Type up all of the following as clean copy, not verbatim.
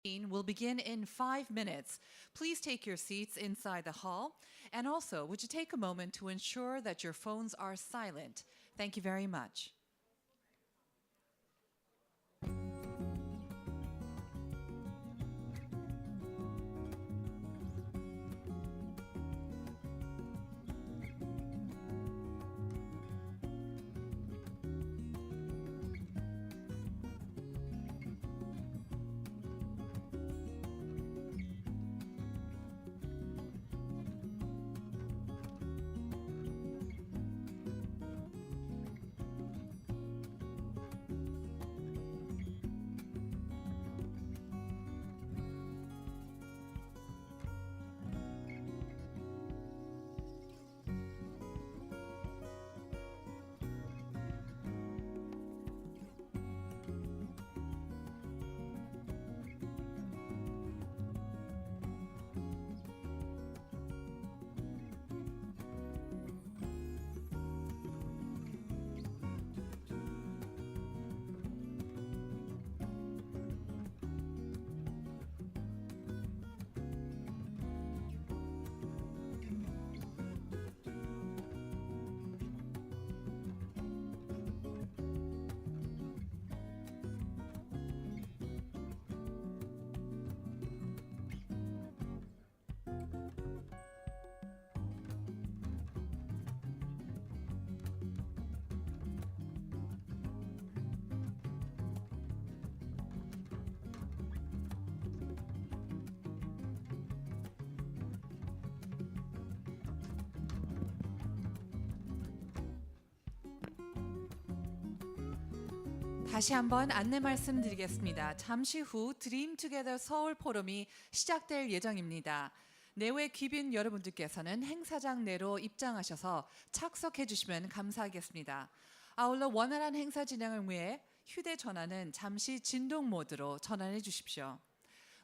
will begin in 5 minutes. Please take your seats inside the hall. And also, would you take a moment to ensure that your phones are silent? Thank you very much. 다시 한번 안내 말씀드리겠습니다. 잠시 후 드림 투게더 서울 포럼이 시작될 예정입니다. 내외 귀빈 여러분들께서는 행사장 내로 입장하셔서 착석해 주시면 감사하겠습니다. 아울러 원활한 행사 진행을 위해 휴대전화는 잠시 진동 모드로 전환해 주십시오.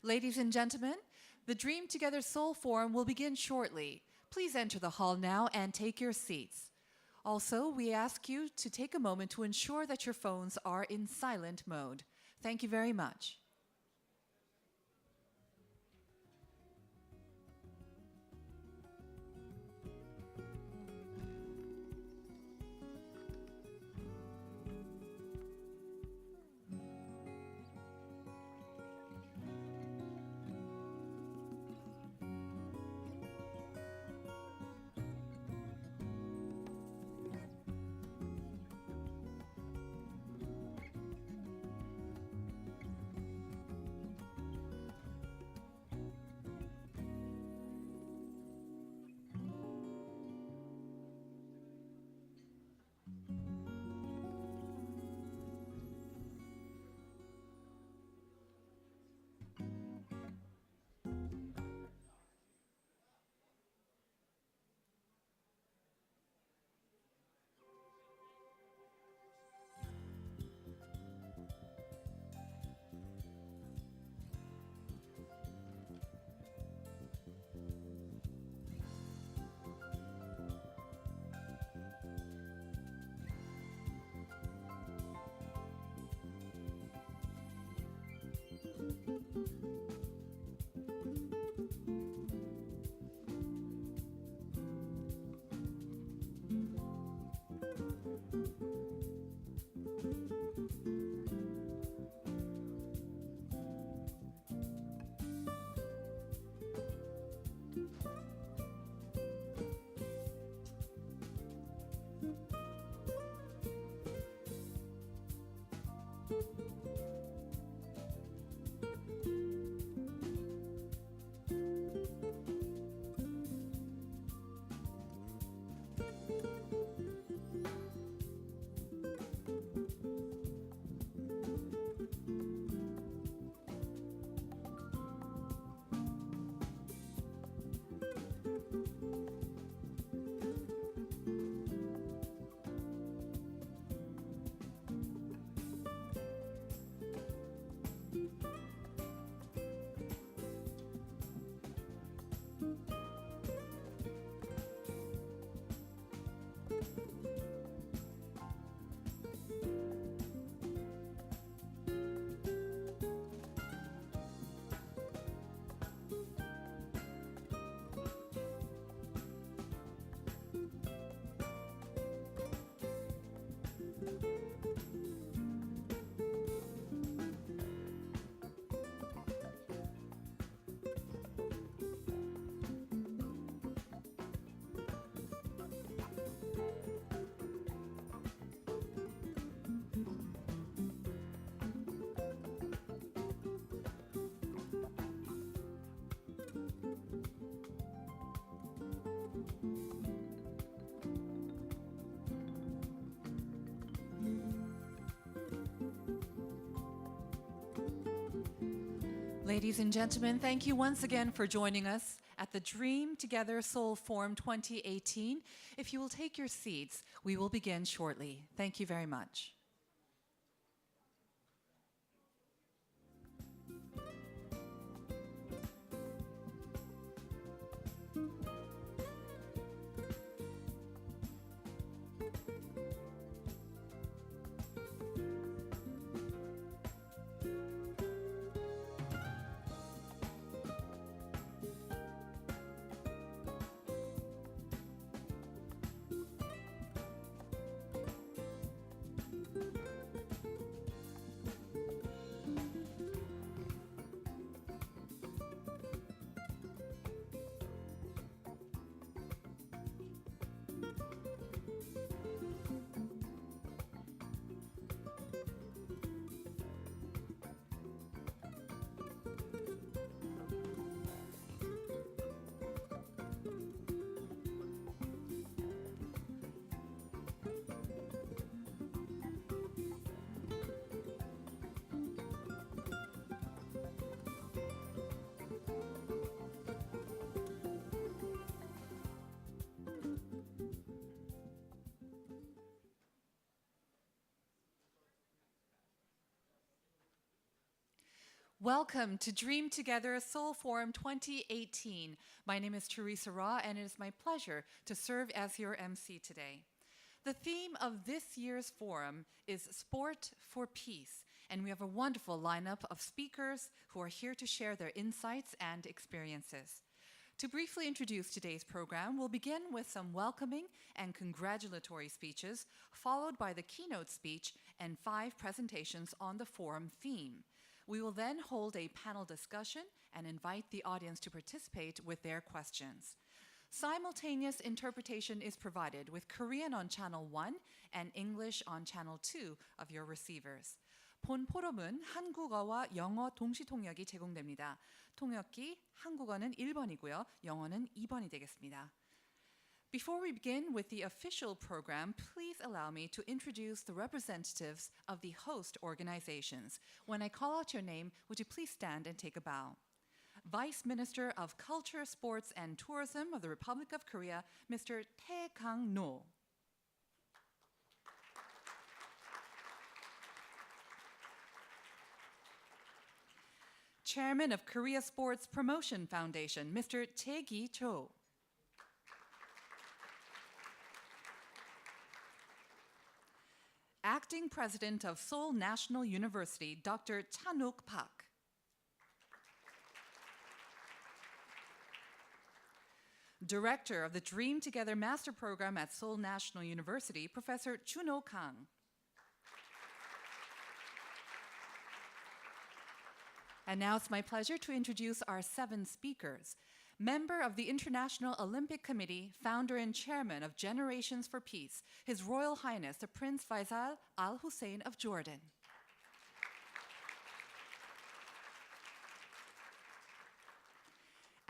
Ladies and gentlemen, the Dream Together Seoul Forum will begin shortly. Please enter the hall now and take your seats. Also, we ask you to take a moment to ensure that your phones are in silent mode. Thank you very much. Ladies and gentlemen, thank you once again for joining us at the Dream Together Seoul Forum 2018. If you will take your seats, we will begin shortly. Thank you very much. Welcome to Dream Together Seoul Forum 2018. My name is Teresa Ra, and it is my pleasure to serve as your MC today. The theme of this year's forum is Sport for Peace, and we have a wonderful lineup of speakers who are here to share their insights and experiences. To briefly introduce today's program, we'll begin with some welcoming and congratulatory speeches, followed by the keynote speech and 5 presentations on the forum theme. We will then hold a panel discussion and invite the audience to participate with their questions. Simultaneous interpretation is provided with Korean on channel 1 and English on channel 2 of your receivers. 본 포럼은 한국어와 영어 동시 통역이 제공됩니다. 통역기 한국어는 1번이고요. 영어는 2번이 되겠습니다. Before we begin with the official program, please allow me to introduce the representatives of the host organizations. When I call out your name, would you please stand and take a bow? Vice Minister of Culture, Sports, and Tourism of the Republic of Korea, Mr. Tae Kang-no. Chairman of Korea Sports Promotion Foundation, Mr. Tae-gi Cho. Acting President of Seoul National University, Dr. Chanuk Park. Director of the Dream Together Master Program at Seoul National University, Professor Chuno Kang. And now it's my pleasure to introduce our 7 speakers. Member of the International Olympic Committee, founder and chairman of Generations for Peace, His Royal Highness the Prince Faisal Al Hussein of Jordan.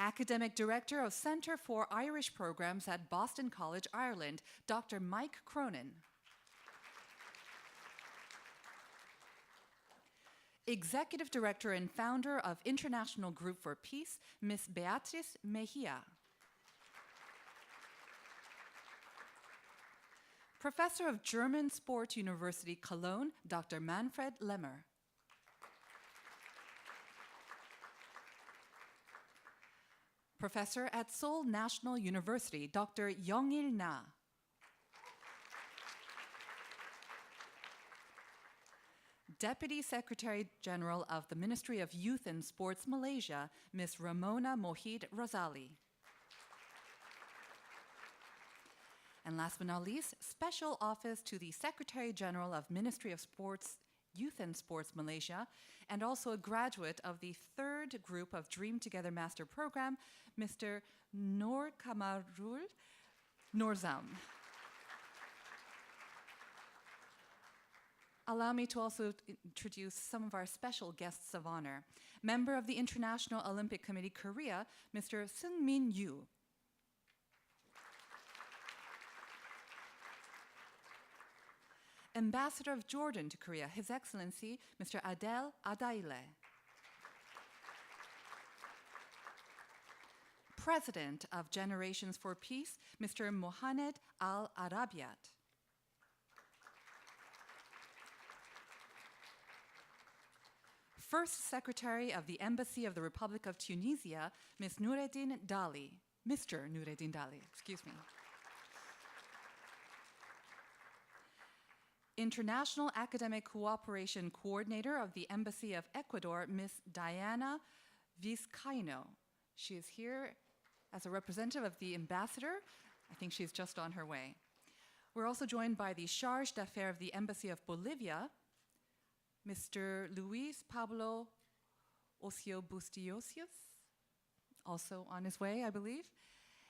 Academic Director of Center for Irish Programs at Boston College, Ireland, Dr. Mike Cronin. Executive Director and founder of International Group for Peace, Ms. Beatriz Mejia. Professor of German Sport University, Cologne, Dr. Manfred Lemmer. Professor at Seoul National University, Dr. Young-il Na. Deputy Secretary General of the Ministry of Youth and Sports Malaysia, Ms. Ramona Mohid Razali. And last but not least, Special Office to the Secretary General of Ministry of Sports, Youth and Sports Malaysia, and also a graduate of the 3rd group of Dream Together Master Program, Mr. Noor Kamarul Noorzam. Allow me to also introduce some of our special guests of honor. Member of the International Olympic Committee, Korea, Mr. Seung-min Yoo. Ambassador of Jordan to Korea, His Excellency, Mr. Adel Adaile. President of Generations for Peace, Mr. Mohamed Al-Arabiat. First Secretary of the Embassy of the Republic of Tunisia, Ms. Noureddin Dali. Mr. Noureddin Dali, excuse me. International Academic Cooperation Coordinator of the Embassy of Ecuador, Ms. Diana Vizcaino. She is here as a representative of the ambassador. I think she's just on her way. We're also joined by the Charge d'Affaires of the Embassy of Bolivia, Mr. Luis Pablo Ocio Bustiosius, also on his way, I believe.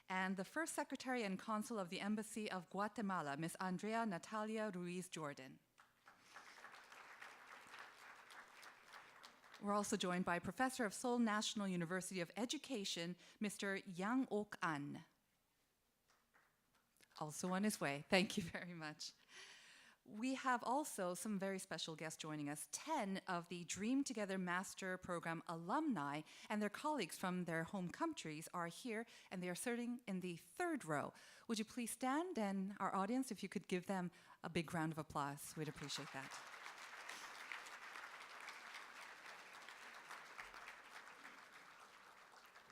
And the First Secretary and Consul of the Embassy of Guatemala, Ms. Andrea Natalia Ruiz Jordan. We're also joined by Professor of Seoul National University of Education, Mr. Yang Ok An. Also on his way. Thank you very much. We have also some very special guests joining us. 10 of the Dream Together Master Program alumni and their colleagues from their home countries are here, and they are sitting in the third row. Would you please stand, and our audience, if you could give them a big round of applause, we'd appreciate that.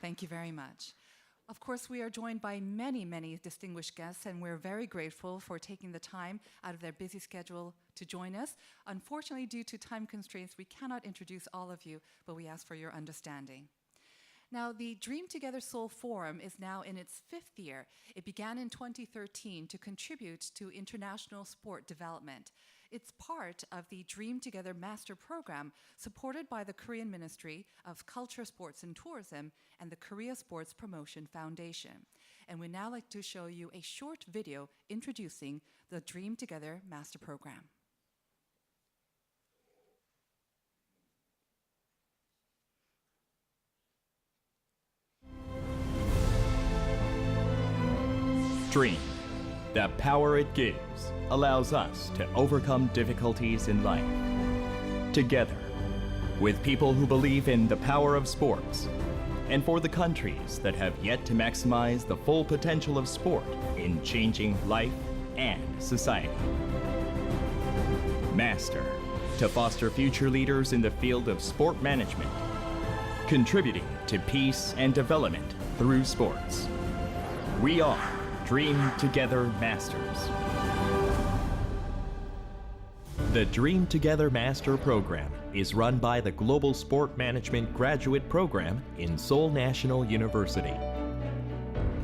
Thank you very much. Of course, we are joined by many, many distinguished guests, and we're very grateful for taking the time out of their busy schedule to join us. Unfortunately, due to time constraints, we cannot introduce all of you, but we ask for your understanding. Now, the Dream Together Seoul Forum is now in its 5th year. It began in 2013 to contribute to international sport development. It's part of the Dream Together Master Program, supported by the Korean Ministry of Culture, Sports and Tourism and the Korea Sports Promotion Foundation. And we'd now like to show you a short video introducing the Dream Together Master Program. Dream. The power it gives allows us to overcome difficulties in life. Together, with people who believe in the power of sports, and for the countries that have yet to maximize the full potential of sport in changing life and society. Master, to foster future leaders in the field of sport management, contributing to peace and development through sports. We are Dream Together Masters. The Dream Together Master Program is run by the Global Sport Management Graduate Program in Seoul National University.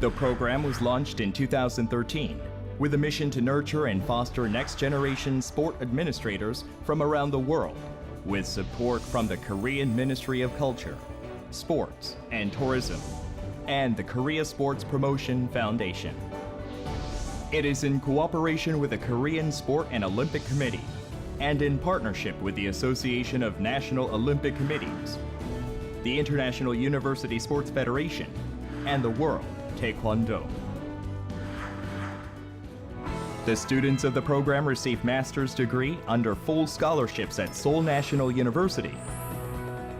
The program was launched in 2013 with a mission to nurture and foster next-generation sport administrators from around the world, with support from the Korean Ministry of Culture, Sports and Tourism, and the Korea Sports Promotion Foundation. It is in cooperation with the Korean Sport and Olympic Committee and in partnership with the Association of National Olympic Committees, the International University Sports Federation, and the World Taekwondo. The students of the program receive master's degree under full scholarships at Seoul National University,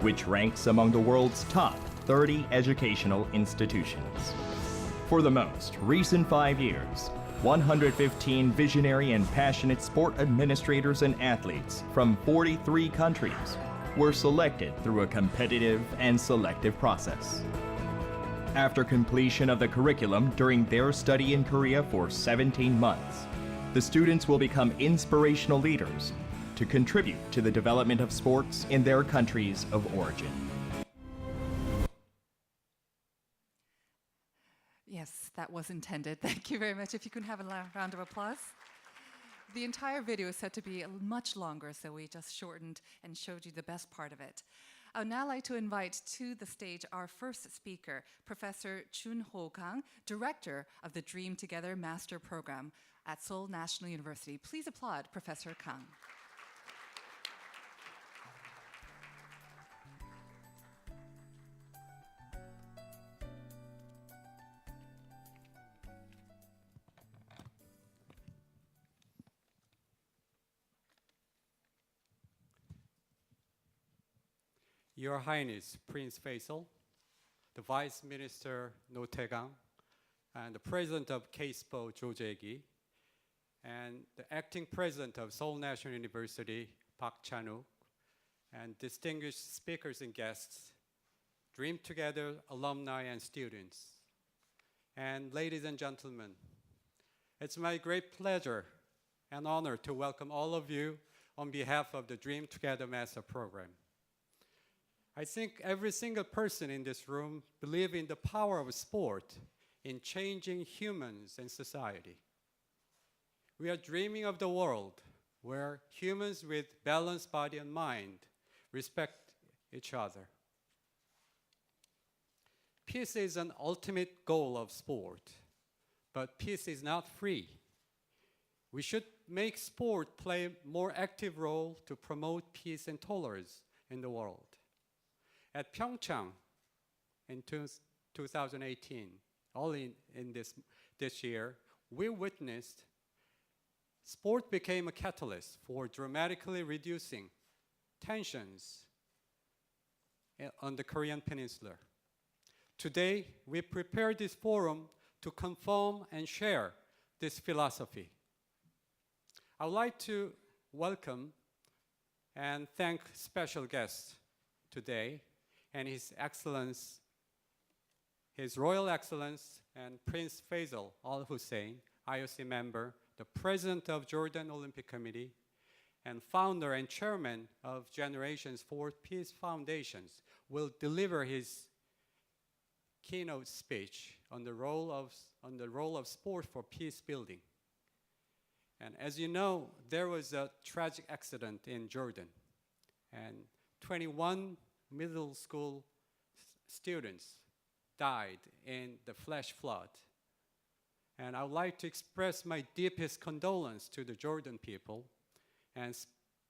which ranks among the world's top 30 educational institutions. For the most recent 5 years, 115 visionary and passionate sport administrators and athletes from 43 countries were selected through a competitive and selective process. After completion of the curriculum during their study in Korea for 17 months, the students will become inspirational leaders to contribute to the development of sports in their countries of origin. Yes, that was intended. Thank you very much. If you can have a round of applause. The entire video is said to be much longer, so we just shortened and showed you the best part of it. I would now like to invite to the stage our first speaker, Professor Chun Ho Kang, Director of the Dream Together Master Program at Seoul National University. Please applaud Professor Kang. Your Highness, Prince Faisal, the Vice Minister No Tae-gang, and the President of KSPO Jo Jae-gi, and the Acting President of Seoul National University Park Chan-wook, and distinguished speakers and guests, Dream Together alumni and students. And ladies and gentlemen, it's my great pleasure and honor to welcome all of you on behalf of the Dream Together Master Program. I think every single person in this room believes in the power of sport in changing humans and society. We are dreaming of the world where humans with balanced body and mind respect each other. Peace is an ultimate goal of sport, but peace is not free. We should make sport play a more active role to promote peace and tolerance in the world. At Pyeongchang in 2018, only in this year, we witnessed sport became a catalyst for dramatically reducing tensions on the Korean Peninsula. Today, we prepared this forum to confirm and share this philosophy. I would like to welcome and thank special guests today and His Excellence, His Royal Excellence and Prince Faisal Al Hussein, IOC member, the President of Jordan Olympic Committee, and founder and chairman of Generations for Peace Foundations, will deliver his keynote speech on the role of sport for peace building. And as you know, there was a tragic accident in Jordan, and 21 middle school students died in the flash flood. And I would like to express my deepest condolence to the Jordan people, and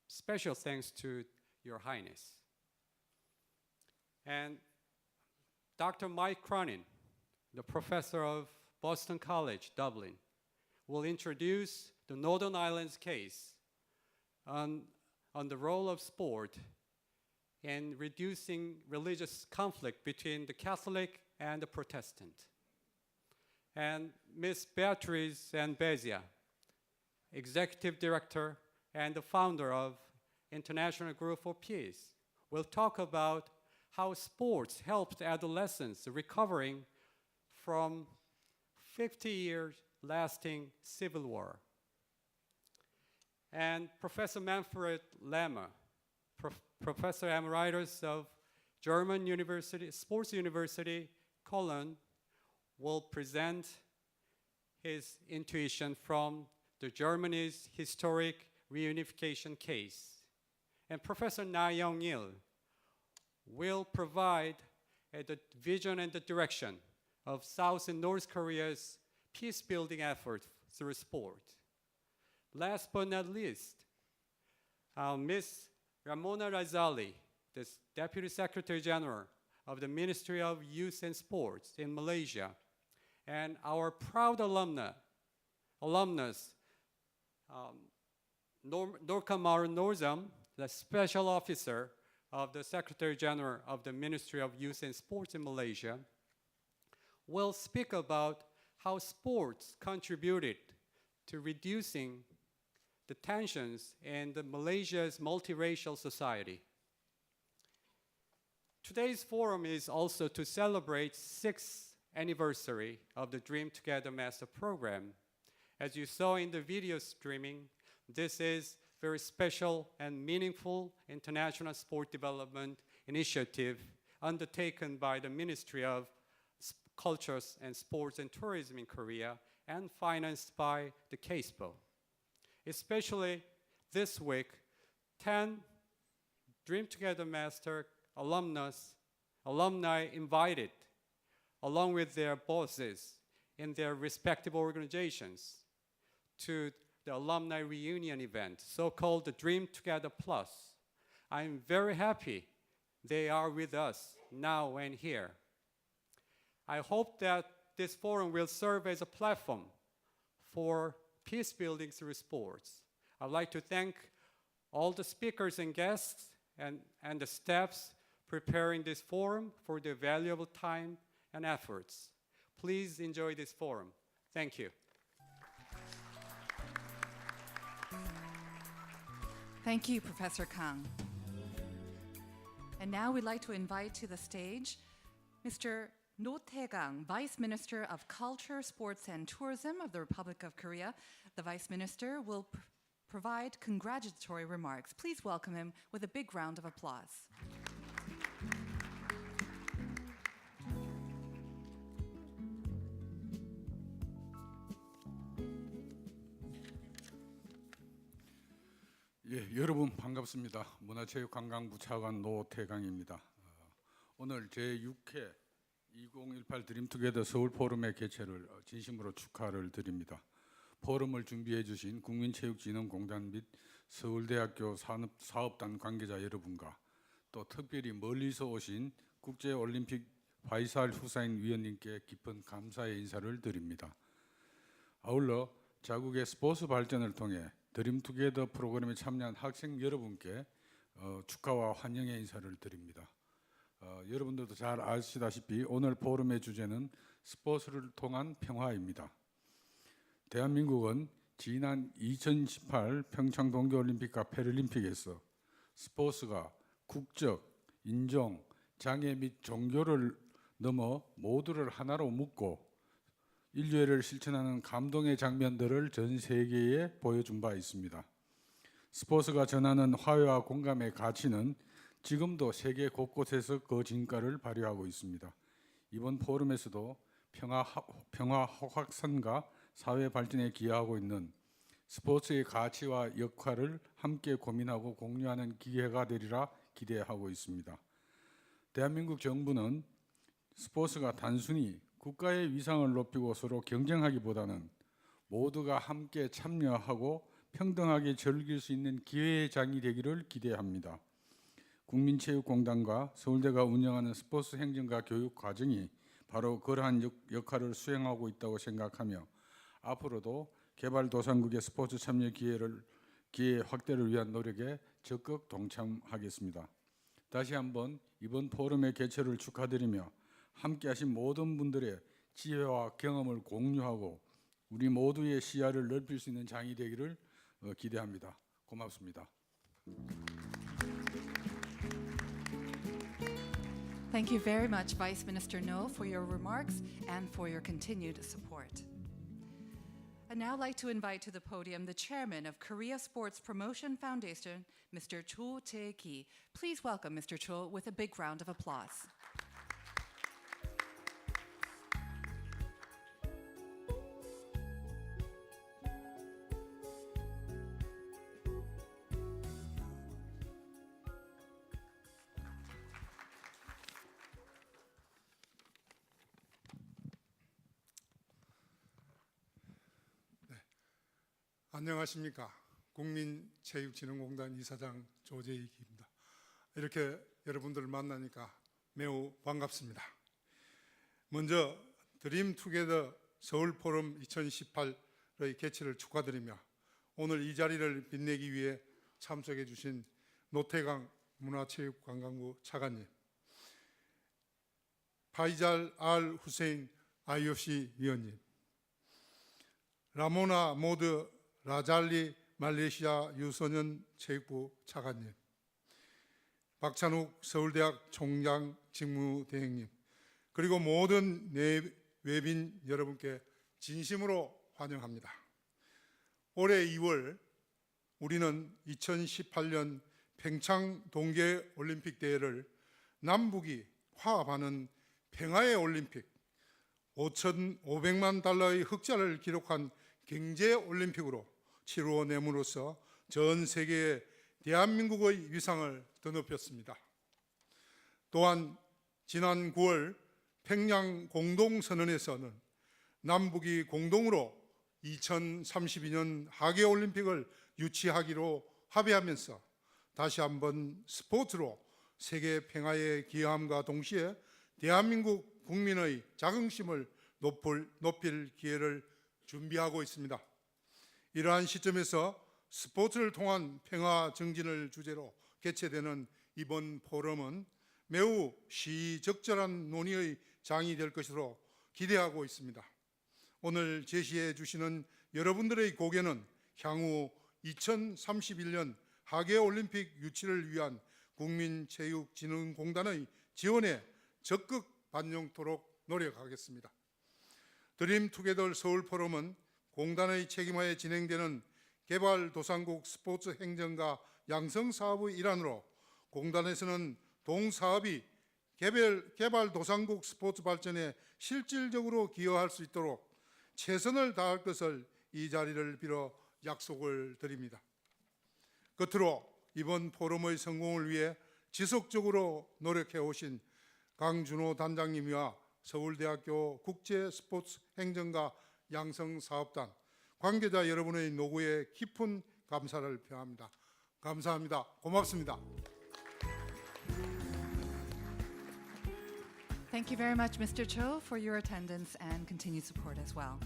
special thanks to Your Highness. And Dr. Mike Cronin, the professor of Boston College, Dublin, will introduce the Northern Ireland's case on the role of sport in reducing religious conflict between the Catholic and the Protestant. And Ms. Beatriz Bezia, executive director and the founder of International Group for Peace, will talk about how sports helped adolescents recovering from 50 years lasting civil war. And Professor Manfred Lemmer, Professor Emeritus of German University, Sports University, Cologne, will present his intuition from the Germany's historic reunification case. And Professor Na Young-il will provide the vision and the direction of South and North Korea's peace-building effort through sport. Last but not least, Ms. Ramona Razali, the Deputy Secretary General of the Ministry of Youth and Sports in Malaysia, and our proud alumnus, Norkamar Norzam, the Special Officer of the Secretary General of the Ministry of Youth and Sports in Malaysia, will speak about how sports contributed to reducing the tensions in Malaysia's multiracial society. Today's forum is also to celebrate 6th anniversary of the Dream Together Master Program. As you saw in the video streaming, this is very special and meaningful international sport development initiative undertaken by the Ministry of Cultures and Sports and Tourism in Korea and financed by the KSPO. Especially this week, 10 Dream Together Master alumni invited, along with their bosses in their respective organizations, to the alumni reunion event, so-called the Dream Together Plus. I'm very happy they are with us now and here. I hope that this forum will serve as a platform for peace building through sports. I'd like to thank all the speakers and guests and the staffs preparing this forum for their valuable time and efforts. Please enjoy this forum. Thank you. Thank you, Professor Kang. And now we'd like to invite to the stage Mr. No Tae-gang, Vice Minister of Culture, Sports and Tourism of the Republic of Korea. The Vice Minister will provide congratulatory remarks. Please welcome him with a big round of applause. 예, 여러분 반갑습니다. 문화체육관광부 차관 노태강입니다. 오늘 제6회 2018 드림투게더 서울 포럼의 개최를 진심으로 축하를 드립니다. 포럼을 준비해 주신 국민체육진흥공단 및 서울대학교 사업단 관계자 여러분과 또 특별히 멀리서 오신 국제올림픽 바이살 후사인 위원님께 깊은 감사의 인사를 드립니다. 아울러 자국의 스포츠 발전을 통해 드림투게더 프로그램에 참여한 학생 여러분께 축하와 환영의 인사를 드립니다. 여러분들도 잘 아시다시피 오늘 포럼의 주제는 스포츠를 통한 평화입니다. 대한민국은 지난 2018 평창 동계올림픽과 패럴림픽에서 스포츠가 국적, 인종, 장애 및 종교를 넘어 모두를 하나로 묶고 인류애를 실천하는 감동의 장면들을 전 세계에 보여준 바 있습니다. 스포츠가 전하는 화해와 공감의 가치는 지금도 세계 곳곳에서 그 진가를 발휘하고 있습니다. 이번 포럼에서도 평화 확산과 사회 발전에 기여하고 있는 스포츠의 가치와 역할을 함께 고민하고 공유하는 기회가 되리라 기대하고 있습니다. 대한민국 정부는 스포츠가 단순히 국가의 위상을 높이고 서로 경쟁하기보다는 모두가 함께 참여하고 평등하게 즐길 수 있는 기회의 장이 되기를 기대합니다. 국민체육공단과 서울대가 운영하는 스포츠 행정과 교육 과정이 바로 그러한 역할을 수행하고 있다고 생각하며 앞으로도 개발도상국의 스포츠 참여 기회 확대를 위한 노력에 적극 동참하겠습니다. 다시 한번 이번 포럼의 개최를 축하드리며 함께하신 모든 분들의 지혜와 경험을 공유하고 우리 모두의 시야를 넓힐 수 있는 장이 되기를 기대합니다. 고맙습니다. Thank you very much, Vice Minister No, for your remarks and for your continued support. I'd now like to invite to the podium the chairman of Korea Sports Promotion Foundation, Mr. Cho Jae-ki. Please welcome Mr. Cho with a big round of applause. 안녕하십니까. 국민체육진흥공단 이사장 조재익입니다. 이렇게 여러분들을 만나니까 매우 반갑습니다. 먼저 드림투게더 서울포럼 2018의 개최를 축하드리며 오늘 이 자리를 빛내기 위해 참석해 주신 노태강 문화체육관광부 차관님, 파이잘 알 후세인 IOC 위원님, 라모나 모드 라잘리 말레이시아 유소년 체육부 차관님, 박찬욱 서울대학 총장 직무대행님, 그리고 모든 외빈 여러분께 진심으로 환영합니다. 올해 2월 우리는 2018년 평창 동계올림픽 대회를 남북이 화합하는 평화의 올림픽, 5,500만 달러의 흑자를 기록한 경제올림픽으로 치루어냄으로써 전 세계에 대한민국의 위상을 드높였습니다. 또한 지난 9월 평양 공동선언에서는 남북이 공동으로 2032년 하계올림픽을 유치하기로 합의하면서 다시 한번 스포츠로 세계 평화에 기여함과 동시에 대한민국 국민의 자긍심을 높일 기회를 준비하고 있습니다. 이러한 시점에서 스포츠를 통한 평화 정진을 주제로 개최되는 이번 포럼은 매우 시적절한 논의의 장이 될 것으로 기대하고 있습니다. 오늘 제시해 주시는 여러분들의 고견은 향후 2031년 하계올림픽 유치를 위한 국민체육진흥공단의 지원에 적극 반영토록 노력하겠습니다. 드림투게더 서울 포럼은 공단의 책임하에 진행되는 개발도상국 스포츠 행정과 양성 사업의 일환으로 공단에서는 동사업이 개발도상국 스포츠 발전에 실질적으로 기여할 수 있도록 최선을 다할 것을 이 자리를 빌어 약속을 드립니다. 끝으로 이번 포럼의 성공을 위해 지속적으로 노력해 오신 강준호 단장님과 서울대학교 국제스포츠행정과 양성사업단 관계자 여러분의 노고에 깊은 감사를 표합니다. 감사합니다. 고맙습니다. Thank you very much, Mr. Cho, for your attendance and continued support as well.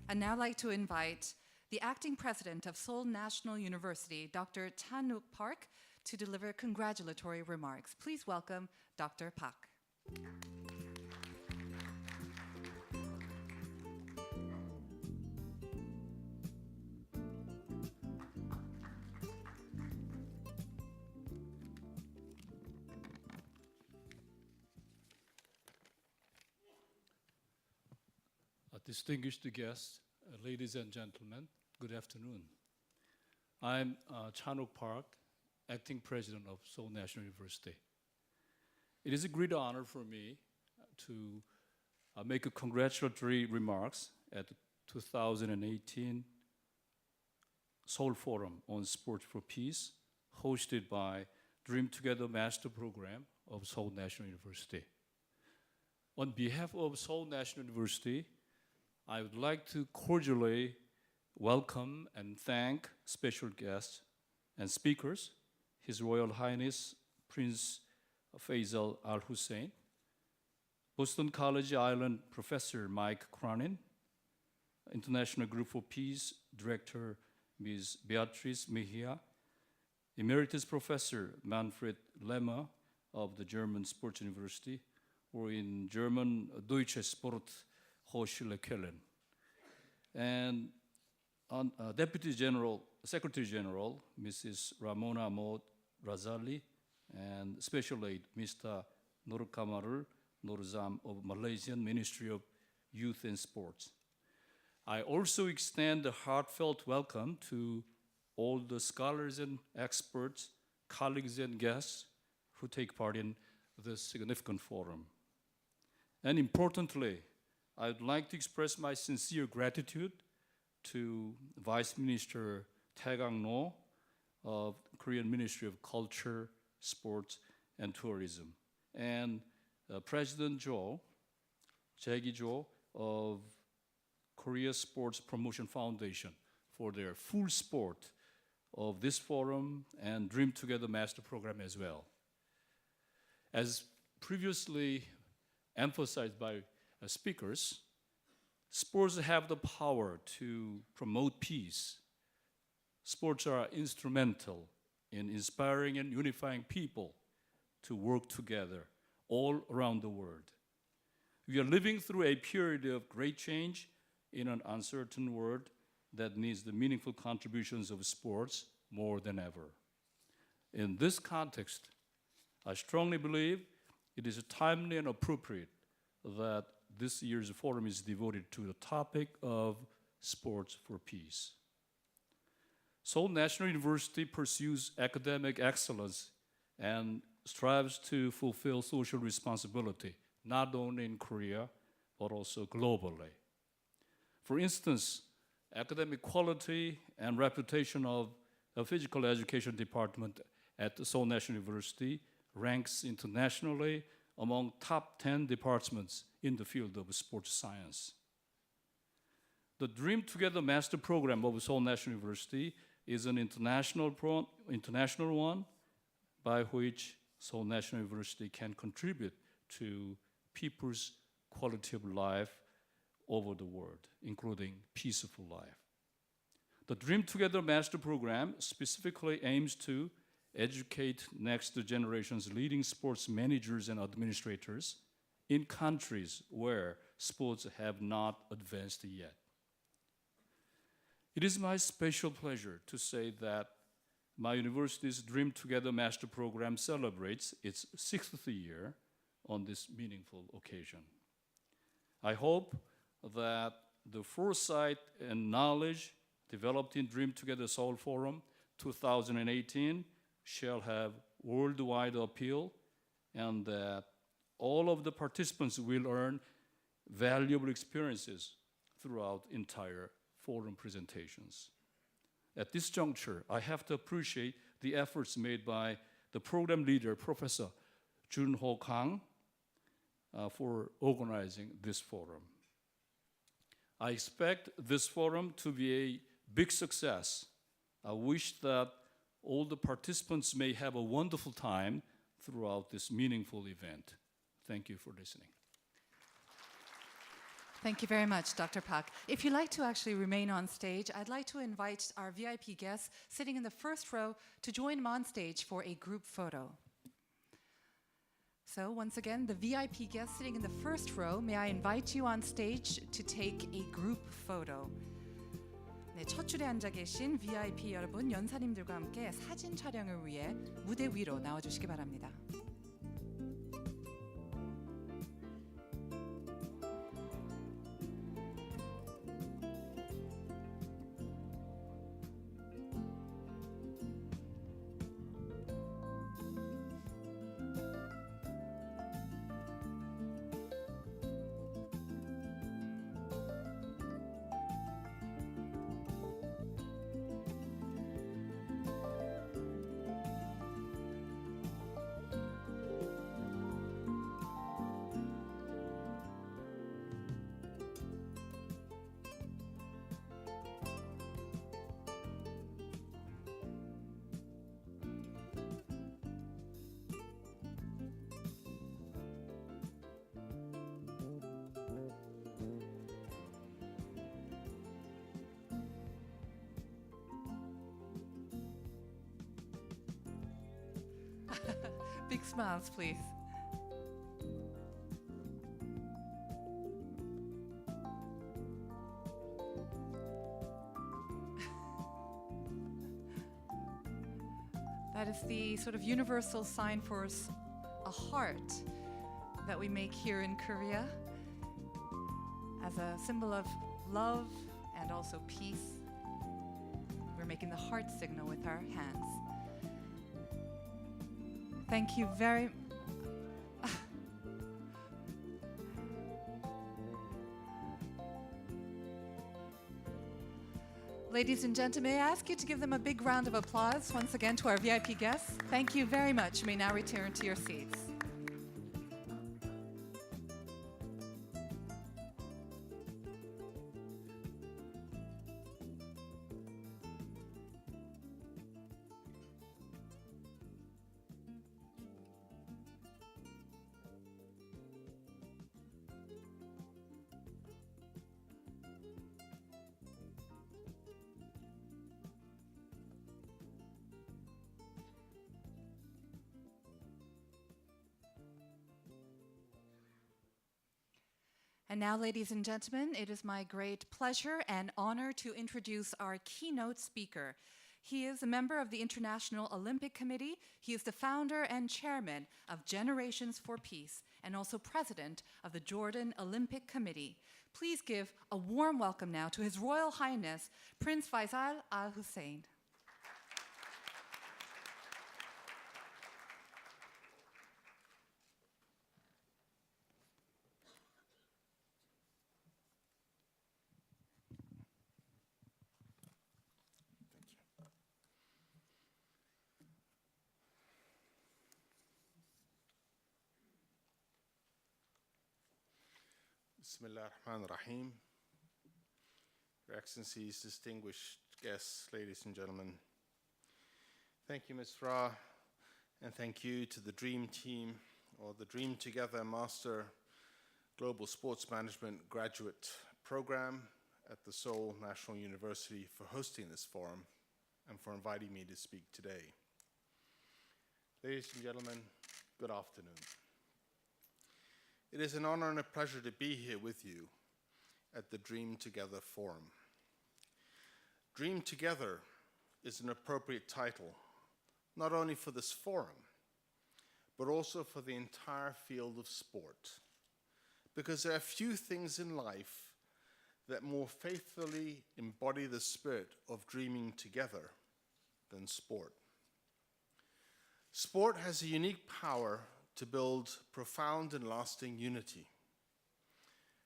I'd now like to invite the acting president of Seoul National University, Dr. Chan-wook Park, to deliver congratulatory remarks. Please welcome Dr. Park. Distinguished guests, ladies and gentlemen, good afternoon. I'm Chan-wook Park, acting president of Seoul National University. It is a great honor for me to make a congratulatory remarks at the 2018 Seoul Forum on Sport for Peace, hosted by Dream Together Master Program of Seoul National University. On behalf of Seoul National University, I would like to cordially welcome and thank special guests and speakers, His Royal Highness Prince Faisal Al Hussein, Boston College Island Professor Mike Cronin, International Group for Peace Director Ms. Beatrice Mejia, Emeritus Professor Manfred Lemmer of the German Sports University, or in German, Deutsche Sporthochschule Köln, and Deputy Secretary General Mrs. Ramona Maud Razali, and Special Aide Mr. Nur Kamarul Nurzam of Malaysian Ministry of Youth and Sports. I also extend a heartfelt welcome to all the scholars and experts, colleagues and guests who take part in this significant forum. And importantly, I would like to express my sincere gratitude to Vice Minister Tae Gang-no of Korean Ministry of Culture, Sports, and Tourism, and President Jae-gi Jo of Korea Sports Promotion Foundation for their full support of this forum and Dream Together Master Program as well. As previously emphasized by speakers, sports have the power to promote peace. Sports are instrumental in inspiring and unifying people to work together all around the world. We are living through a period of great change in an uncertain world that needs the meaningful contributions of sports more than ever. In this context, I strongly believe it is timely and appropriate that this year's forum is devoted to the topic of sports for peace. Seoul National University pursues academic excellence and strives to fulfill social responsibility, not only in Korea, but also globally. For instance, academic quality and reputation of the physical education department at the Seoul National University ranks internationally among top 10 departments in the field of sports science. The Dream Together Master Program of Seoul National University is an international one by which Seoul National University can contribute to people's quality of life over the world, including peaceful life. The Dream Together Master Program specifically aims to educate next generation's leading sports managers and administrators in countries where sports have not advanced yet. It is my special pleasure to say that my university's Dream Together Master Program celebrates its 6th year on this meaningful occasion. I hope that the foresight and knowledge developed in Dream Together Seoul Forum 2018 shall have worldwide appeal, and that all of the participants will earn valuable experiences throughout entire forum presentations. At this juncture, I have to appreciate the efforts made by the program leader, Professor Jun-Ho Kang, for organizing this forum. I expect this forum to be a big success. I wish that all the participants may have a wonderful time throughout this meaningful event. Thank you for listening. Thank you very much, Dr. Park. If you'd like to actually remain on stage, I'd like to invite our VIP guests sitting in the first row to join them on stage for a group photo. So once again, the VIP guests sitting in the first row, may I invite you on stage to take a group photo. 네, 첫 줄에 앉아 계신 VIP 여러분, 연사님들과 함께 사진 촬영을 위해 무대 위로 나와주시기 바랍니다. Big smiles, please. That is the sort of universal sign for a heart that we make here in Korea as a symbol of love and also peace. We're making the heart signal with our hands. Thank you very Ladies and gentlemen, may I ask you to give them a big round of applause once again to our VIP guests. Thank you very much. You may now return to your seats. And now, ladies and gentlemen, it is my great pleasure and honor to introduce our keynote speaker. He is a member of the International Olympic Committee. He is the founder and chairman of Generations for Peace and also president of the Jordan Olympic Committee. Please give a warm welcome now to His Royal Highness, Prince Faisal Al Hussein. Bismillah ar-Rahman ar-Rahim. Your Excellencies, distinguished guests, ladies and gentlemen. Thank you, Ms. Ra, and thank you to the Dream Team, or the Dream Together Master Global Sports Management Graduate Program at the Seoul National University for hosting this forum and for inviting me to speak today. Ladies and gentlemen, good afternoon. It is an honor and a pleasure to be here with you at the Dream Together Forum. Dream Together is an appropriate title, not only for this forum, but also for the entire field of sport, because there are few things in life that more faithfully embody the spirit of dreaming together than sport. Sport has a unique power to build profound and lasting unity.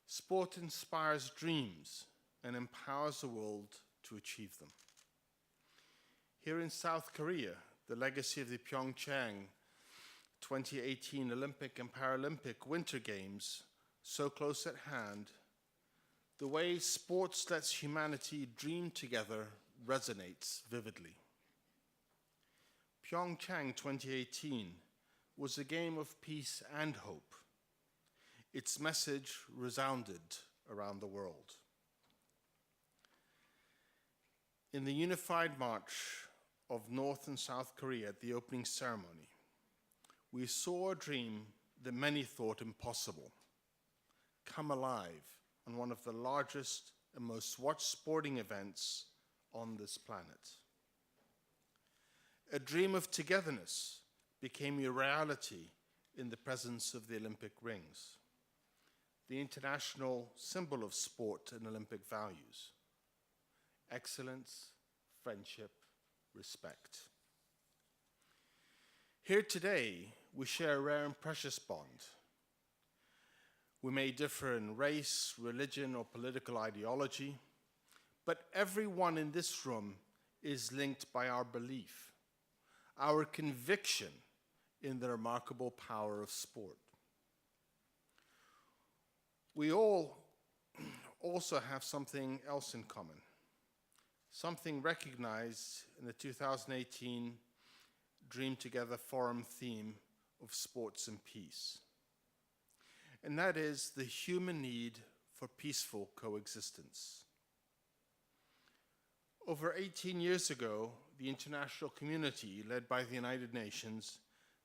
Sport inspires dreams and empowers the world to achieve them. Here in South Korea, the legacy of the Pyeongchang 2018 Olympic and Paralympic Winter Games, so close at hand, the way sports lets humanity dream together resonates vividly. Pyeongchang 2018 was a game of peace and hope. Its message resounded around the world. In the unified march of North and South Korea at the opening ceremony, we saw a dream that many thought impossible come alive on one of the largest and most watched sporting events on this planet. A dream of togetherness became a reality in the presence of the Olympic rings, the international symbol of sport and Olympic values: excellence, friendship, respect. Here today, we share a rare and precious bond. We may differ in race, religion, or political ideology, but everyone in this room is linked by our belief, our conviction in the remarkable power of sport. We all also have something else in common, something recognized in the 2018 Dream Together Forum theme of sports and peace. And that is the human need for peaceful coexistence. Over 18 years ago, the international community, led by the United Nations,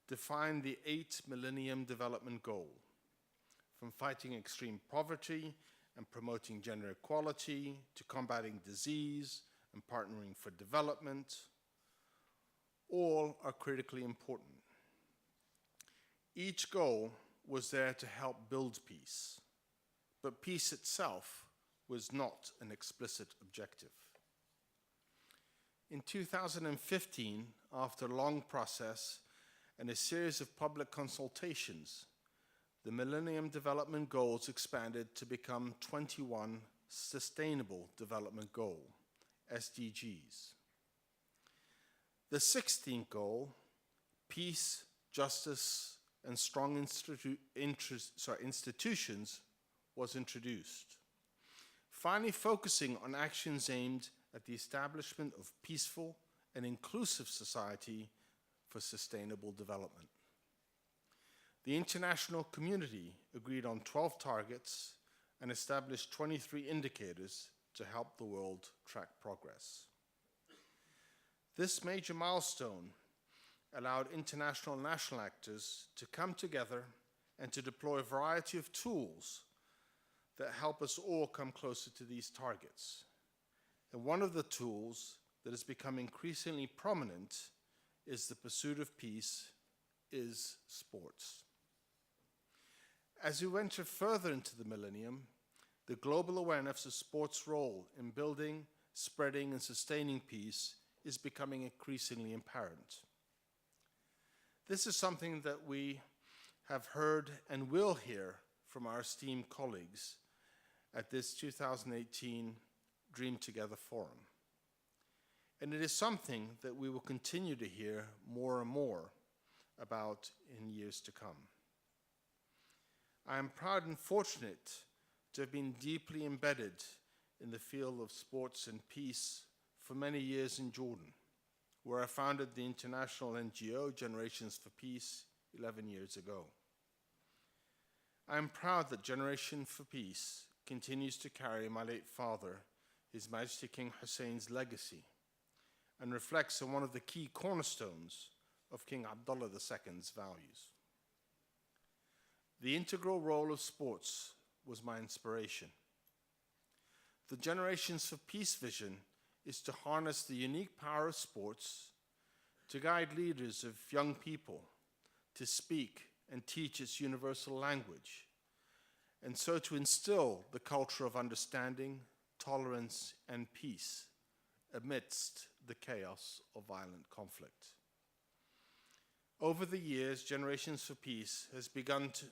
defined the 8 Millennium Development Goal, from fighting extreme poverty and promoting gender equality to combating disease and partnering for development. All are critically important. Each goal was there to help build peace, but peace itself was not an explicit objective. In 2015, after a long process and a series of public consultations, the Millennium Development Goals expanded to become 21 Sustainable Development Goals, SDGs. The 16th goal, peace, justice, and strong institutions, was introduced, finally focusing on actions aimed at the establishment of peaceful and inclusive society for sustainable development. The international community agreed on 12 targets and established 23 indicators to help the world track progress. This major milestone allowed international and national actors to come together and to deploy a variety of tools that help us all come closer to these targets. And one of the tools that has become increasingly prominent is the pursuit of peace, is sports. As we venture further into the millennium, the global awareness of sports' role in building, spreading, and sustaining peace is becoming increasingly apparent. This is something that we have heard and will hear from our esteemed colleagues at this 2018 Dream Together Forum. And it is something that we will continue to hear more and more about in years to come. I am proud and fortunate to have been deeply embedded in the field of sports and peace for many years in Jordan, where I founded the international NGO Generations for Peace 11 years ago. I am proud that Generation for Peace continues to carry my late father, His Majesty King Hussein's legacy, and reflects on one of the key cornerstones of King Abdullah II's values. The integral role of sports was my inspiration. The Generations for Peace vision is to harness the unique power of sports to guide leaders of young people to speak and teach its universal language, and so to instill the culture of understanding, tolerance, and peace amidst the chaos of violent conflict. Over the years, Generations for Peace has begun to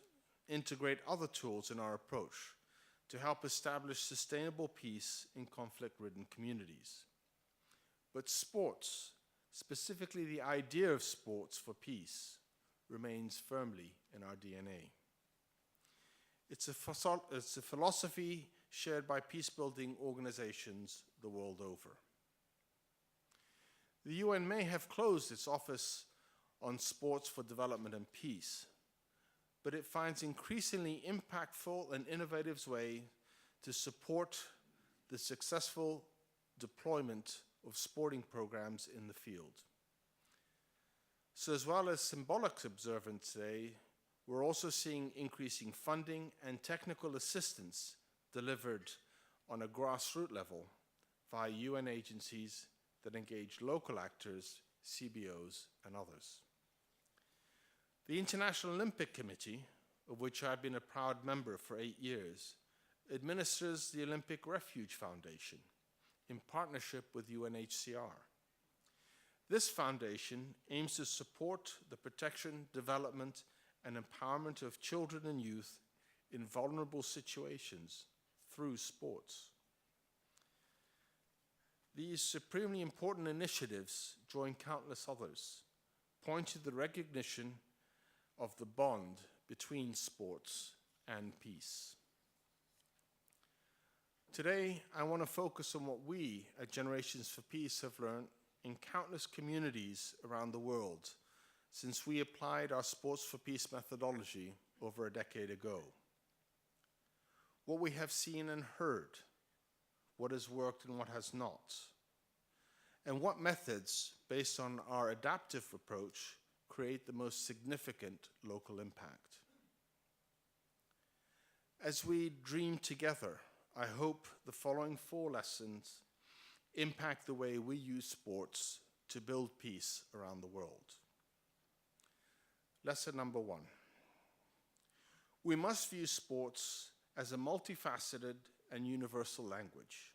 integrate other tools in our approach to help establish sustainable peace in conflict-ridden communities. But sports, specifically the idea of sports for peace, remains firmly in our DNA. It's a philosophy shared by peace-building organizations the world over. The UN may have closed its office on sports for development and peace, but it finds increasingly impactful and innovative ways to support the successful deployment of sporting programs in the field. So as well as symbolic observance today, we're also seeing increasing funding and technical assistance delivered on a grassroots level via UN agencies that engage local actors, CBOs, and others. The International Olympic Committee, of which I've been a proud member for 8 years, administers the Olympic Refuge Foundation in partnership with UNHCR. This foundation aims to support the protection, development, and empowerment of children and youth in vulnerable situations through sports. These supremely important initiatives join countless others, point to the recognition of the bond between sports and peace. Today, I want to focus on what we at Generations for Peace have learned in countless communities around the world since we applied our Sports for Peace methodology over a decade ago. What we have seen and heard, what has worked and what has not, and what methods, based on our adaptive approach, create the most significant local impact. As we dream together, I hope the following 4 lessons impact the way we use sports to build peace around the world. Lesson number 1. We must view sports as a multifaceted and universal language.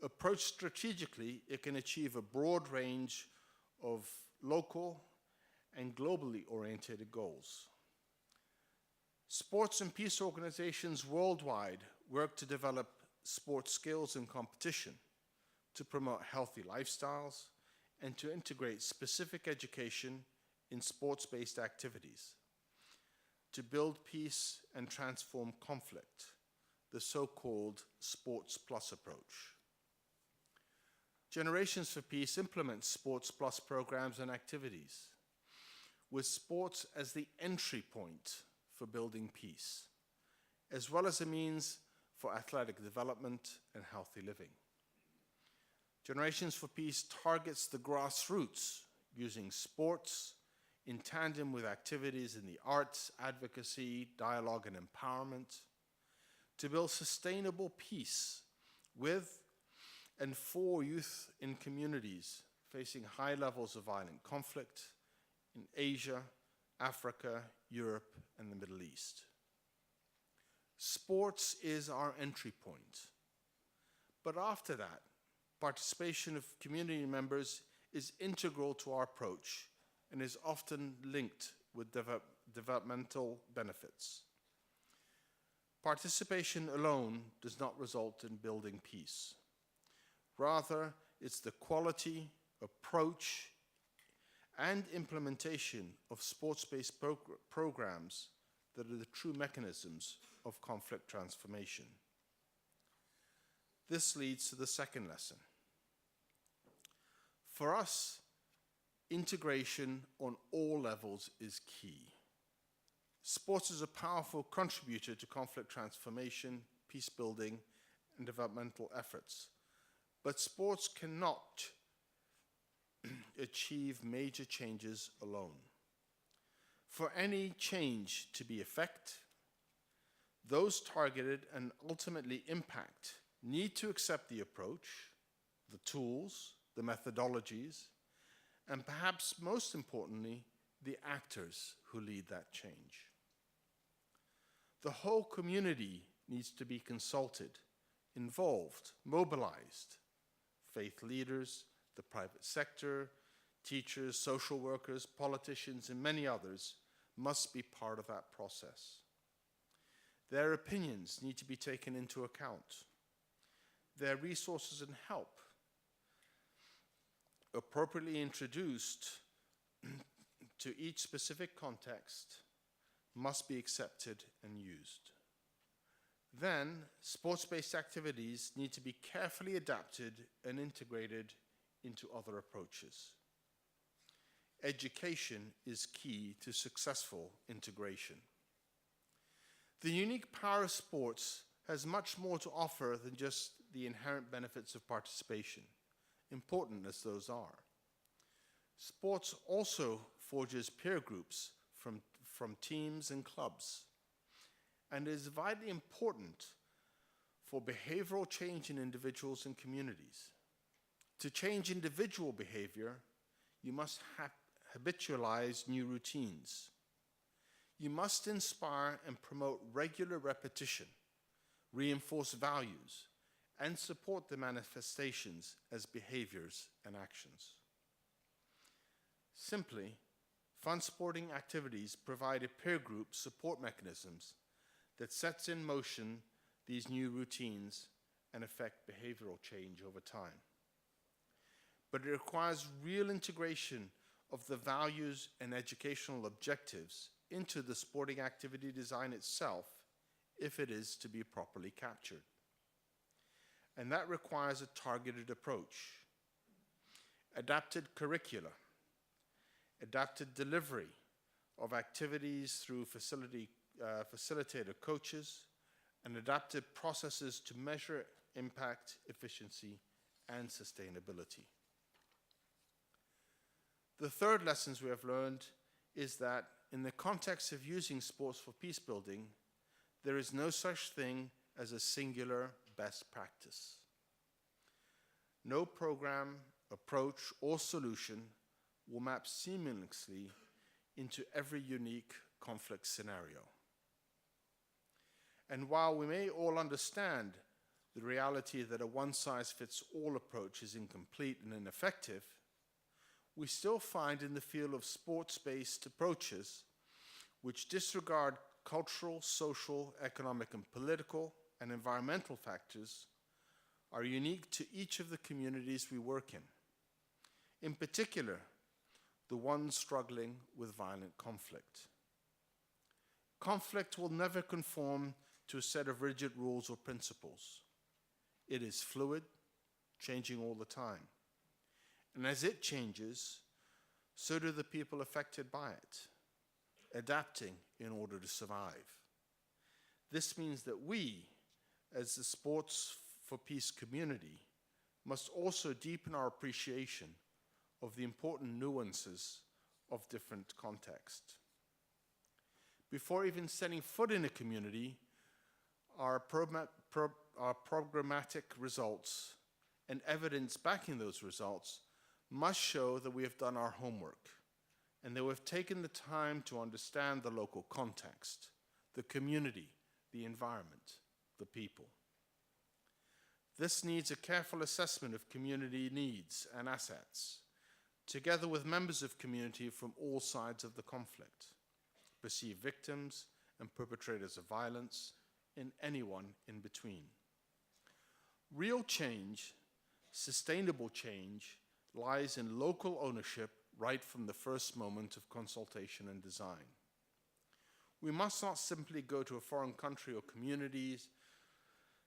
Approached strategically, it can achieve a broad range of local and globally oriented goals. Sports and peace organizations worldwide work to develop sports skills and competition, to promote healthy lifestyles, and to integrate specific education in sports-based activities, to build peace and transform conflict, the so-called Sports Plus approach. Generations for Peace implements Sports Plus programs and activities, with sports as the entry point for building peace, as well as a means for athletic development and healthy living. Generations for Peace targets the grassroots using sports in tandem with activities in the arts, advocacy, dialogue, and empowerment to build sustainable peace with and for youth in communities facing high levels of violent conflict in Asia, Africa, Europe, and the Middle East. Sports is our entry point. But after that, participation of community members is integral to our approach and is often linked with developmental benefits. Participation alone does not result in building peace. Rather, it's the quality, approach, and implementation of sports-based programs that are the true mechanisms of conflict transformation. This leads to the second lesson. For us, integration on all levels is key. Sports is a powerful contributor to conflict transformation, peace building, and developmental efforts. But sports cannot achieve major changes alone. For any change to be effective, those targeted and ultimately impact need to accept the approach, the tools, the methodologies, and perhaps most importantly, the actors who lead that change. The whole community needs to be consulted, involved, mobilized. Faith leaders, the private sector, teachers, social workers, politicians, and many others must be part of that process. Their opinions need to be taken into account. Their resources and help, appropriately introduced to each specific context, must be accepted and used. Then, sports-based activities need to be carefully adapted and integrated into other approaches. Education is key to successful integration. The unique power of sports has much more to offer than just the inherent benefits of participation, important as those are. Sports also forges peer groups from teams and clubs, and is vitally important for behavioral change in individuals and communities. To change individual behavior, you must habitualize new routines. You must inspire and promote regular repetition, reinforce values, and support the manifestations as behaviors and actions. Simply, fun sporting activities provide a peer group support mechanisms that sets in motion these new routines and affect behavioral change over time. But it requires real integration of the values and educational objectives into the sporting activity design itself if it is to be properly captured. And that requires a targeted approach, adapted curricula, adapted delivery of activities through facilitator coaches, and adapted processes to measure impact, efficiency, and sustainability. The third lessons we have learned is that in the context of using sports for peace building, there is no such thing as a singular best practice. No program, approach, or solution will map seamlessly into every unique conflict scenario. And while we may all understand the reality that a one-size-fits-all approach is incomplete and ineffective, we still find in the field of sports-based approaches which disregard cultural, social, economic, and political and environmental factors are unique to each of the communities we work in particular, the ones struggling with violent conflict. Conflict will never conform to a set of rigid rules or principles. It is fluid, changing all the time. And as it changes, so do the people affected by it, adapting in order to survive. This means that we, as the Sports for Peace community, must also deepen our appreciation of the important nuances of different contexts. Before even setting foot in a community, our programmatic results and evidence backing those results must show that we have done our homework and that we've taken the time to understand the local context, the community, the environment, the people. This needs a careful assessment of community needs and assets, together with members of community from all sides of the conflict, perceived victims and perpetrators of violence, and anyone in between. Real change, sustainable change, lies in local ownership right from the first moment of consultation and design. We must not simply go to a foreign country or communities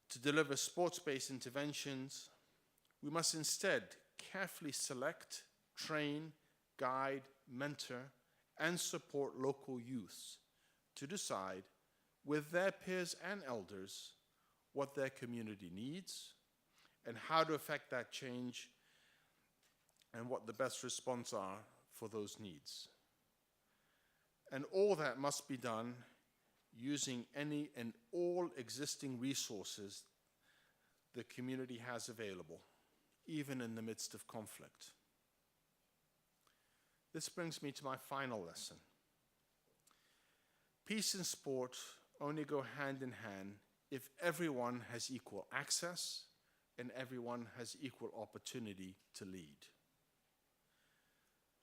to deliver sports-based interventions. We must instead carefully select, train, guide, mentor, and support local youths to decide with their peers and elders what their community needs and how to affect that change and what the best response are for those needs. And all that must be done using any and all existing resources the community has available, even in the midst of conflict. This brings me to my final lesson. Peace and sport only go hand in hand if everyone has equal access and everyone has equal opportunity to lead.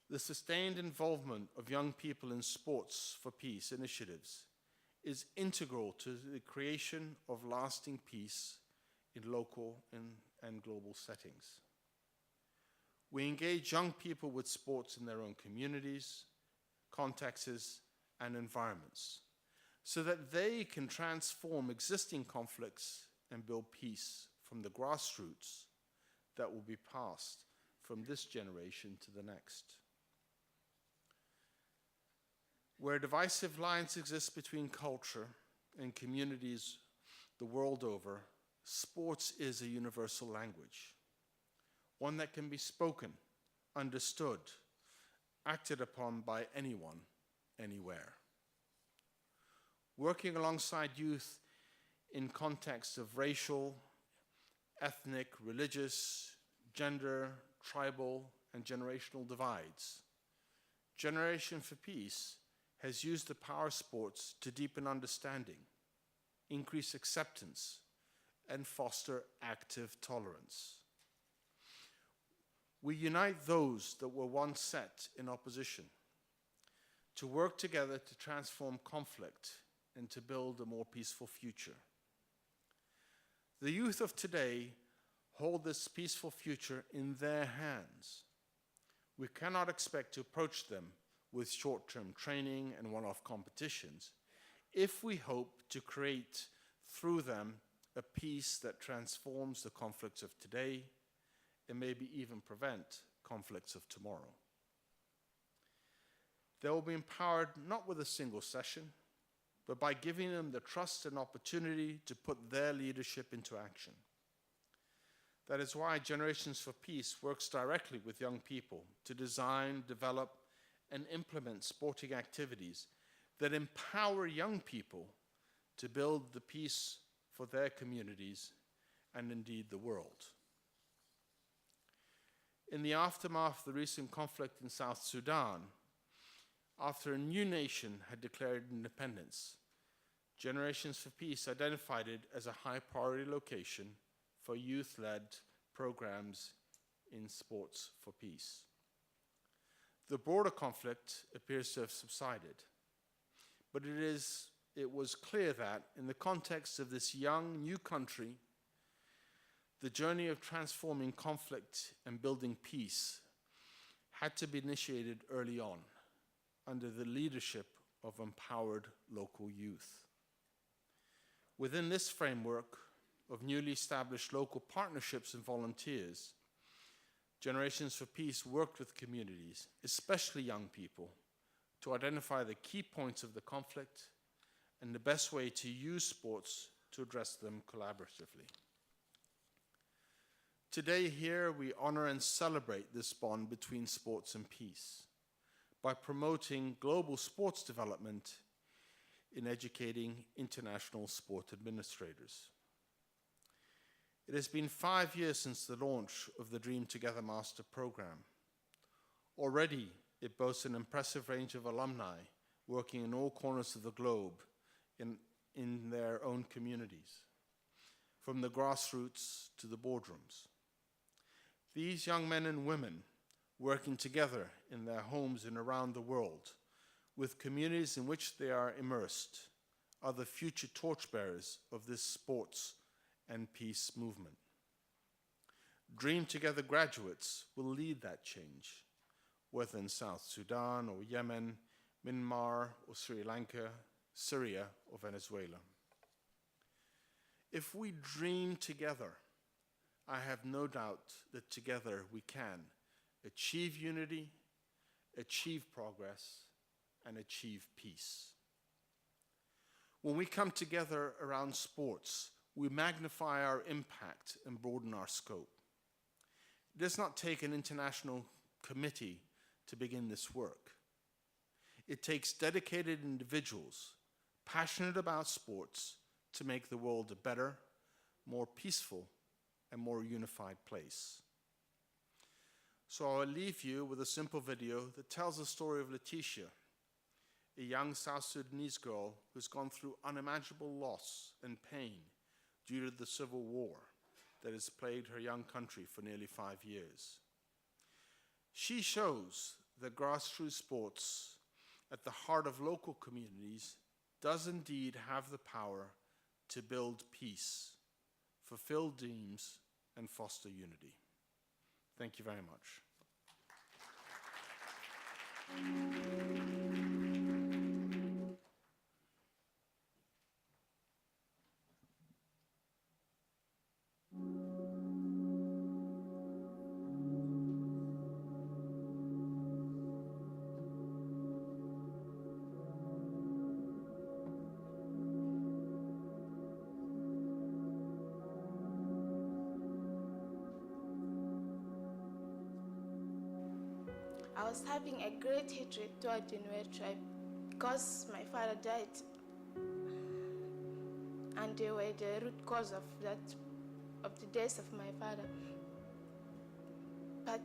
The sustained involvement of young people in sports for peace initiatives is integral to the creation of lasting peace in local and global settings. We engage young people with sports in their own communities, contexts, and environments, so that they can transform existing conflicts and build peace from the grassroots that will be passed from this generation to the next. Where divisive lines exist between culture and communities the world over, sports is a universal language, one that can be spoken, understood, acted upon by anyone, anywhere. Working alongside youth in contexts of racial, ethnic, religious, gender, tribal, and generational divides, Generation for Peace has used the power of sports to deepen understanding, increase acceptance, and foster active tolerance. We unite those that were once set in opposition to work together to transform conflict and to build a more peaceful future. The youth of today hold this peaceful future in their hands. We cannot expect to approach them with short-term training and one-off competitions if we hope to create through them a peace that transforms the conflicts of today and maybe even prevent conflicts of tomorrow. They will be empowered not with a single session, but by giving them the trust and opportunity to put their leadership into action. That is why Generations for Peace works directly with young people to design, develop, and implement sporting activities that empower young people to build the peace for their communities and indeed the world. In the aftermath of the recent conflict in South Sudan, after a new nation had declared independence, Generations for Peace identified it as a high priority location for youth-led programs in sports for peace. The broader conflict appears to have subsided, but it was clear that in the context of this young, new country, the journey of transforming conflict and building peace had to be initiated early on under the leadership of empowered local youth. Within this framework of newly established local partnerships and volunteers, Generations for Peace worked with communities, especially young people, to identify the key points of the conflict and the best way to use sports to address them collaboratively. Today here, we honor and celebrate this bond between sports and peace by promoting global sports development in educating international sport administrators. It has been 5 years since the launch of the Dream Together Master Program. Already, it boasts an impressive range of alumni working in all corners of the globe in their own communities, from the grassroots to the boardrooms. These young men and women working together in their homes and around the world with communities in which they are immersed are the future torchbearers of this sports and peace movement. Dream Together graduates will lead that change, whether in South Sudan or Yemen, Myanmar or Sri Lanka, Syria or Venezuela. If we dream together, I have no doubt that together we can achieve unity, achieve progress, and achieve peace. When we come together around sports, we magnify our impact and broaden our scope. It does not take an international committee to begin this work. It takes dedicated individuals passionate about sports to make the world a better, more peaceful, and more unified place. So I'll leave you with a simple video that tells the story of Letitia, a young South Sudanese girl who's gone through unimaginable loss and pain due to the civil war that has plagued her young country for nearly 5 years. She shows that grassroots sports at the heart of local communities does indeed have the power to build peace, fulfill dreams, and foster unity. Thank you very much. I was having a great hatred toward the Nuer tribe because my father died, and they were the root cause of the death of my father. But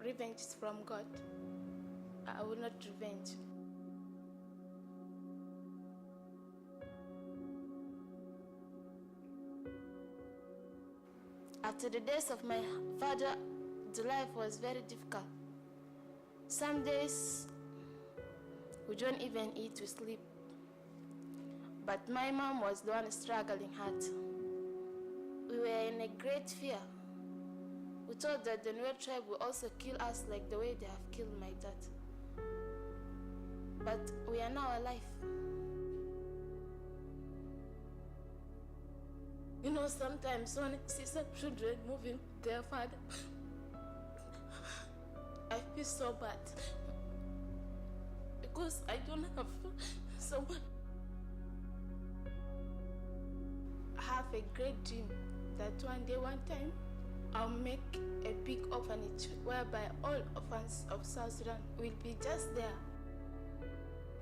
revenge is from God. I will not revenge. After the death of my father, the life was very difficult. Some days we don't even eat, we sleep. But my mom was the one struggling hard. We were in a great fear. We thought that the Nuer tribe will also kill us like the way they have killed my dad. But we are now alive. Sometimes when I see some children moving their father, I feel so bad because I don't have someone. I have a great dream that one day, one time, I'll make a big orphanage whereby all orphans of South Sudan will be just there.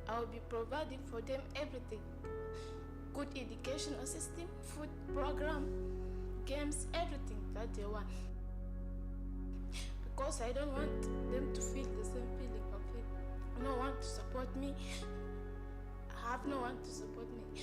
I will be providing for them everything. Good educational system, food program, games, everything that they want. Because I don't want them to feel the same feeling of it. No one to support me. I have no one to support me.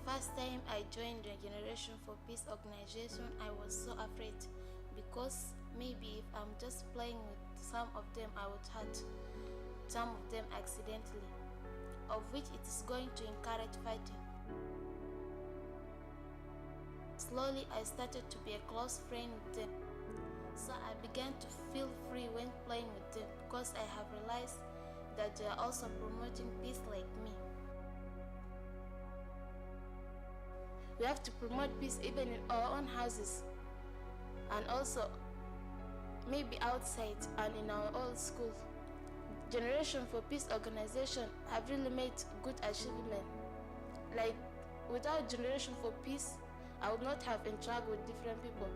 First time I joined the Generation for Peace organization, I was so afraid because maybe if I'm just playing with some of them, I would hurt some of them accidentally, of which it is going to encourage fighting. Slowly, I started to be a close friend with them, so I began to feel free when playing with them because I have realized that they are also promoting peace like me. We have to promote peace even in our own houses, and also maybe outside and in our own school. Generation for Peace organization have really made good achievement. Like without Generation for Peace, I would not have interacted with different people.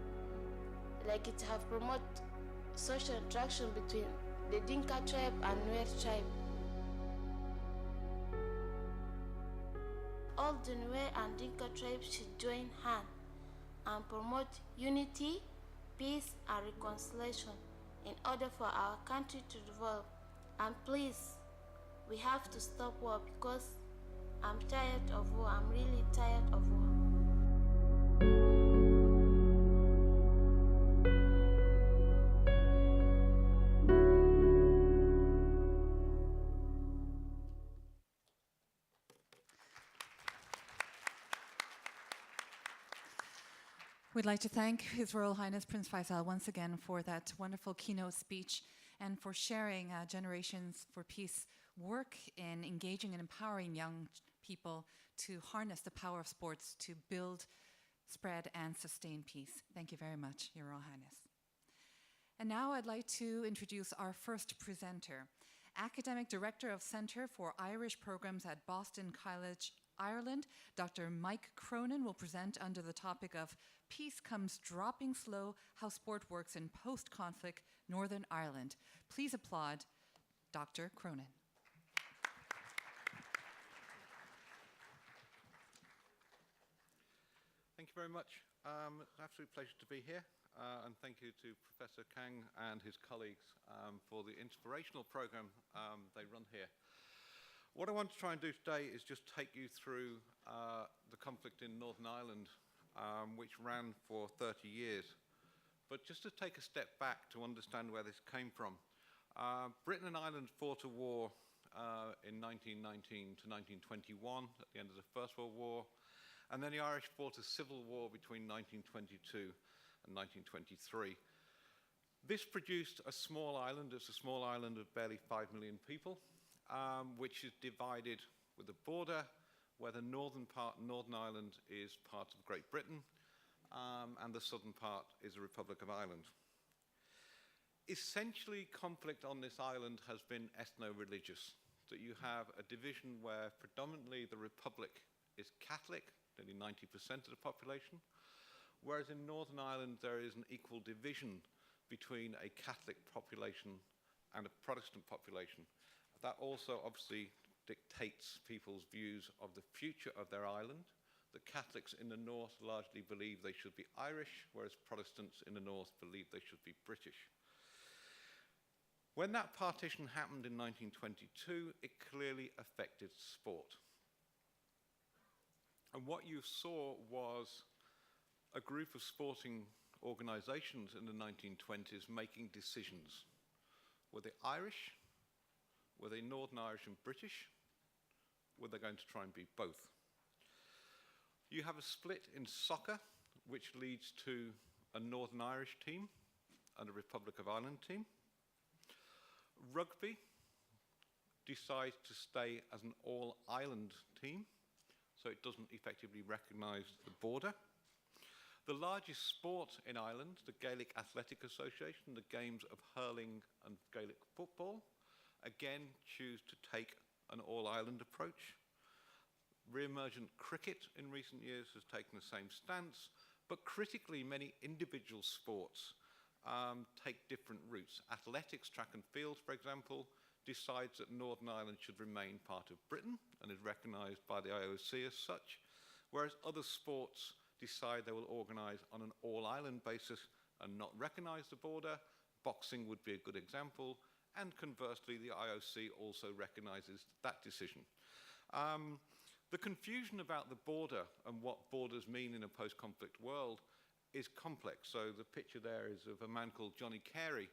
Like it have promoted social interaction between the Dinka tribe and Nuer tribe. All the Nuer and Dinka tribes should join hands and promote unity, peace, and reconciliation in order for our country to develop. And please, we have to stop war because I'm tired of war. I'm really tired of war. We'd like to thank His Royal Highness Prince Faisal once again for that wonderful keynote speech and for sharing Generations for Peace work in engaging and empowering young people to harness the power of sports to build, spread, and sustain peace. Thank you very much, Your Royal Highness. And now I'd like to introduce our first presenter. Academic Director of Center for Irish Programs at Boston College, Ireland, Dr. Mike Cronin will present under the topic of Peace Comes Dropping Slow, How Sport Works in Post-Conflict Northern Ireland. Please applaud Dr. Cronin. Thank you very much. It's an absolute pleasure to be here. And thank you to Professor Kang and his colleagues for the inspirational program they run here. What I want to try and do today is just take you through the conflict in Northern Ireland, which ran for 30 years. But just to take a step back to understand where this came from. Britain and Ireland fought a war in 1919 to 1921 at the end of the First World War. And then the Irish fought a civil war between 1922 and 1923. This produced a small island. It's a small island of barely 5 million people, which is divided with a border where the northern part, Northern Ireland, is part of Great Britain, and the southern part is the Republic of Ireland. Essentially, conflict on this island has been ethno-religious, that you have a division where predominantly the Republic is Catholic, nearly 90% of the population, whereas in Northern Ireland there is an equal division between a Catholic population and a Protestant population. That also obviously dictates people's views of the future of their island. The Catholics in the north largely believe they should be Irish, whereas Protestants in the north believe they should be British. When that partition happened in 1922, it clearly affected sport. And what you saw was a group of sporting organizations in the 1920s making decisions. Were they Irish? Were they Northern Irish and British? Were they going to try and be both? You have a split in soccer, which leads to a Northern Irish team and a Republic of Ireland team. Rugby decides to stay as an all-island team, so it doesn't effectively recognise the border. The largest sport in Ireland, the Gaelic Athletic Association, the games of hurling and Gaelic football, again choose to take an all-island approach. Re-emergent cricket in recent years has taken the same stance, but critically many individual sports take different routes. Athletics, track and field, for example, decides that Northern Ireland should remain part of Britain and is recognised by the IOC as such, whereas other sports decide they will organise on an all-island basis and not recognise the border. Boxing would be a good example, and conversely, the IOC also recognises that decision. The confusion about the border and what borders mean in a post-conflict world is complex. So the picture there is of a man called Johnny Carey.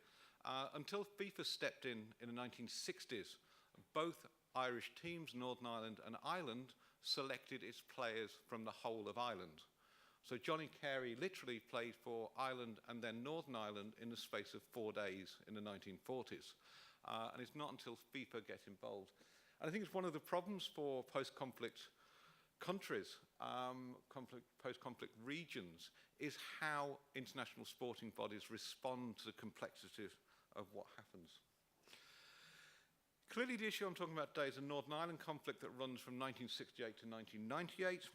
Until FIFA stepped in the 1960s, both Irish teams, Northern Ireland and Ireland, selected its players from the whole of Ireland. So Johnny Carey literally played for Ireland and then Northern Ireland in the space of 4 days in the 1940s. And it's not until FIFA get involved. And I think it's one of the problems for post-conflict countries, post-conflict regions, is how international sporting bodies respond to the complexities of what happens. Clearly the issue I'm talking about today is the Northern Ireland conflict that runs from 1968 to 1998.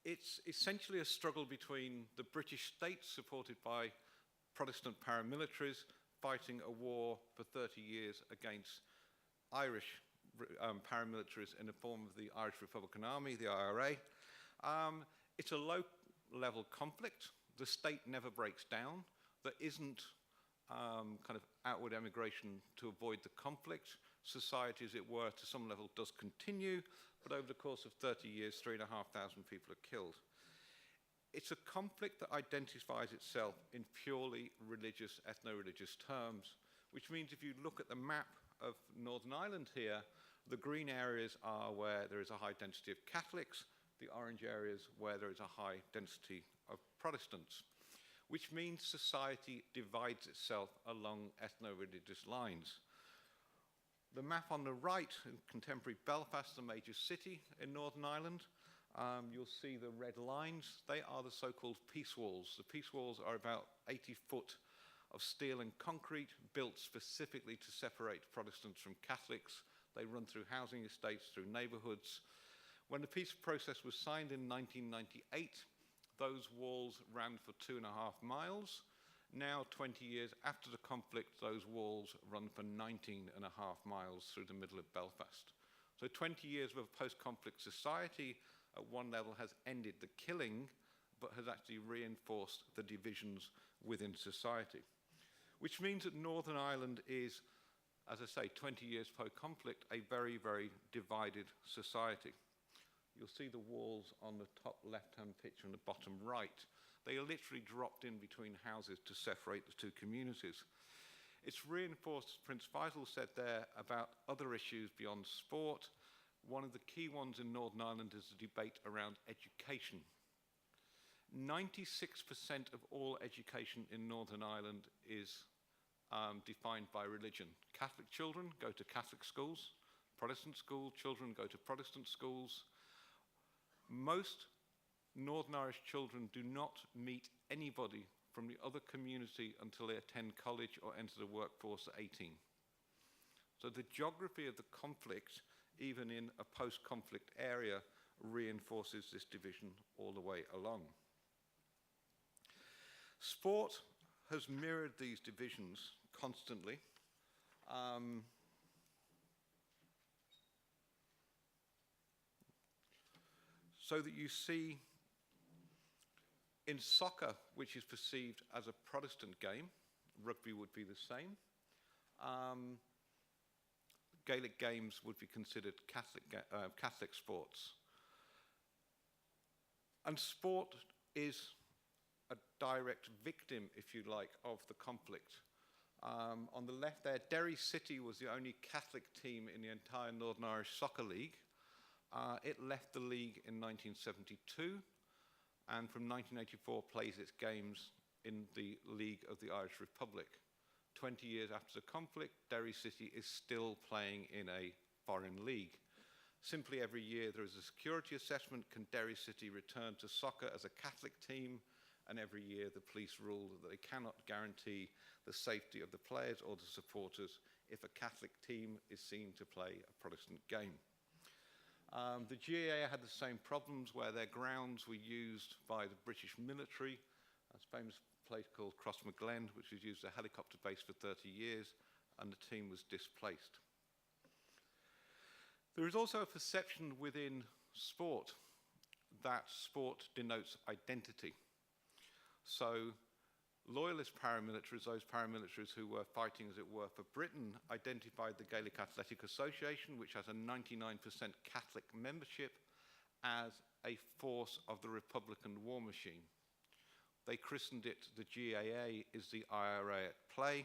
It's essentially a struggle between the British state, supported by Protestant paramilitaries, fighting a war for 30 years against Irish paramilitaries in the form of the Irish Republican Army, the IRA. It's a low-level conflict. The state never breaks down. There isn't kind of outward emigration to avoid the conflict. Society, as it were, to some level does continue, but over the course of 30 years, 3,500 people are killed. It's a conflict that identifies itself in purely religious, ethno-religious terms, which means if you look at the map of Northern Ireland here, the green areas are where there is a high density of Catholics, the orange areas where there is a high density of Protestants, which means society divides itself along ethno-religious lines. The map on the right, in contemporary Belfast, the major city in Northern Ireland, you'll see the red lines. They are the so-called peace walls. The peace walls are about 80 foot of steel and concrete built specifically to separate Protestants from Catholics. They run through housing estates, through neighborhoods. When the peace process was signed in 1998, those walls ran for 2.5 miles. Now, 20 years after the conflict, those walls run for 19.5 miles through the middle of Belfast. So 20 years of a post-conflict society at one level has ended the killing, but has actually reinforced the divisions within society. Which means that Northern Ireland is, as I say, 20 years post-conflict, a very, very divided society. You'll see the walls on the top left-hand picture and the bottom right. They are literally dropped in between houses to separate the two communities. It's reinforced, as Prince Faisal said there, about other issues beyond sport. One of the key ones in Northern Ireland is the debate around education. 96% of all education in Northern Ireland is defined by religion. Catholic children go to Catholic schools. Protestant school children go to Protestant schools. Most Northern Irish children do not meet anybody from the other community until they attend college or enter the workforce at 18. So the geography of the conflict, even in a post-conflict area, reinforces this division all the way along. Sport has mirrored these divisions constantly. So that you see in soccer, which is perceived as a Protestant game, rugby would be the same. Gaelic games would be considered Catholic sports. And sport is a direct victim, if you like, of the conflict. On the left there, Derry City was the only Catholic team in the entire Northern Irish Soccer League. It left the league in 1972, and from 1984 plays its games in the League of the Irish Republic. 20 years after the conflict, Derry City is still playing in a foreign league. Simply every year there is a security assessment. Can Derry City return to soccer as a Catholic team? And every year the police rule that they cannot guarantee the safety of the players or the supporters if a Catholic team is seen to play a Protestant game. The GAA had the same problems where their grounds were used by the British military. There's a famous place called Crossmaglen, which was used as a helicopter base for 30 years, and the team was displaced. There is also a perception within sport that sport denotes identity. So loyalist paramilitaries, those paramilitaries who were fighting, as it were, for Britain, identified the Gaelic Athletic Association, which has a 99% Catholic membership, as a force of the Republican war machine. They christened it the GAA is the IRA at play.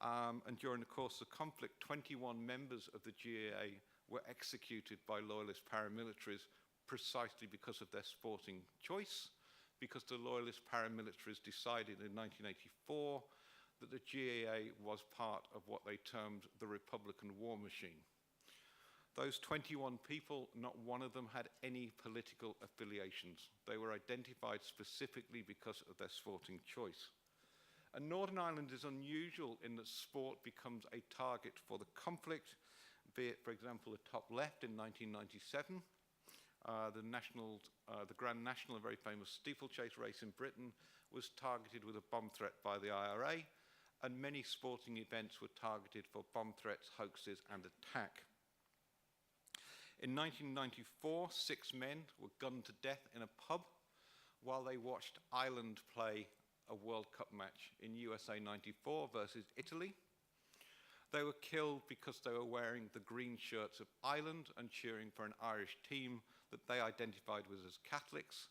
And during the course of the conflict, 21 members of the GAA were executed by loyalist paramilitaries precisely because of their sporting choice, because the loyalist paramilitaries decided in 1984 that the GAA was part of what they termed the Republican war machine. Those 21 people, not one of them had any political affiliations. They were identified specifically because of their sporting choice. And Northern Ireland is unusual in that sport becomes a target for the conflict, be it, for example, the top left in 1997, the Grand National, a very famous steeplechase race in Britain, was targeted with a bomb threat by the IRA, and many sporting events were targeted for bomb threats, hoaxes, and attack. In 1994, 6 men were gunned to death in a pub while they watched Ireland play a World Cup match in USA 94 versus Italy. They were killed because they were wearing the green shirts of Ireland and cheering for an Irish team that they identified with as Catholics.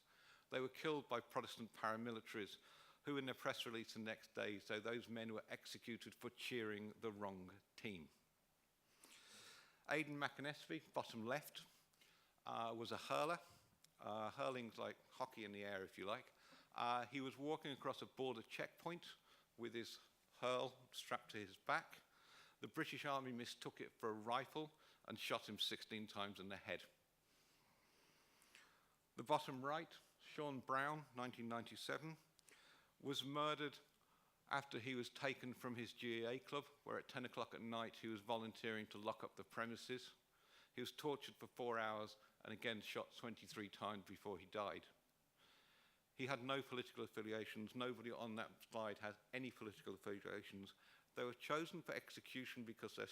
They were killed by Protestant paramilitaries who, in their press release the next day, say those men were executed for cheering the wrong team. Aidan McAnespy, bottom left, was a hurler. hurling's like hockey in the air, if you like. He was walking across a border checkpoint with his hurl strapped to his back. The British Army mistook it for a rifle and shot him 16 times in the head. The bottom right, Sean Brown, 1997, was murdered after he was taken from his GAA club, where at 10 o'clock at night he was volunteering to lock up the premises. He was tortured for 4 hours and again shot 23 times before he died. He had no political affiliations. Nobody on that slide has any political affiliations. They were chosen for execution because their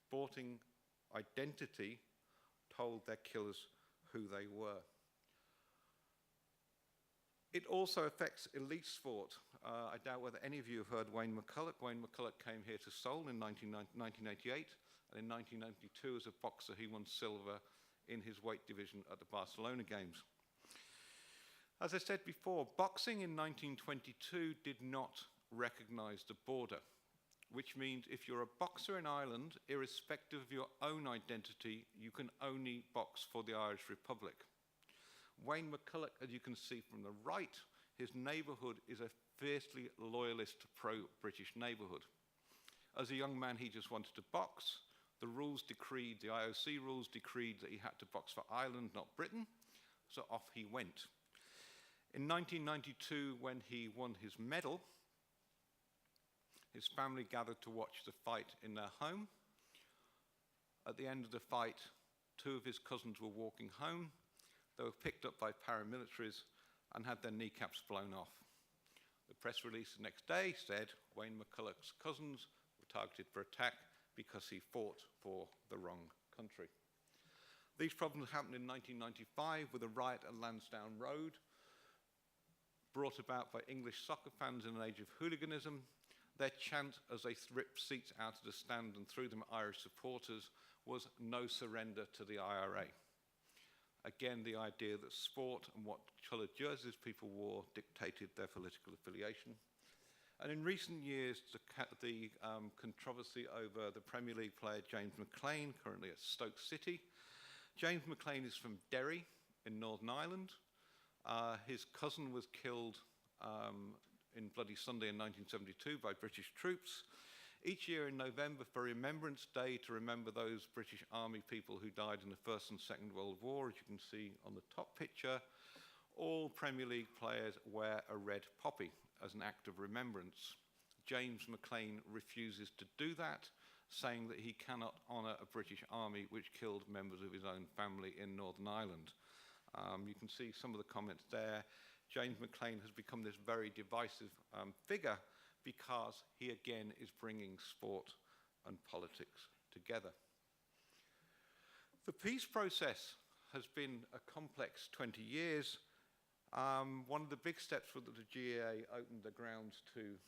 sporting identity told their killers who they were. It also affects elite sport. I doubt whether any of you have heard Wayne McCulloch. Wayne McCulloch came here to Seoul in 1988, and in 1992 as a boxer he won silver in his weight division at the Barcelona Games. As I said before, boxing in 1922 did not recognize the border, which means if you're a boxer in Ireland, irrespective of your own identity, you can only box for the Irish Republic. Wayne McCulloch, as you can see from the right, his neighbourhood is a fiercely loyalist pro-British neighbourhood. As a young man, he just wanted to box. The IOC rules decreed that he had to box for Ireland, not Britain, so off he went. In 1992, when he won his medal, his family gathered to watch the fight in their home. At the end of the fight, 2 of his cousins were walking home. They were picked up by paramilitaries and had their kneecaps blown off. The press release the next day said Wayne McCulloch's cousins were targeted for attack because he fought for the wrong country. These problems happened in 1995 with a riot at Lansdowne Road, brought about by English soccer fans in an age of hooliganism. Their chant as they ripped seats out of the stand and threw them at Irish supporters was no surrender to the IRA. Again, the idea that sport and what coloured jerseys people wore dictated their political affiliation. And in recent years, the controversy over the Premier League player James McClean, currently at Stoke City. James McClean is from Derry in Northern Ireland. His cousin was killed in Bloody Sunday in 1972 by British troops. Each year in November for Remembrance Day, to remember those British Army people who died in the First and Second World War, as you can see on the top picture, all Premier League players wear a red poppy as an act of remembrance. James McClean refuses to do that, saying that he cannot honour a British Army which killed members of his own family in Northern Ireland. You can see some of the comments there. James McClean has become this very divisive figure because he again is bringing sport and politics together. The peace process has been a complex 20 years. One of the big steps was that the GAA opened the grounds to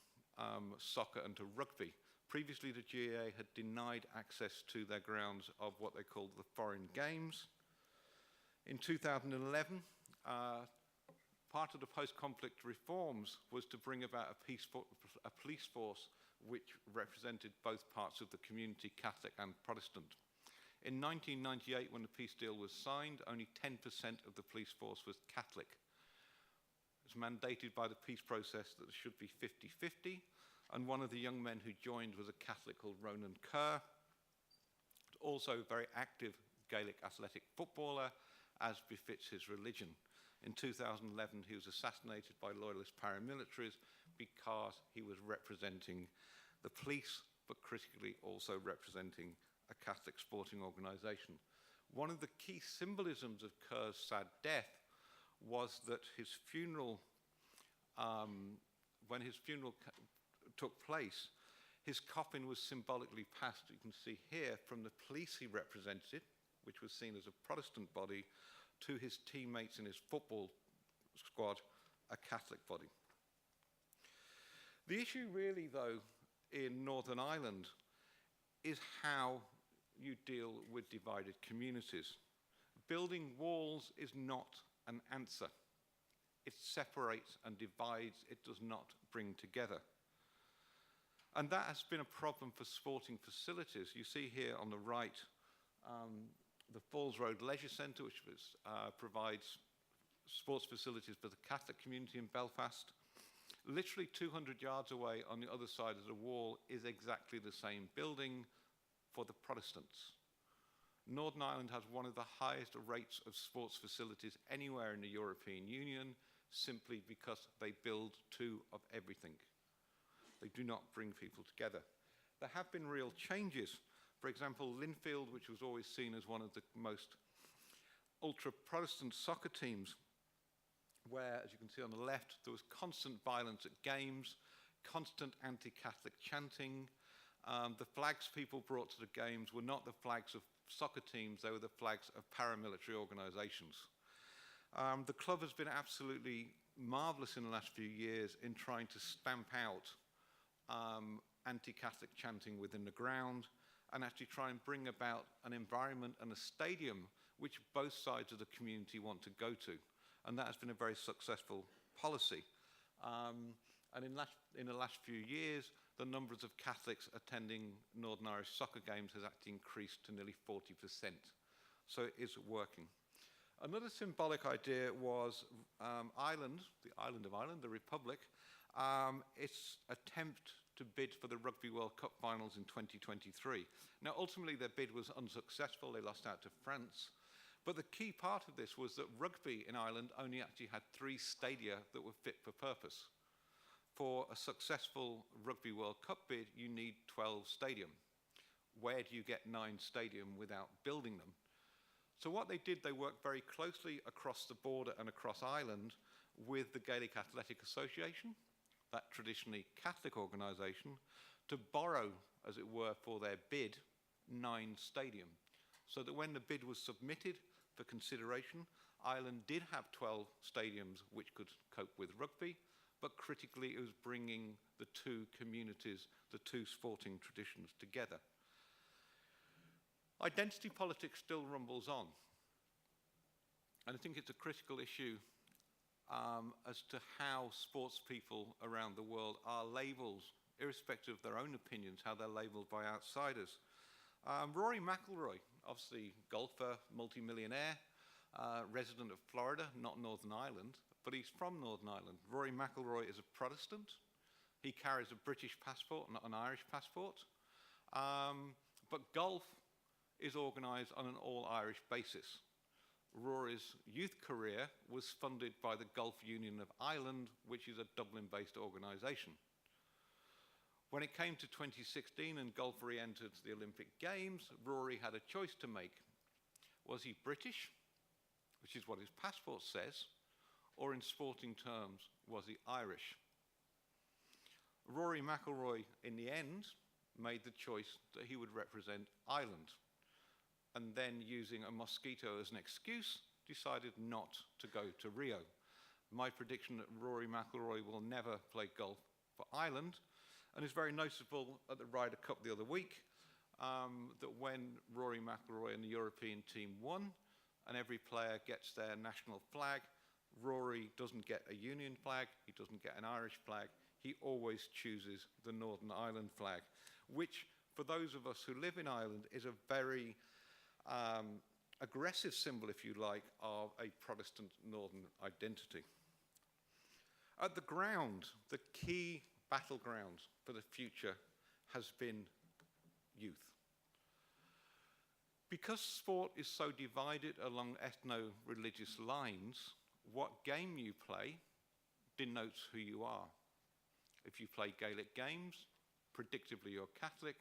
soccer and to rugby. Previously, the GAA had denied access to their grounds of what they called the foreign games. In 2011, part of the post-conflict reforms was to bring about a police force which represented both parts of the community, Catholic and Protestant. In 1998, when the peace deal was signed, only 10% of the police force was Catholic. It was mandated by the peace process that it should be 50-50, and one of the young men who joined was a Catholic called Ronan Kerr, also a very active Gaelic athletic footballer, as befits his religion. In 2011, he was assassinated by loyalist paramilitaries because he was representing the police, but critically also representing a Catholic sporting organisation. One of the key symbolisms of Kerr's sad death was that his funeral, when his funeral took place, his coffin was symbolically passed, you can see here, from the police he represented, which was seen as a Protestant body, to his teammates in his football squad, a Catholic body. The issue really, though, in Northern Ireland is how you deal with divided communities. Building walls is not an answer. It separates and divides, it does not bring together. And that has been a problem for sporting facilities. You see here on the right, the Falls Road Leisure Centre, which provides sports facilities for the Catholic community in Belfast. Literally 200 yards away on the other side of the wall is exactly the same building for the Protestants. Northern Ireland has one of the highest rates of sports facilities anywhere in the European Union, simply because they build two of everything. They do not bring people together. There have been real changes. For example, Linfield, which was always seen as one of the most ultra-Protestant soccer teams, where, as you can see on the left, there was constant violence at games, constant anti-Catholic chanting. The flags people brought to the games were not the flags of soccer teams, they were the flags of paramilitary organizations. The club has been absolutely marvelous in the last few years in trying to stamp out anti-Catholic chanting within the ground and actually try and bring about an environment and a stadium which both sides of the community want to go to. And that has been a very successful policy. And in the last few years, the numbers of Catholics attending Northern Irish soccer games has actually increased to nearly 40%. So it is working. Another symbolic idea was Ireland, the island of Ireland, the Republic, its attempt to bid for the Rugby World Cup finals in 2023. Now, ultimately, their bid was unsuccessful. They lost out to France. But the key part of this was that rugby in Ireland only actually had 3 stadia that were fit for purpose. For a successful Rugby World Cup bid, you need 12 stadium. Where do you get 9 stadium without building them? So what they did, they worked very closely across the border and across Ireland with the Gaelic Athletic Association, that traditionally Catholic organisation, to borrow, as it were, for their bid, 9 stadium. So that when the bid was submitted for consideration, Ireland did have 12 stadiums which could cope with rugby, but critically it was bringing the two communities, the two sporting traditions together. Identity politics still rumbles on. And I think it's a critical issue as to how sports people around the world are labelled, irrespective of their own opinions, how they're labelled by outsiders. Rory McIlroy, obviously golfer, multimillionaire, resident of Florida, not Northern Ireland, but he's from Northern Ireland. Rory McIlroy is a Protestant. He carries a British passport, not an Irish passport. But golf is organised on an all-Irish basis. Rory's youth career was funded by the Golf Union of Ireland, which is a Dublin-based organisation. When it came to 2016 and golf re-entered the Olympic Games, Rory had a choice to make. Was he British, which is what his passport says, or in sporting terms, was he Irish? Rory McIlroy, in the end, made the choice that he would represent Ireland, and then, using a mosquito as an excuse, decided not to go to Rio. My prediction that Rory McIlroy will never play golf for Ireland, and it's very noticeable at the Ryder Cup the other week that when Rory McIlroy and the European team won, and every player gets their national flag, Rory doesn't get a Union flag, he doesn't get an Irish flag, he always chooses the Northern Ireland flag, which, for those of us who live in Ireland, is a very aggressive symbol, if you like, of a Protestant Northern identity. At the ground, the key battleground for the future has been youth. Because sport is so divided along ethno-religious lines, what game you play denotes who you are. If you play Gaelic games, predictably you're Catholic.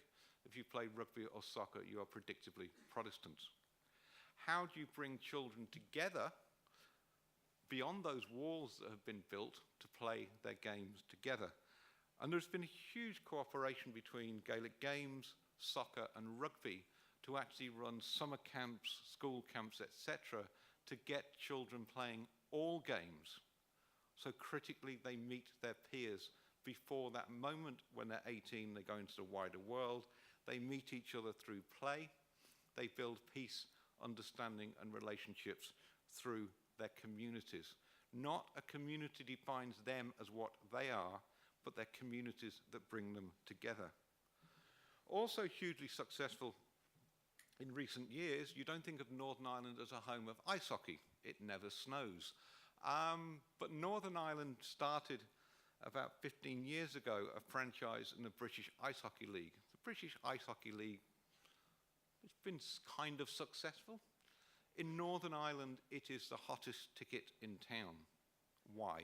If you play rugby or soccer, you are predictably Protestant. How do you bring children together beyond those walls that have been built to play their games together? And there's been a huge cooperation between Gaelic games, soccer and rugby to actually run summer camps, school camps, etc., to get children playing all games. So critically, they meet their peers before that moment when they're 18, they go into the wider world. They meet each other through play. They build peace, understanding, and relationships through their communities. Not a community defines them as what they are, but they're communities that bring them together. Also hugely successful in recent years, you don't think of Northern Ireland as a home of ice hockey. It never snows. But Northern Ireland started about 15 years ago a franchise in the British Ice Hockey League. The British Ice Hockey League has been kind of successful. In Northern Ireland, it is the hottest ticket in town. Why?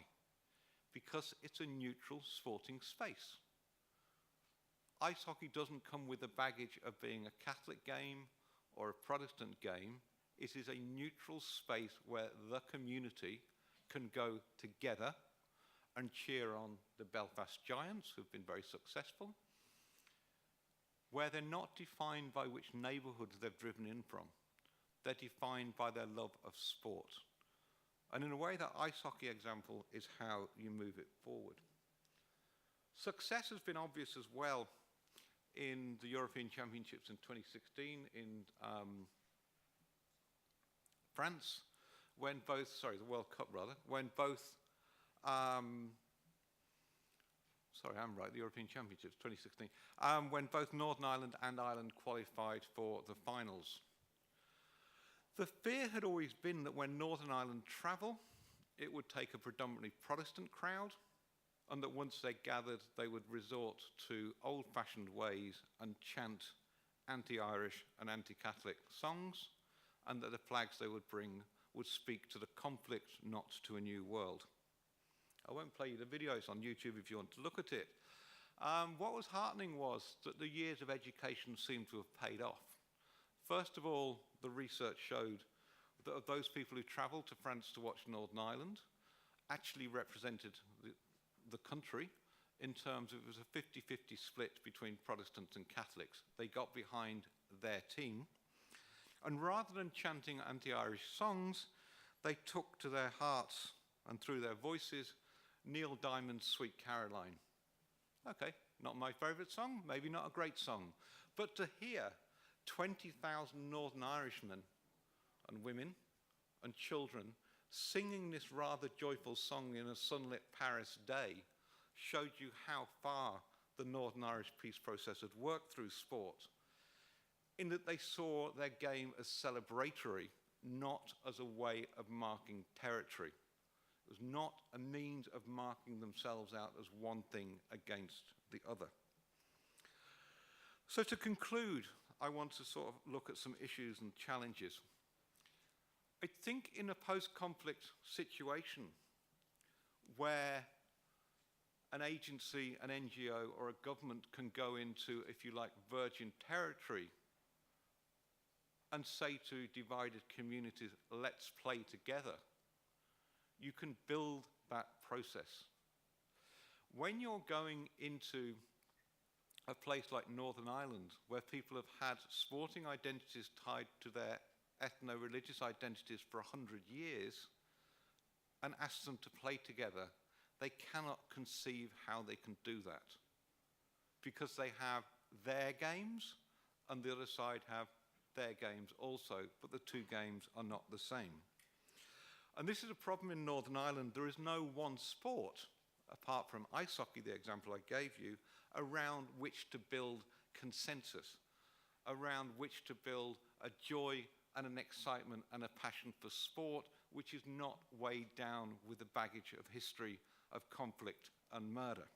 Because it's a neutral sporting space. Ice hockey doesn't come with the baggage of being a Catholic game or a Protestant game. It is a neutral space where the community can go together and cheer on the Belfast Giants, who've been very successful, where they're not defined by which neighbourhoods they've driven in from. They're defined by their love of sport. And in a way, that ice hockey example is how you move it forward. Success has been obvious as well in the European Championships in 2016 in France, when both, sorry, the World Cup rather, when both, sorry, I'm right, the European Championships 2016, when both Northern Ireland and Ireland qualified for the finals. The fear had always been that when Northern Ireland travel, it would take a predominantly Protestant crowd, and that once they gathered, they would resort to old-fashioned ways and chant anti-Irish and anti-Catholic songs, and that the flags they would bring would speak to the conflict, not to a new world. I won't play you the videos on YouTube if you want to look at it. What was heartening was that the years of education seemed to have paid off. First of all, the research showed that of those people who travelled to France to watch Northern Ireland actually represented the country in terms of it was a 50-50 split between Protestants and Catholics. They got behind their team. And rather than chanting anti-Irish songs, they took to their hearts and through their voices Neil Diamond's Sweet Caroline. Okay, not my favourite song, maybe not a great song, but to hear 20,000 Northern Irishmen and women and children singing this rather joyful song in a sunlit Paris day showed you how far the Northern Irish peace process had worked through sport, in that they saw their game as celebratory, not as a way of marking territory. It was not a means of marking themselves out as one thing against the other. So to conclude, I want to sort of look at some issues and challenges. I think in a post-conflict situation where an agency, an NGO, or a government can go into, if you like, virgin territory and say to divided communities, let's play together, you can build that process. When you're going into a place like Northern Ireland, where people have had sporting identities tied to their ethno-religious identities for 100 years, and ask them to play together, they cannot conceive how they can do that. Because they have their games, and the other side have their games also, but the two games are not the same. And this is a problem in Northern Ireland. There is no one sport, apart from ice hockey, the example I gave you, around which to build consensus, around which to build a joy and an excitement and a passion for sport, which is not weighed down with the baggage of history, of conflict and murder.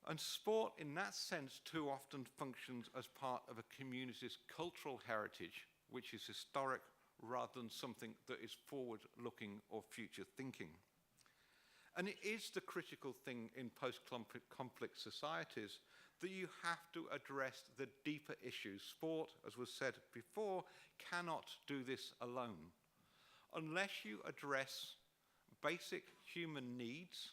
And sport, in that sense, too often functions as part of a community's cultural heritage, which is historic rather than something that is forward-looking or future-thinking. And it is the critical thing in post-conflict societies that you have to address the deeper issues. Sport, as was said before, cannot do this alone. Unless you address basic human needs,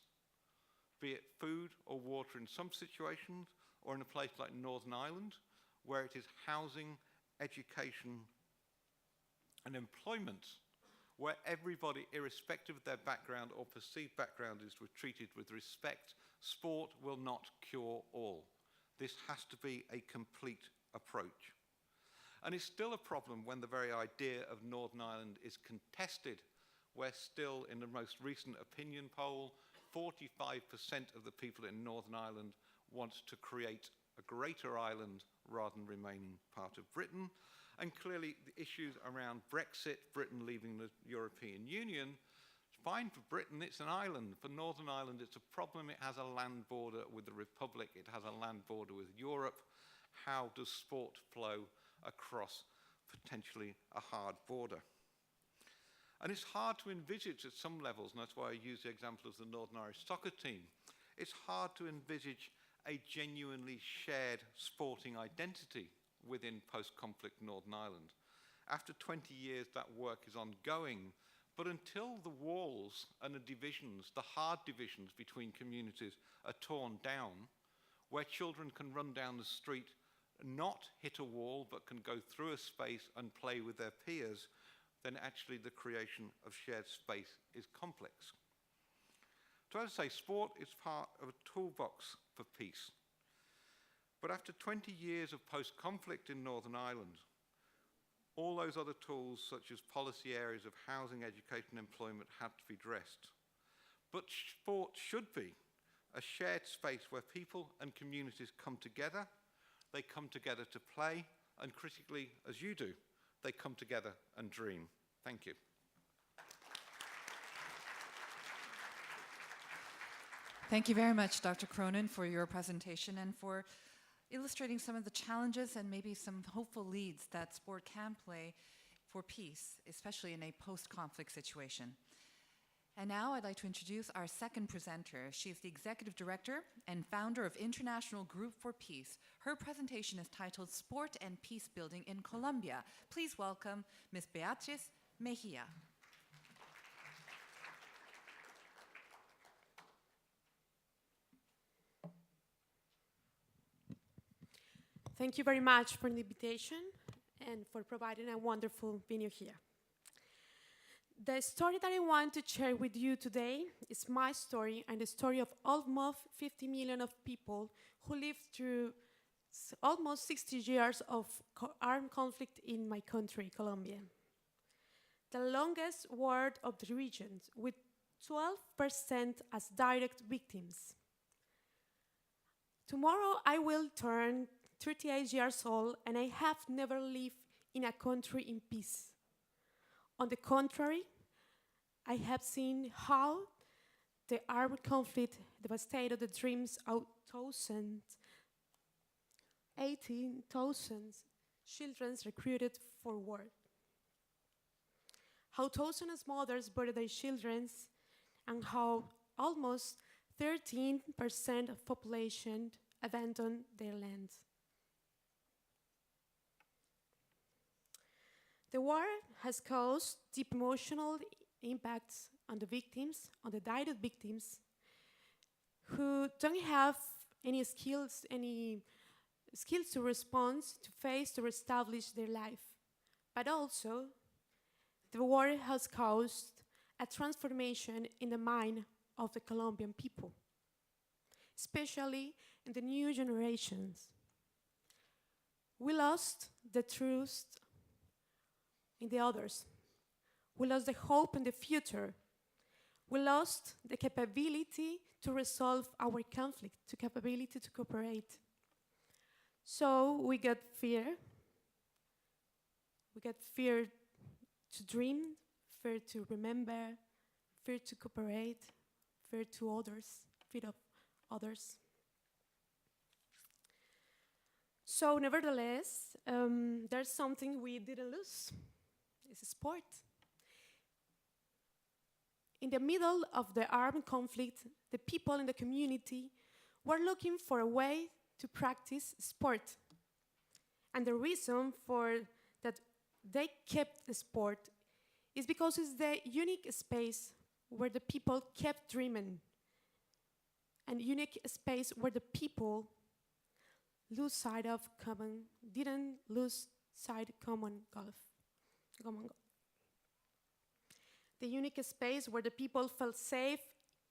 be it food or water in some situations, or in a place like Northern Ireland, where it is housing, education, and employment, where everybody, irrespective of their background or perceived background, is treated with respect, sport will not cure all. This has to be a complete approach. And it's still a problem when the very idea of Northern Ireland is contested, where still, in the most recent opinion poll, 45% of the people in Northern Ireland want to create a greater Ireland rather than remaining part of Britain. And clearly the issues around Brexit, Britain leaving the European Union, it's fine for Britain, it's an island. For Northern Ireland, it's a problem. It has a land border with the Republic. It has a land border with Europe. How does sport flow across potentially a hard border? And it's hard to envisage at some levels, and that's why I use the example of the Northern Irish soccer team. It's hard to envisage a genuinely shared sporting identity within post-conflict Northern Ireland. After 20 years, that work is ongoing, but until the walls and the divisions, the hard divisions between communities are torn down, where children can run down the street, not hit a wall, but can go through a space and play with their peers, then actually the creation of shared space is complex. So as I say, sport is part of a toolbox for peace. But after 20 years of post-conflict in Northern Ireland, all those other tools, such as policy areas of housing, education, and employment, had to be addressed. But sport should be a shared space where people and communities come together. They come together to play, and critically, as you do, they come together and dream. Thank you. Thank you very much, Dr. Cronin, for your presentation and for illustrating some of the challenges and maybe some hopeful leads that sport can play for peace, especially in a post-conflict situation. And now I'd like to introduce our second presenter. She is the Executive Director and founder of International Group for Peace. Her presentation is titled Sport and Peace Building in Colombia. Please welcome Ms. Beatriz Mejia. Thank you very much for the invitation and for providing a wonderful venue here. The story that I want to share with you today is my story and the story of almost 50 million of people who lived through almost 60 years of armed conflict in my country, Colombia. The longest war of the region, with 12% as direct victims. Tomorrow I will turn 38 years old, and I have never lived in a country in peace. On the contrary, I have seen how the armed conflict devastated the dreams of 18,000 children recruited for war. How thousands of mothers buried their children, and how almost 13% of population abandoned their land. The war has caused deep emotional impacts on the victims, on the direct victims, who don't have any skills to respond, to face, to reestablish their life. But also, the war has caused a transformation in the mind of the Colombian people, especially in the new generations. We lost the trust in the others. We lost the hope in the future. We lost the capability to resolve our conflict, the capability to cooperate. So we got fear. We got fear to dream, fear to remember, fear to cooperate, fear to others, fear of others. So nevertheless, there's something we didn't lose. It's sport. In the middle of the armed conflict, the people in the community were looking for a way to practice sport. And the reason for that they kept the sport is because it's the unique space where the people kept dreaming, and unique space where the people didn't lose sight of common goal. The unique space where the people felt safe,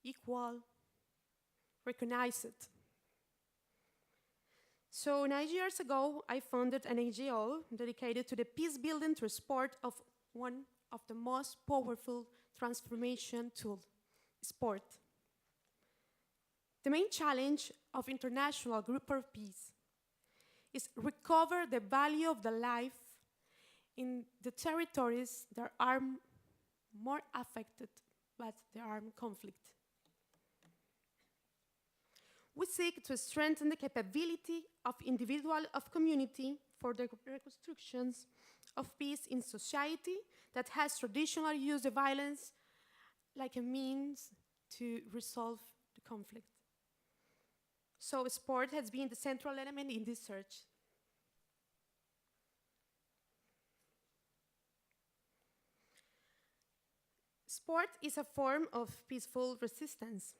equal, recognized. So 9 years ago, I founded an NGO dedicated to the peace building through sport of one of the most powerful transformation tools, sport. The main challenge of International Group for Peace is recover the value of the life in the territories that are more affected by the armed conflict. We seek to strengthen the capability of individual, of community for the reconstructions of peace in society that has traditionally used the violence like a means to resolve the conflict. So sport has been the central element in this search. Sport is a form of peaceful resistance.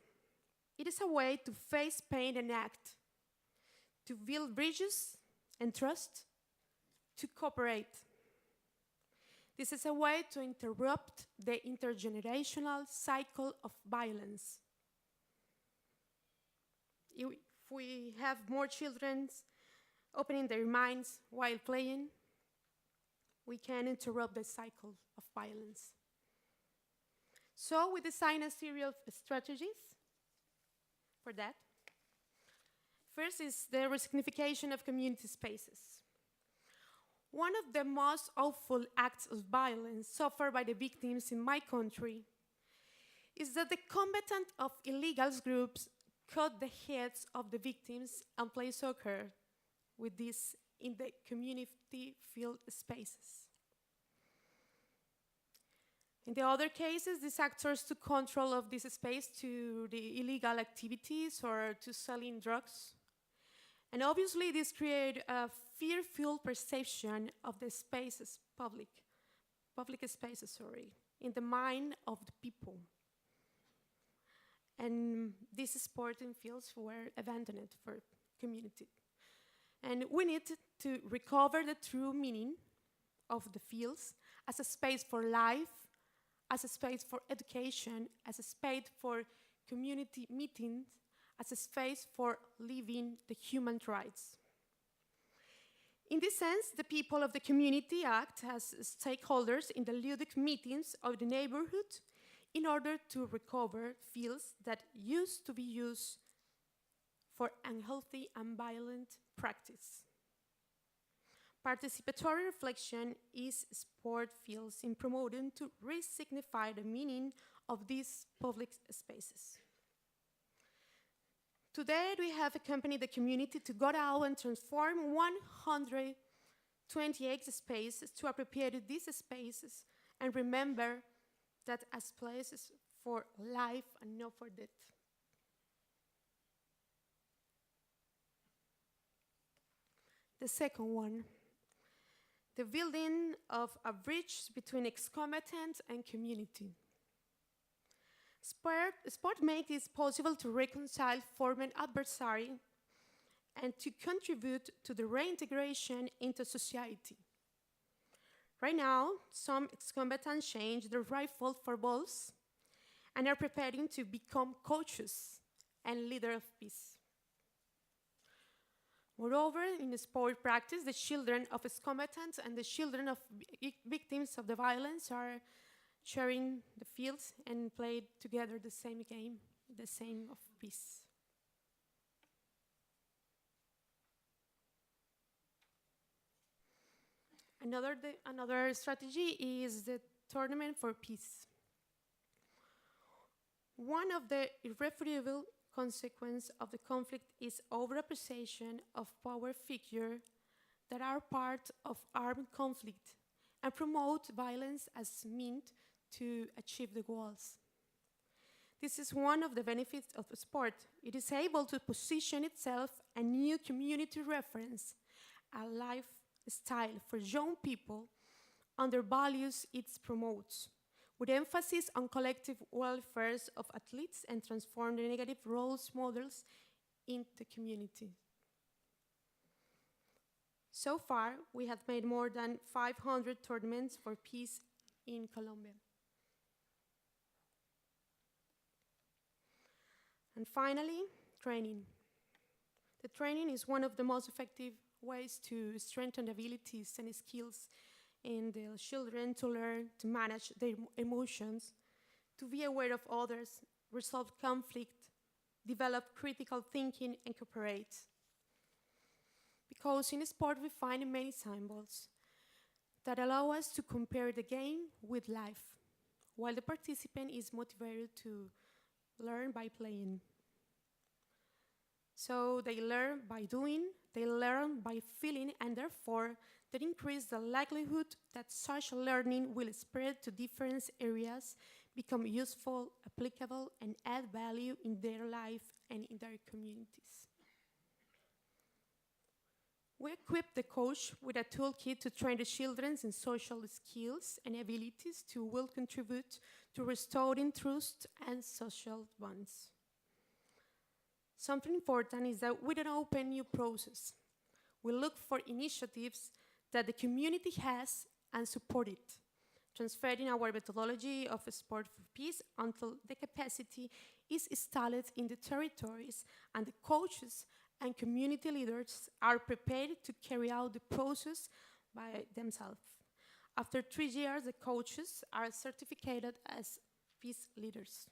It is a way to face pain and act, to build bridges and trust, to cooperate. This is a way to interrupt the intergenerational cycle of violence. If we have more children opening their minds while playing, we can interrupt the cycle of violence. So we designed a series of strategies for that. First is the resignification of community spaces. One of the most awful acts of violence suffered by the victims in my country is that the combatant of illegal groups cut the heads of the victims and play soccer with this in the community field spaces. In the other cases, these actors took control of this space to the illegal activities or to selling drugs. And obviously, this created a fearful perception of the spaces, public spaces, in the mind of the people. And these sporting fields were abandoned for community. And we need to recover the true meaning of the fields as a space for life, as a space for education, as a space for community meetings, as a space for living the human rights. In this sense, the people of the community act as stakeholders in the ludic meetings of the neighborhood in order to recover fields that used to be used for unhealthy and violent practice. Participatory reflection is sport fields in promoting to re-signify the meaning of these public spaces. Today, we have accompanied the community to go out and transform 128 spaces to appropriate these spaces and remember that as places for life and not for death. The second one, the building of a bridge between ex-combatant and community. Sport makes it possible to reconcile former adversary and to contribute to the reintegration into society. Right now, some ex-combatants change their rifle for balls and are preparing to become coaches and leaders of peace. Moreover, in the sport practice, the children of ex-combatants and the children of victims of the violence are sharing the fields and play together the same game, the same of peace. Another strategy is the tournament for peace. One of the irrefutable consequences of the conflict is overappreciation of power figures that are part of armed conflict and promote violence as means to achieve the goals. This is one of the benefits of the sport. It is able to position itself a new community reference, a lifestyle for young people, and the values it promotes, with emphasis on collective welfare of athletes and transform the negative role models into community. So far, we have made more than 500 tournaments for peace in Colombia. And finally, training. The training is one of the most effective ways to strengthen abilities and skills in the children to learn to manage their emotions, to be aware of others, resolve conflict, develop critical thinking, and cooperate. Because in sport we find many symbols. that allow us to compare the game with life, while the participant is motivated to learn by playing. So they learn by doing, they learn by feeling, and therefore that increase the likelihood that such learning will spread to different areas, become useful, applicable, and add value in their life and in their communities. We equip the coach with a toolkit to train the children in social skills and abilities to will contribute to restoring trust and social bonds. Something important is that we don't open new process. We look for initiatives that the community has and support it, transferring our methodology of sport for peace until the capacity is installed in the territories and the coaches and community leaders are prepared to carry out the process by themselves. After 3 years, the coaches are certificated as peace leaders.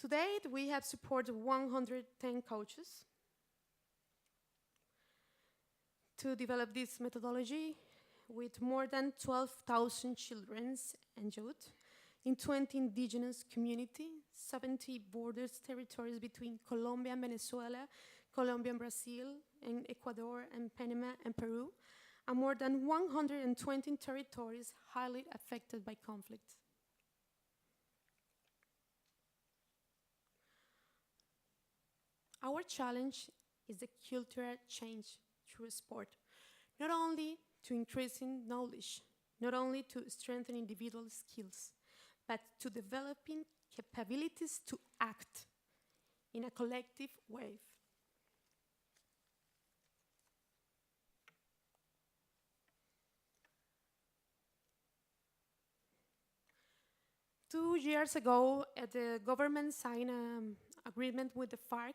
To date, we have supported 110 coaches to develop this methodology with more than 12,000 children and youth in 20 indigenous communities, 70 borders territories between Colombia and Venezuela, Colombia and Brazil, and Ecuador and Panama and Peru, and more than 120 territories highly affected by conflict. Our challenge is the cultural change through sport, not only to increasing knowledge, not only to strengthen individual skills, but to developing capabilities to act in a collective way. Two years ago, the government signed an agreement with the FARC,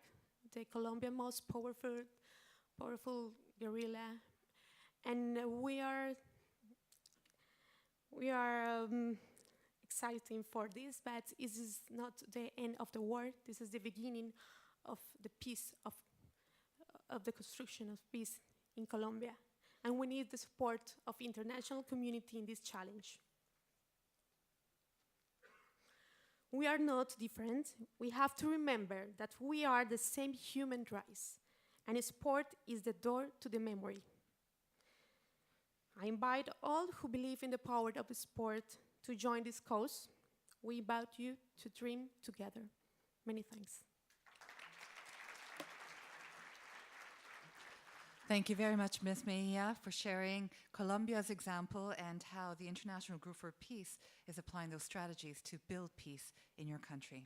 the Colombian most powerful guerrilla, and we are exciting for this, but this is not the end of the war. This is the beginning of the peace, of the construction of peace in Colombia. And we need the support of international community in this challenge. We are not different. We have to remember that we are the same human race, and sport is the door to the memory. I invite all who believe in the power of the sport to join this cause. We invite you to dream together. Many thanks. Thank you very much, Ms. Mejia, for sharing Colombia's example and how the International Group for Peace is applying those strategies to build peace in your country.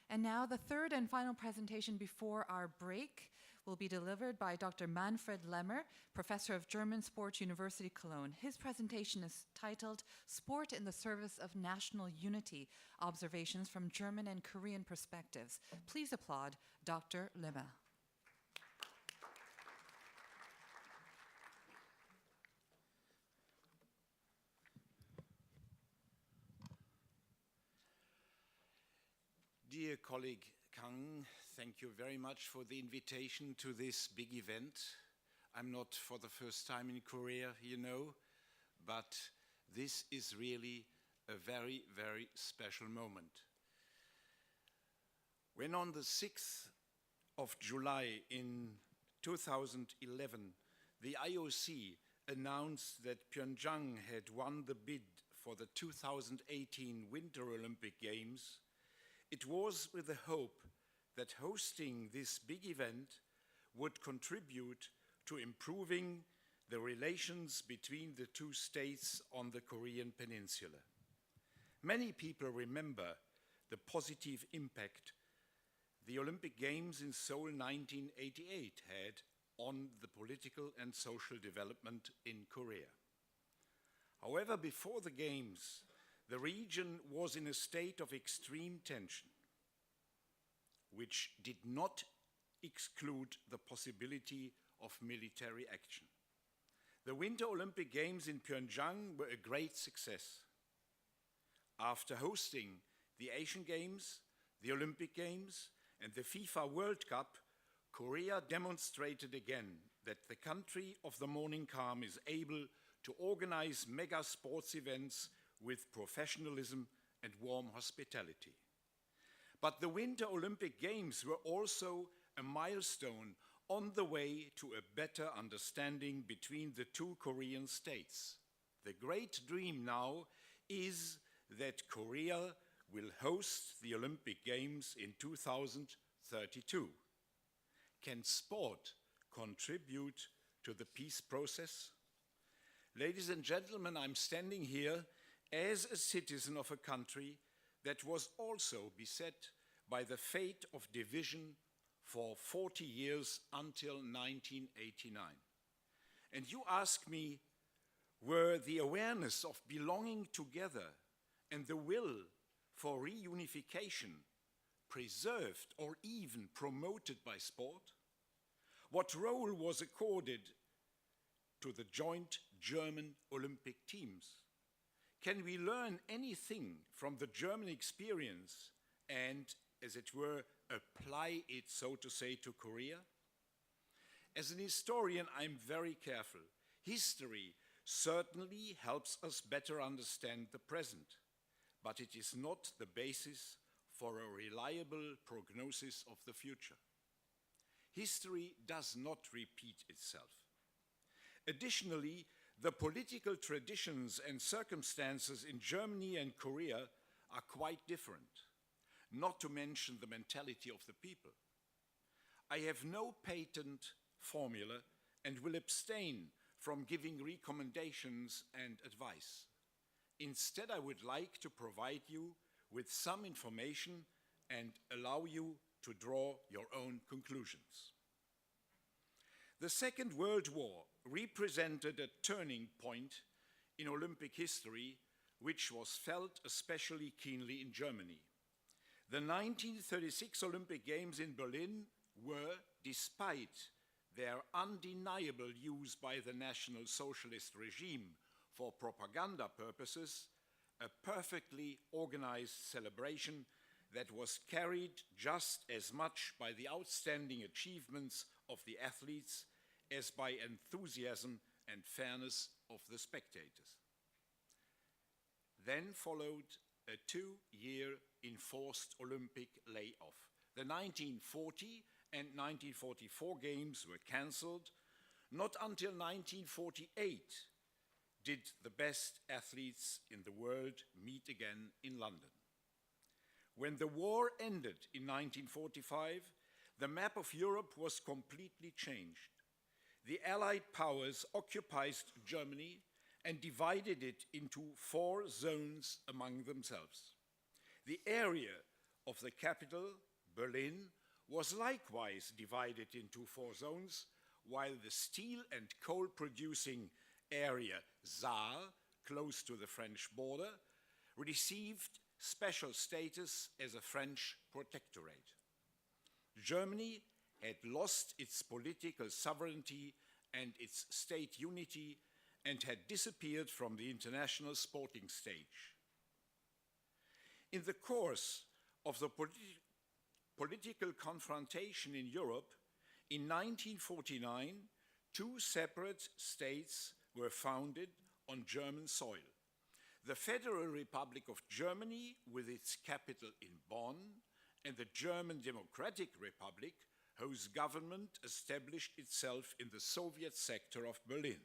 And now the third and final presentation before our break will be delivered by Dr. Manfred Lemmer, Professor of German Sport, University Cologne. His presentation is titled Sport in the Service of National Unity, Observations from German and Korean Perspectives. Please applaud Dr. Lemmer. Dear colleague Kang, thank you very much for the invitation to this big event. I'm not for the first time in Korea, you know, but this is really a very, very special moment. When on the 6th of July in 2011, the IOC announced that Pyeongchang had won the bid for the 2018 Winter Olympic Games, it was with the hope that hosting this big event would contribute to improving the relations between the two states on the Korean Peninsula. Many people remember the positive impact the Olympic Games in Seoul 1988 had on the political and social development in Korea. However, before the Games, the region was in a state of extreme tension, which did not exclude the possibility of military action. The Winter Olympic Games in Pyeongchang were a great success. After hosting the Asian Games, the Olympic Games, and the FIFA World Cup, Korea demonstrated again that the country of the morning calm is able to organize mega sports events with professionalism and warm hospitality. But the Winter Olympic Games were also a milestone on the way to a better understanding between the two Korean states. The great dream now is that Korea will host the Olympic Games in 2032. Can sport contribute to the peace process? Ladies and gentlemen, I'm standing here as a citizen of a country that was also beset by the fate of division for 40 years until 1989. And you ask me, were the awareness of belonging together and the will for reunification preserved or even promoted by sport? What role was accorded to the joint German Olympic teams? Can we learn anything from the German experience and, as it were, apply it, so to say, to Korea? As an historian, I'm very careful. History certainly helps us better understand the present, but it is not the basis for a reliable prognosis of the future. History does not repeat itself. Additionally, the political traditions and circumstances in Germany and Korea are quite different, not to mention the mentality of the people. I have no patent formula and will abstain from giving recommendations and advice. Instead, I would like to provide you with some information and allow you to draw your own conclusions. The Second World War represented a turning point in Olympic history, which was felt especially keenly in Germany. The 1936 Olympic Games in Berlin were, despite their undeniable use by the National Socialist regime for propaganda purposes, a perfectly organized celebration that was carried just as much by the outstanding achievements of the athletes as by enthusiasm and fairness of the spectators. Then followed a 2-year enforced Olympic layoff. The 1940 and 1944 games were cancelled. Not until 1948 did the best athletes in the world meet again in London. When the war ended in 1945, the map of Europe was completely changed. The Allied powers occupied Germany and divided it into 4 zones among themselves. The area of the capital, Berlin, was likewise divided into 4 zones, while the steel and coal-producing area, Saar, close to the French border, received special status as a French protectorate. Germany had lost its political sovereignty and its state unity and had disappeared from the international sporting stage. In the course of the political confrontation in Europe, in 1949, 2 separate states were founded on German soil. The Federal Republic of Germany, with its capital in Bonn, and the German Democratic Republic, whose government established itself in the Soviet sector of Berlin.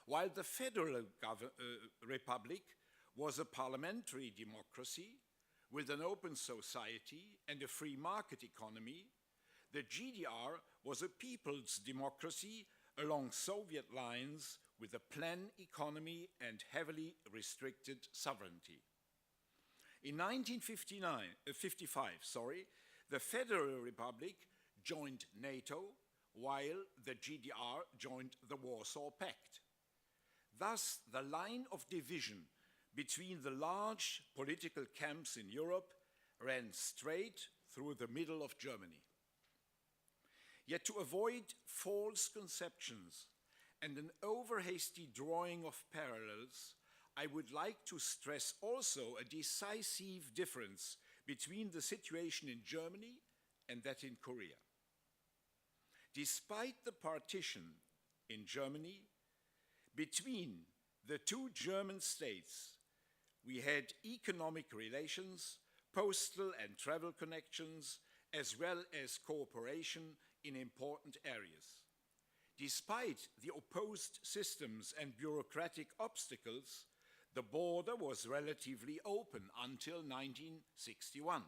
While the Federal Republic was a parliamentary democracy with an open society and a free market economy, the GDR was a people's democracy along Soviet lines with a planned economy and heavily restricted sovereignty. In 1955, the Federal Republic joined NATO, while the GDR joined the Warsaw Pact. Thus, the line of division between the large political camps in Europe ran straight through the middle of Germany. Yet to avoid false conceptions and an over-hasty drawing of parallels, I would like to stress also a decisive difference between the situation in Germany and that in Korea. Despite the partition in Germany, between the two German states, we had economic relations, postal and travel connections, as well as cooperation in important areas. Despite the opposed systems and bureaucratic obstacles, the border was relatively open until 1961.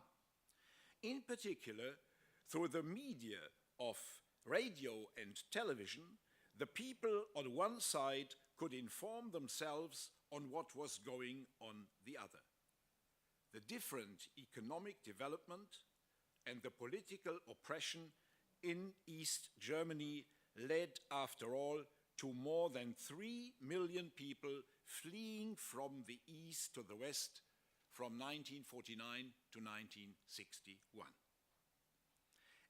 In particular, through the media of radio and television, the people on one side could inform themselves on what was going on the other. The different economic development and the political oppression in East Germany led, after all, to more than 3 million people fleeing from the east to the west from 1949 to 1961.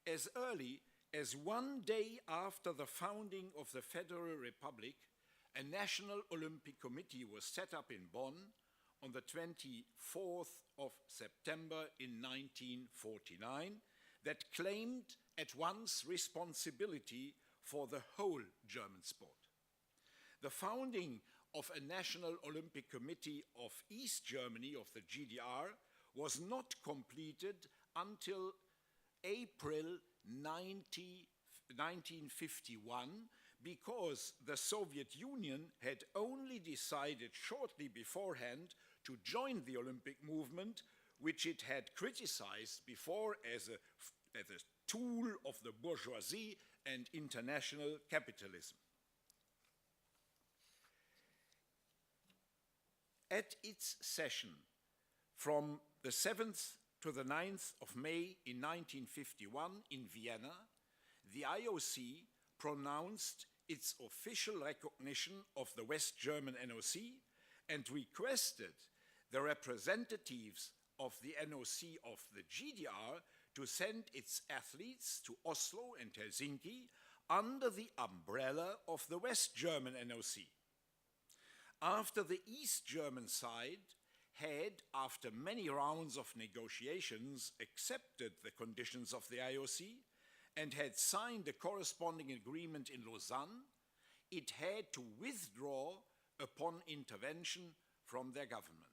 As early as one day after the founding of the Federal Republic, a National Olympic Committee was set up in Bonn on the 24th of September in 1949 that claimed at once responsibility for the whole German sport. The founding of a National Olympic Committee of East Germany, of the GDR, was not completed until April 1951, because the Soviet Union had only decided shortly beforehand to join the Olympic movement, which it had criticized before as a tool of the bourgeoisie and international capitalism. At its session from the 7th to the 9th of May in 1951 in Vienna, the IOC pronounced its official recognition of the West German NOC and requested the representatives of the NOC of the GDR to send its athletes to Oslo and Helsinki under the umbrella of the West German NOC. After the East German side had, after many rounds of negotiations, accepted the conditions of the IOC and had signed a corresponding agreement in Lausanne, it had to withdraw upon intervention from their government.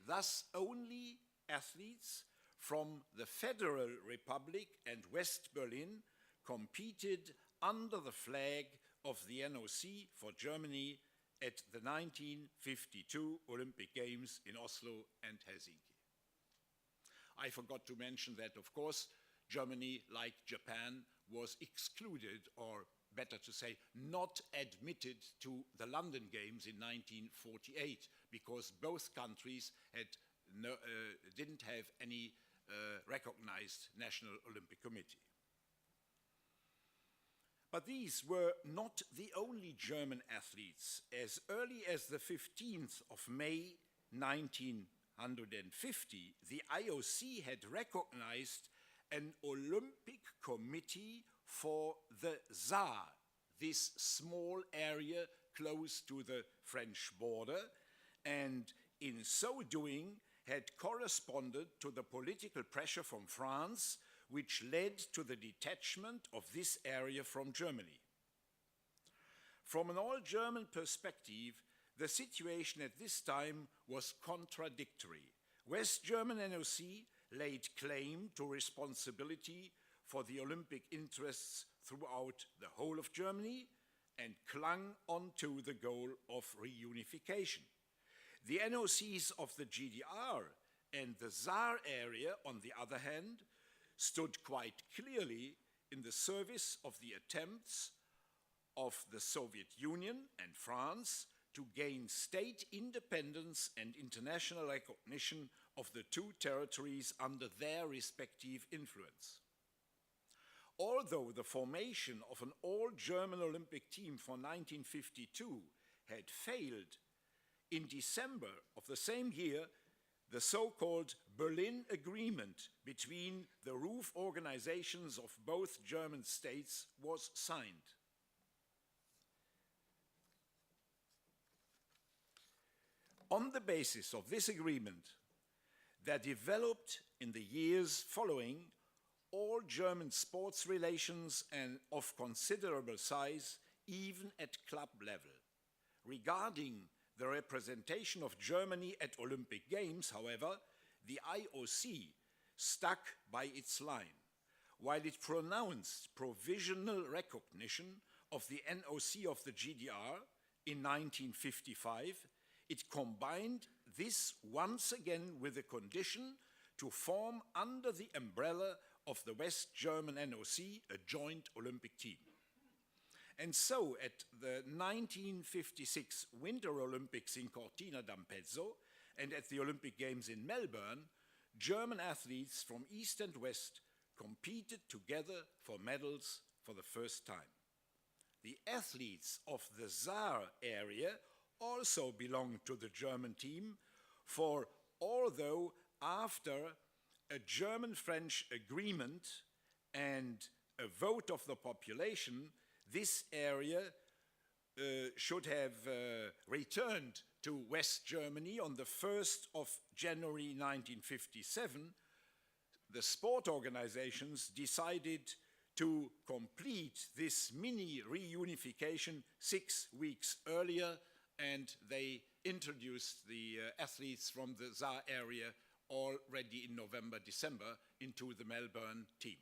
Thus, only athletes from the Federal Republic and West Berlin competed under the flag of the NOC for Germany at the 1952 Olympic Games in Oslo and Helsinki. I forgot to mention that, of course, Germany, like Japan, was excluded, or better to say, not admitted to the London Games in 1948, because both countries didn't have any recognized National Olympic Committee. But these were not the only German athletes. As early as the 15th of May 1950, the IOC had recognized an Olympic Committee for the Saar, this small area close to the French border, and in so doing had corresponded to the political pressure from France, which led to the detachment of this area from Germany. From an all-German perspective, the situation at this time was contradictory. West German NOC laid claim to responsibility for the Olympic interests throughout the whole of Germany and clung onto the goal of reunification. The NOCs of the GDR and the Saar area, on the other hand, stood quite clearly in the service of the attempts of the Soviet Union and France to gain state independence and international recognition of the two territories under their respective influence. Although the formation of an all-German Olympic team for 1952 had failed, in December of the same year, the so-called Berlin Agreement between the roof organizations of both German states was signed. On the basis of this agreement, there developed in the years following all German sports relations and of considerable size, even at club level. Regarding the representation of Germany at Olympic Games, however, the IOC stuck by its line. While it pronounced provisional recognition of the NOC of the GDR in 1955, it combined this once again with the condition to form under the umbrella of the West German NOC a joint Olympic team. And so at the 1956 Winter Olympics in Cortina d'Ampezzo and at the Olympic Games in Melbourne, German athletes from East and West competed together for medals for the first time. The athletes of the Saar area also belonged to the German team, for although after a German-French agreement and a vote of the population, this area should have returned to West Germany on the 1st of January 1957, the sport organizations decided to complete this mini reunification 6 weeks earlier, and they introduced the athletes from the Saar area already in November, December into the Melbourne team.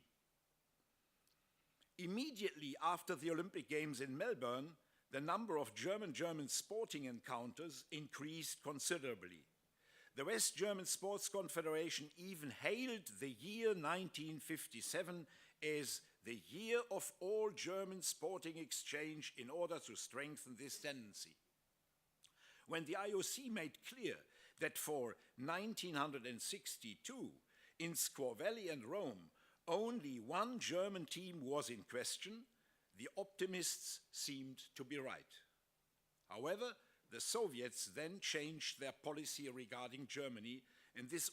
Immediately after the Olympic Games in Melbourne, the number of German sporting encounters increased considerably. The West German Sports Confederation even hailed the year 1957 as the year of all German sporting exchange in order to strengthen this tendency. When the IOC made clear that for 1962, in Squaw Valley and Rome, only one German team was in question, the optimists seemed to be right. However, the Soviets then changed their policy regarding Germany, and this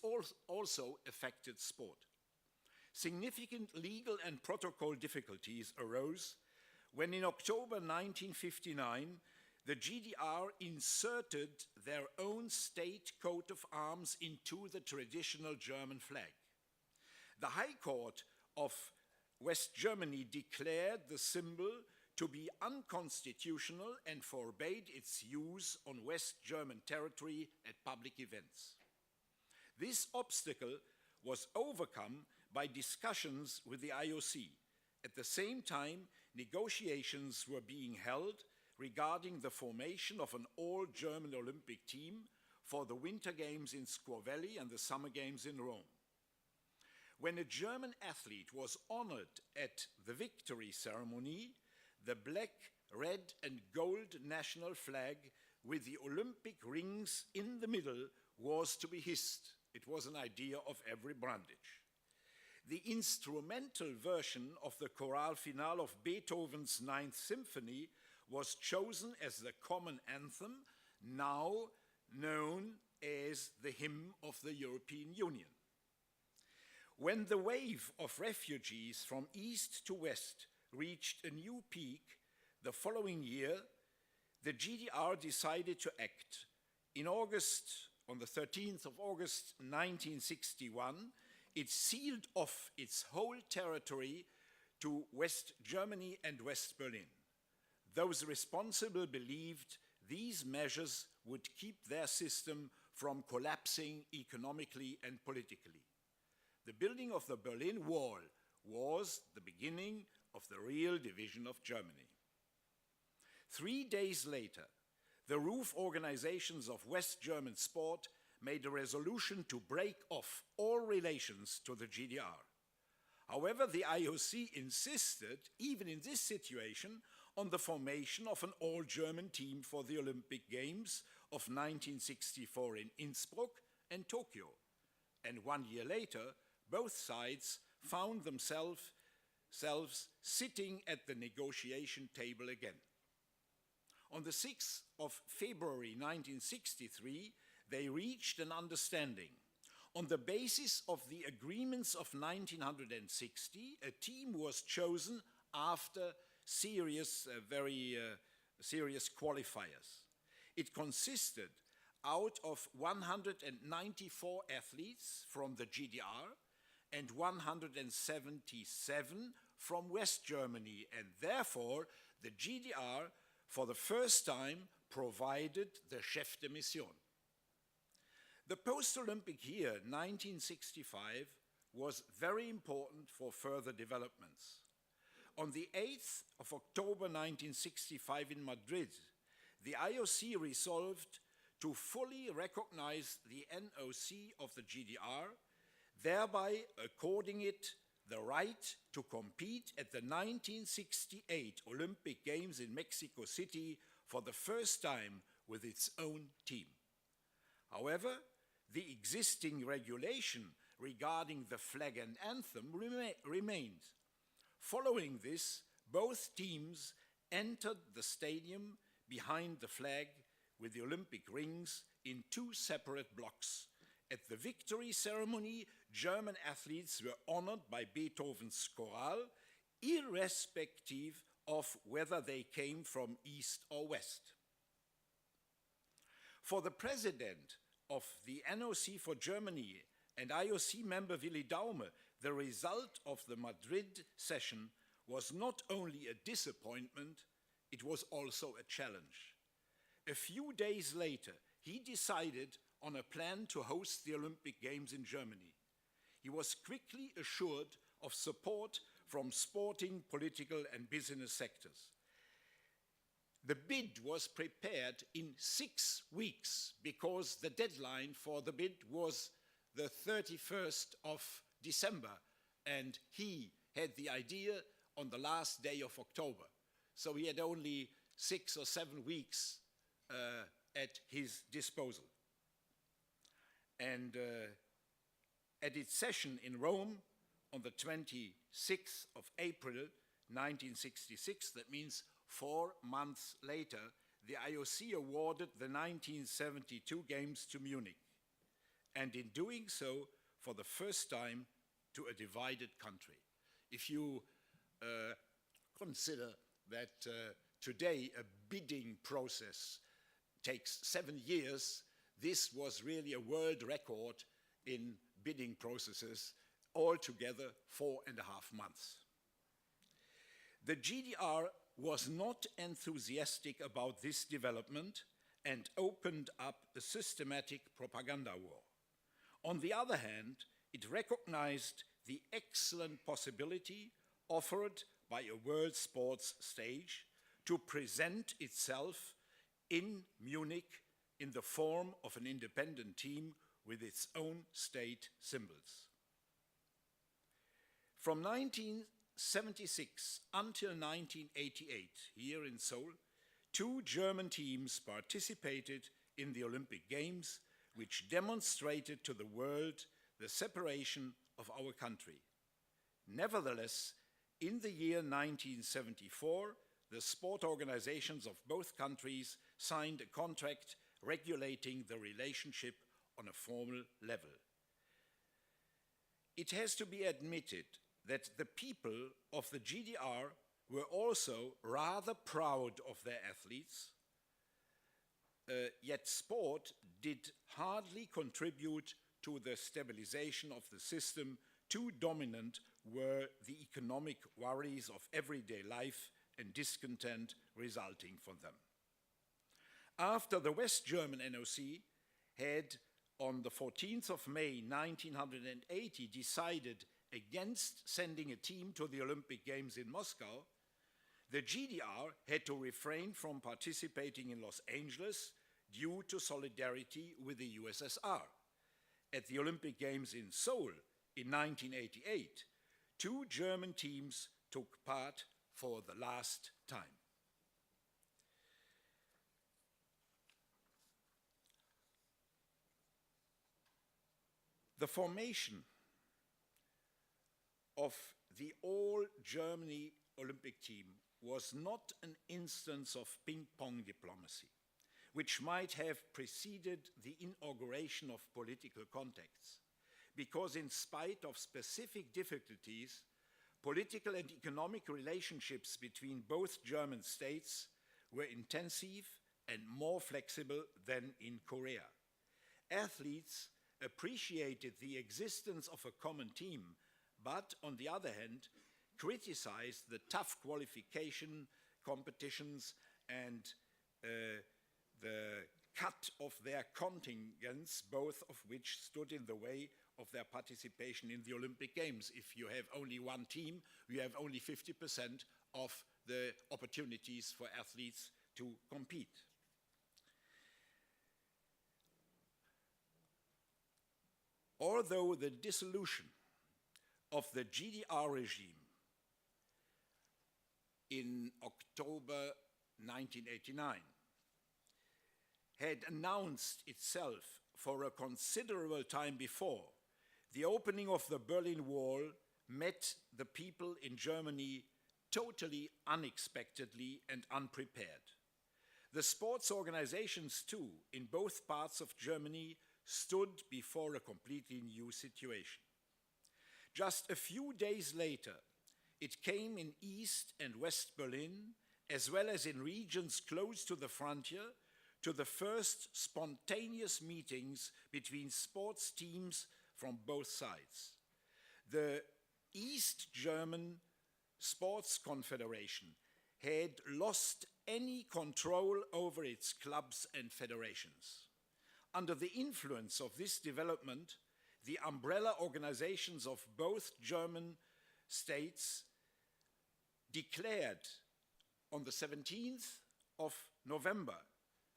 also affected sport. Significant legal and protocol difficulties arose when in October 1959, the GDR inserted their own state coat of arms into the traditional German flag. The High Court of West Germany declared the symbol to be unconstitutional and forbade its use on West German territory at public events. This obstacle was overcome by discussions with the IOC. At the same time, negotiations were being held regarding the formation of an all-German Olympic team for the Winter Games in Squaw Valley and the Summer Games in Rome. When a German athlete was honored at the victory ceremony, the black, red, and gold national flag with the Olympic rings in the middle was to be hissed. It was an idea of every Brundage. The instrumental version of the chorale finale of Beethoven's Ninth Symphony was chosen as the common anthem, now known as the Hymn of the European Union. When the wave of refugees from east to west reached a new peak the following year, the GDR decided to act. In August, on the 13th of August 1961, it sealed off its whole territory to West Germany and West Berlin. Those responsible believed these measures would keep their system from collapsing economically and politically. The building of the Berlin Wall was the beginning of the real division of Germany. 3 days later, the roof organizations of West German sport made a resolution to break off all relations to the GDR. However, the IOC insisted, even in this situation, on the formation of an all-German team for the Olympic Games of 1964 in Innsbruck and Tokyo. And 1 year later, both sides found themselves sitting at the negotiation table again. On the 6th of February 1963, they reached an understanding. On the basis of the agreements of 1960, a team was chosen after very serious qualifiers. It consisted out of 194 athletes from the GDR and 177 from West Germany, and therefore the GDR for the first time provided the chef de mission. The post-Olympic year 1965 was very important for further developments. On the 8th of October 1965 in Madrid, the IOC resolved to fully recognize the NOC of the GDR, thereby according it the right to compete at the 1968 Olympic Games in Mexico City for the first time with its own team. However, the existing regulation regarding the flag and anthem remained. Following this, both teams entered the stadium behind the flag with the Olympic rings in two separate blocks. At the victory ceremony, German athletes were honored by Beethoven's chorale, irrespective of whether they came from East or West. For the president of the NOC for Germany and IOC member Willi Daume, the result of the Madrid session was not only a disappointment, it was also a challenge. A few days later, he decided on a plan to host the Olympic Games in Germany. He was quickly assured of support from sporting, political, and business sectors. The bid was prepared in 6 weeks because the deadline for the bid was the 31st of December, and he had the idea on the last day of October. So he had only 6 or 7 weeks at his disposal. And at its session in Rome on the 26th of April 1966, that means 4 months later, the IOC awarded the 1972 Games to Munich, and in doing so, for the first time, to a divided country. If you consider that today a bidding process takes 7 years, this was really a world record in bidding processes, altogether 4.5 months. The GDR was not enthusiastic about this development and opened up a systematic propaganda war. On the other hand, it recognized the excellent possibility offered by a world sports stage to present itself in Munich in the form of an independent team with its own state symbols. From 1976 until 1988, here in Seoul, 2 German teams participated in the Olympic Games, which demonstrated to the world the separation of our country. Nevertheless, in the year 1974, the sport organizations of both countries signed a contract regulating the relationship on a formal level. It has to be admitted that the people of the GDR were also rather proud of their athletes, yet sport did hardly contribute to the stabilization of the system. Too dominant were the economic worries of everyday life and discontent resulting from them. After the West German NOC had, on the 14th of May 1980, decided against sending a team to the Olympic Games in Moscow, the GDR had to refrain from participating in Los Angeles due to solidarity with the USSR. At the Olympic Games in Seoul in 1988, 2 German teams took part for the last time. The formation of the all-Germany Olympic team was not an instance of ping-pong diplomacy, which might have preceded the inauguration of political contacts, because in spite of specific difficulties, political and economic relationships between both German states were intensive and more flexible than in Korea. Athletes appreciated the existence of a common team, but on the other hand, criticized the tough qualification competitions and the cut of their contingents, both of which stood in the way of their participation in the Olympic Games. If you have only one team, you have only 50% of the opportunities for athletes to compete. Although the dissolution of the GDR regime in October 1989 had announced itself for a considerable time before, the opening of the Berlin Wall met the people in Germany totally unexpectedly and unprepared. The sports organizations too, in both parts of Germany, stood before a completely new situation. Just a few days later, it came in East and West Berlin, as well as in regions close to the frontier, to the first spontaneous meetings between sports teams from both sides. The East German Sports Confederation had lost any control over its clubs and federations. Under the influence of this development, the umbrella organizations of both German states declared on the 17th of November,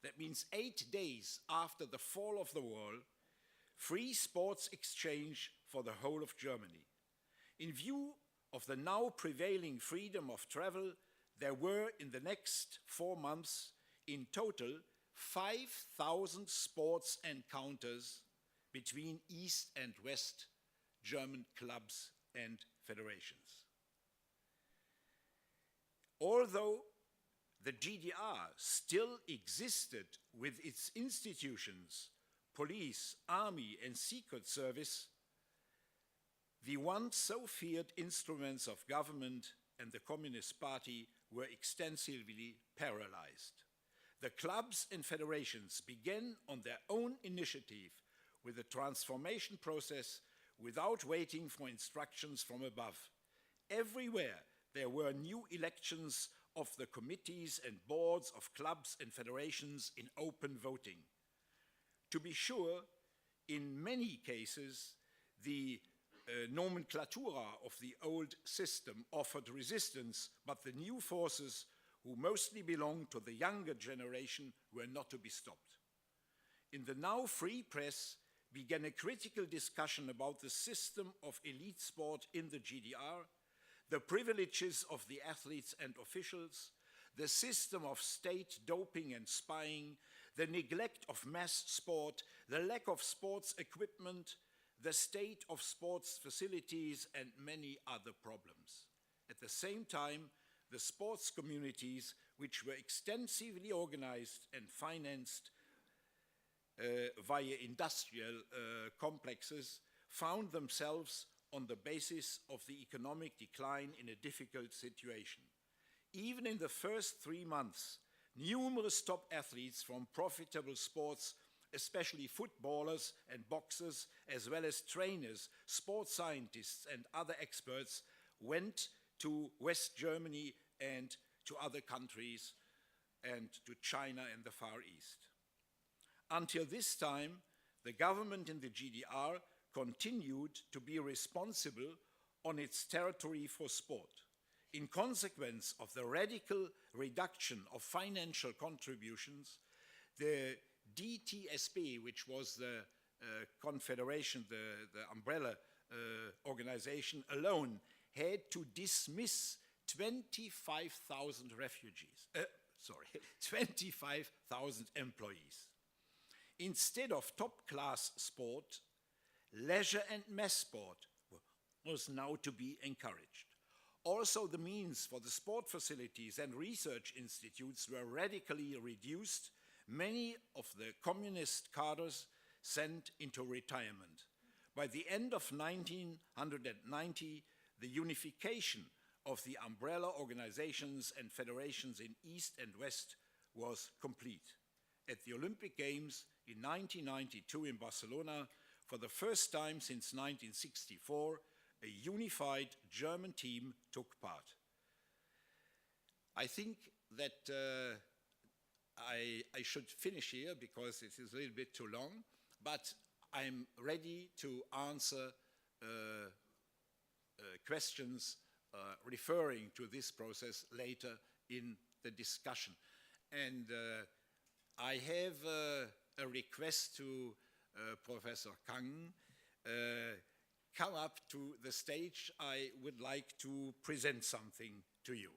that means 8 days after the fall of the wall, free sports exchange for the whole of Germany. In view of the now prevailing freedom of travel, there were in the next 4 months in total 5,000 sports encounters between East and West German clubs and federations. Although the GDR still existed with its institutions, police, army, and secret service, the once so feared instruments of government and the Communist Party were extensively paralyzed. The clubs and federations began on their own initiative with the transformation process without waiting for instructions from above. Everywhere there were new elections of the committees and boards of clubs and federations in open voting. To be sure, in many cases, the nomenclatura of the old system offered resistance, but the new forces, who mostly belonged to the younger generation, were not to be stopped. In the now free press began a critical discussion about the system of elite sport in the GDR, the privileges of the athletes and officials, the system of state doping and spying, the neglect of mass sport, the lack of sports equipment, the state of sports facilities, and many other problems. At the same time, the sports communities, which were extensively organized and financed via industrial complexes, found themselves on the basis of the economic decline in a difficult situation. Even in the first 3 months, numerous top athletes from profitable sports, especially footballers and boxers, as well as trainers, sports scientists, and other experts, went to West Germany and to other countries and to China and the Far East. Until this time, the government in the GDR continued to be responsible on its territory for sport. In consequence of the radical reduction of financial contributions, the DTSB, which was the confederation, the umbrella organization alone, had to dismiss 25,000 refugees, 25,000 employees. Instead of top-class sport, leisure and mass sport was now to be encouraged. Also, the means for the sport facilities and research institutes were radically reduced, many of the communist cadres sent into retirement. By the end of 1990, the unification of the umbrella organizations and federations in East and West was complete. At the Olympic Games in 1992 in Barcelona, for the first time since 1964, a unified German team took part. I think that I should finish here because it is a little bit too long, but I'm ready to answer questions referring to this process later in the discussion. And I have a request to Professor Kang. Come up to the stage. I would like to present something to you.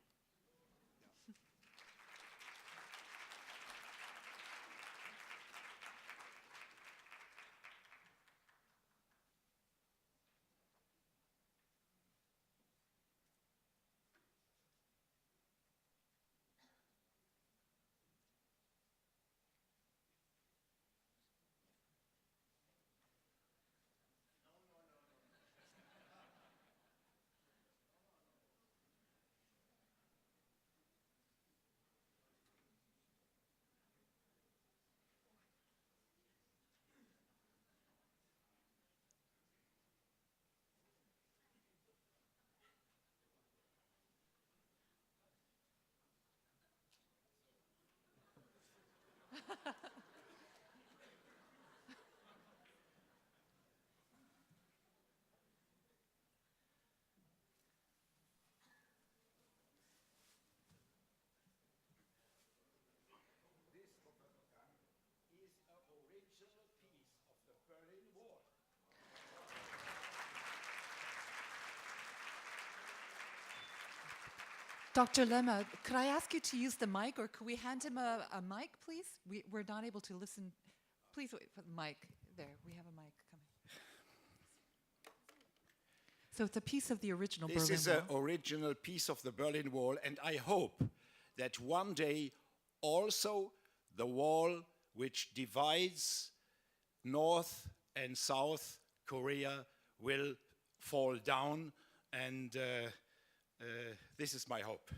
Dr. Lemma, could I ask you to use the mic, or could we hand him a mic, please? We're not able to listen. Please wait for the mic. There, we have a mic coming. So it's a piece of the original Berlin Wall. This is an original piece of the Berlin Wall, and I hope that one day also the wall which divides North and South Korea will fall down, and this is my hope.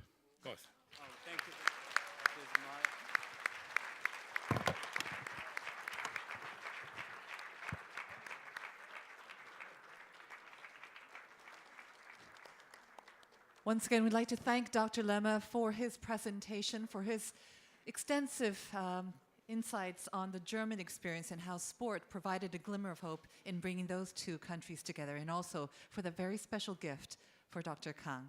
Good. Oh, thank you. That is Once again, we'd like to thank Dr. Lemma for his presentation, for his extensive insights on the German experience and how sport provided a glimmer of hope in bringing those two countries together, and also for the very special gift for Dr. Kang.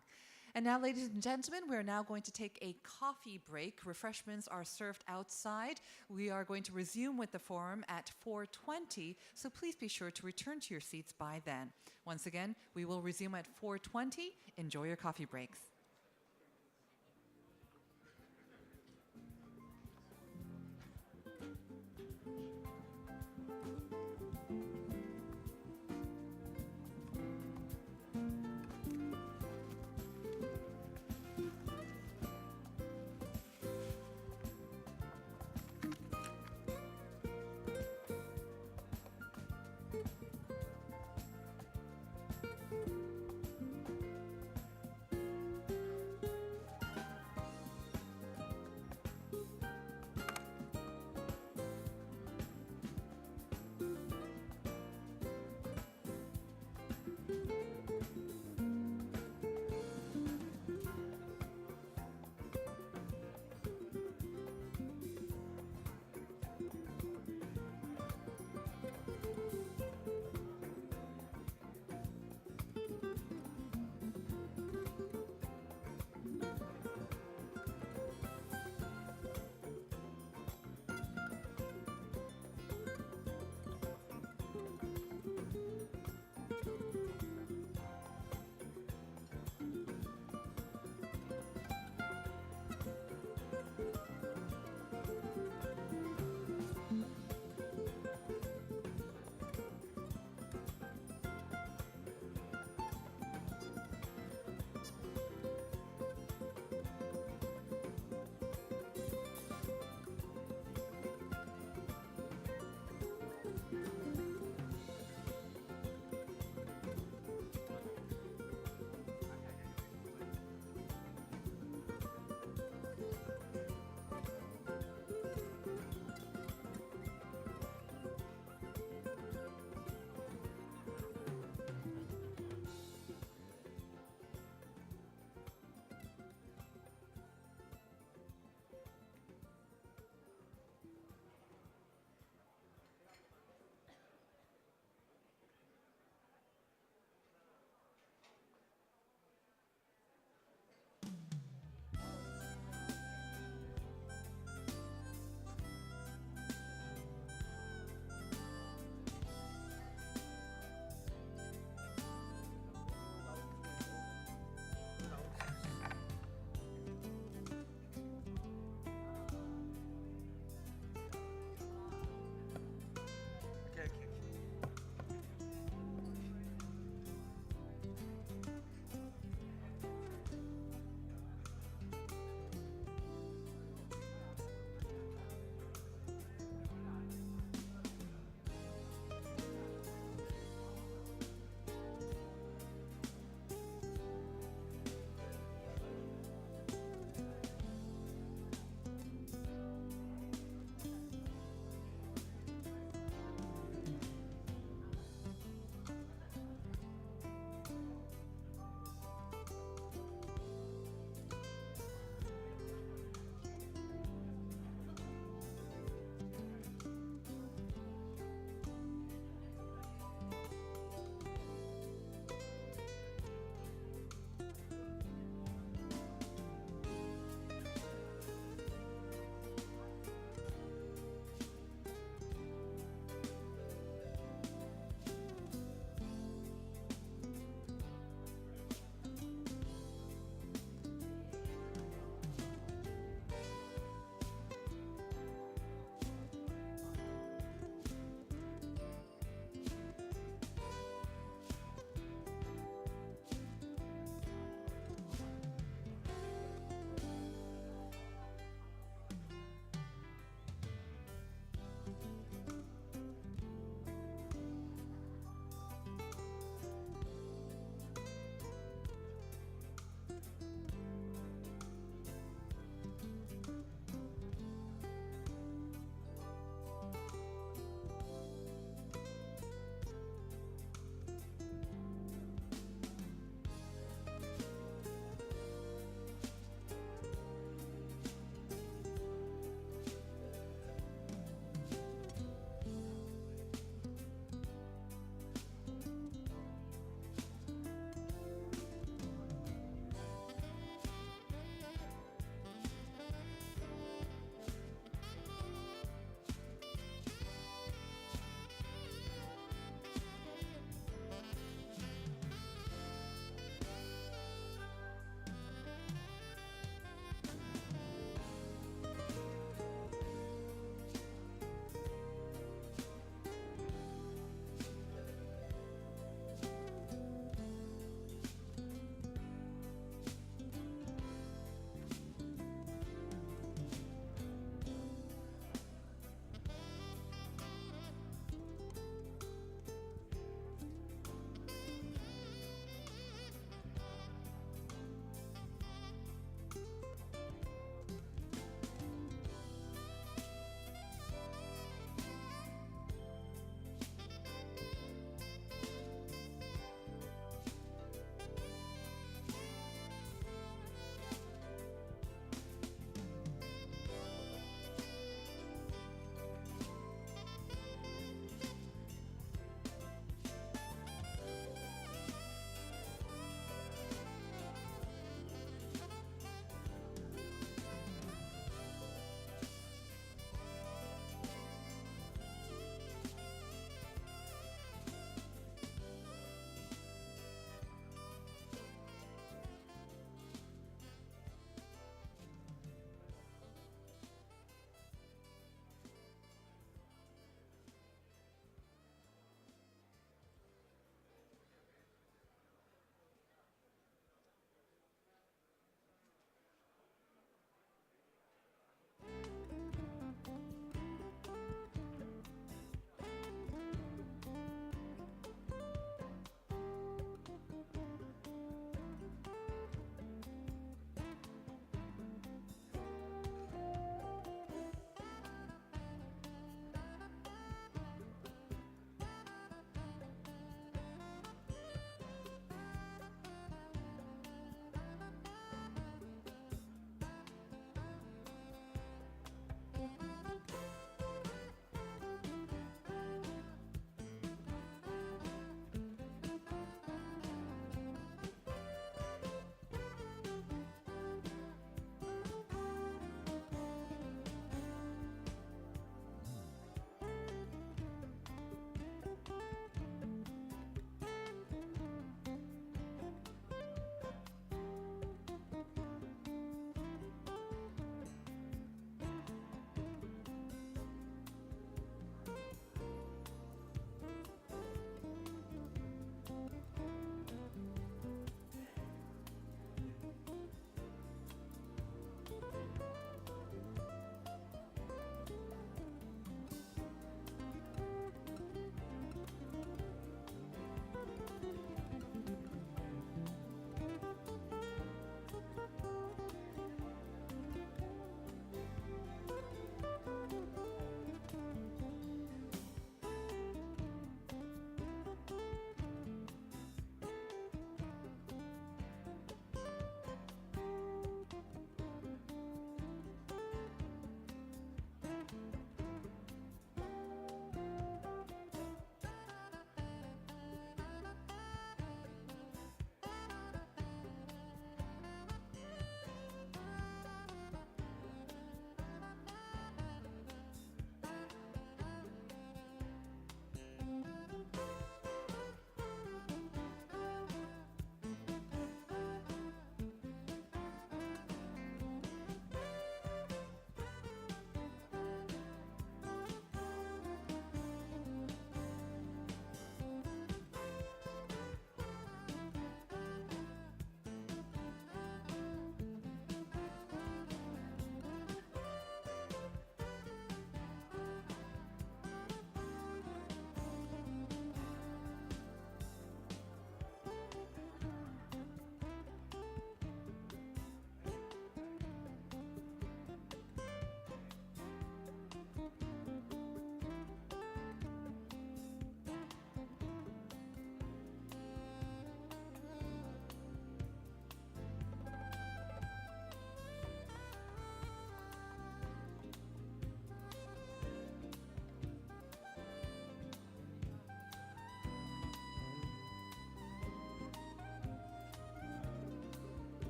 And now, ladies and gentlemen, we're now going to take a coffee break. Refreshments are served outside. We are going to resume with the forum at 4:20, so please be sure to return to your seats by then. Once again, we will resume at 4:20. Enjoy your coffee breaks.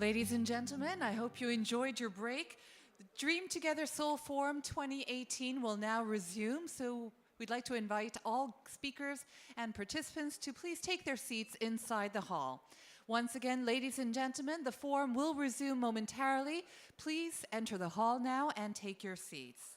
Ladies and gentlemen, I hope you enjoyed your break. The Dream Together Seoul Forum 2018 will now resume, so we'd like to invite all speakers and participants to please take their seats inside the hall. Once again, ladies and gentlemen, the forum will resume momentarily. Please enter the hall now and take your seats.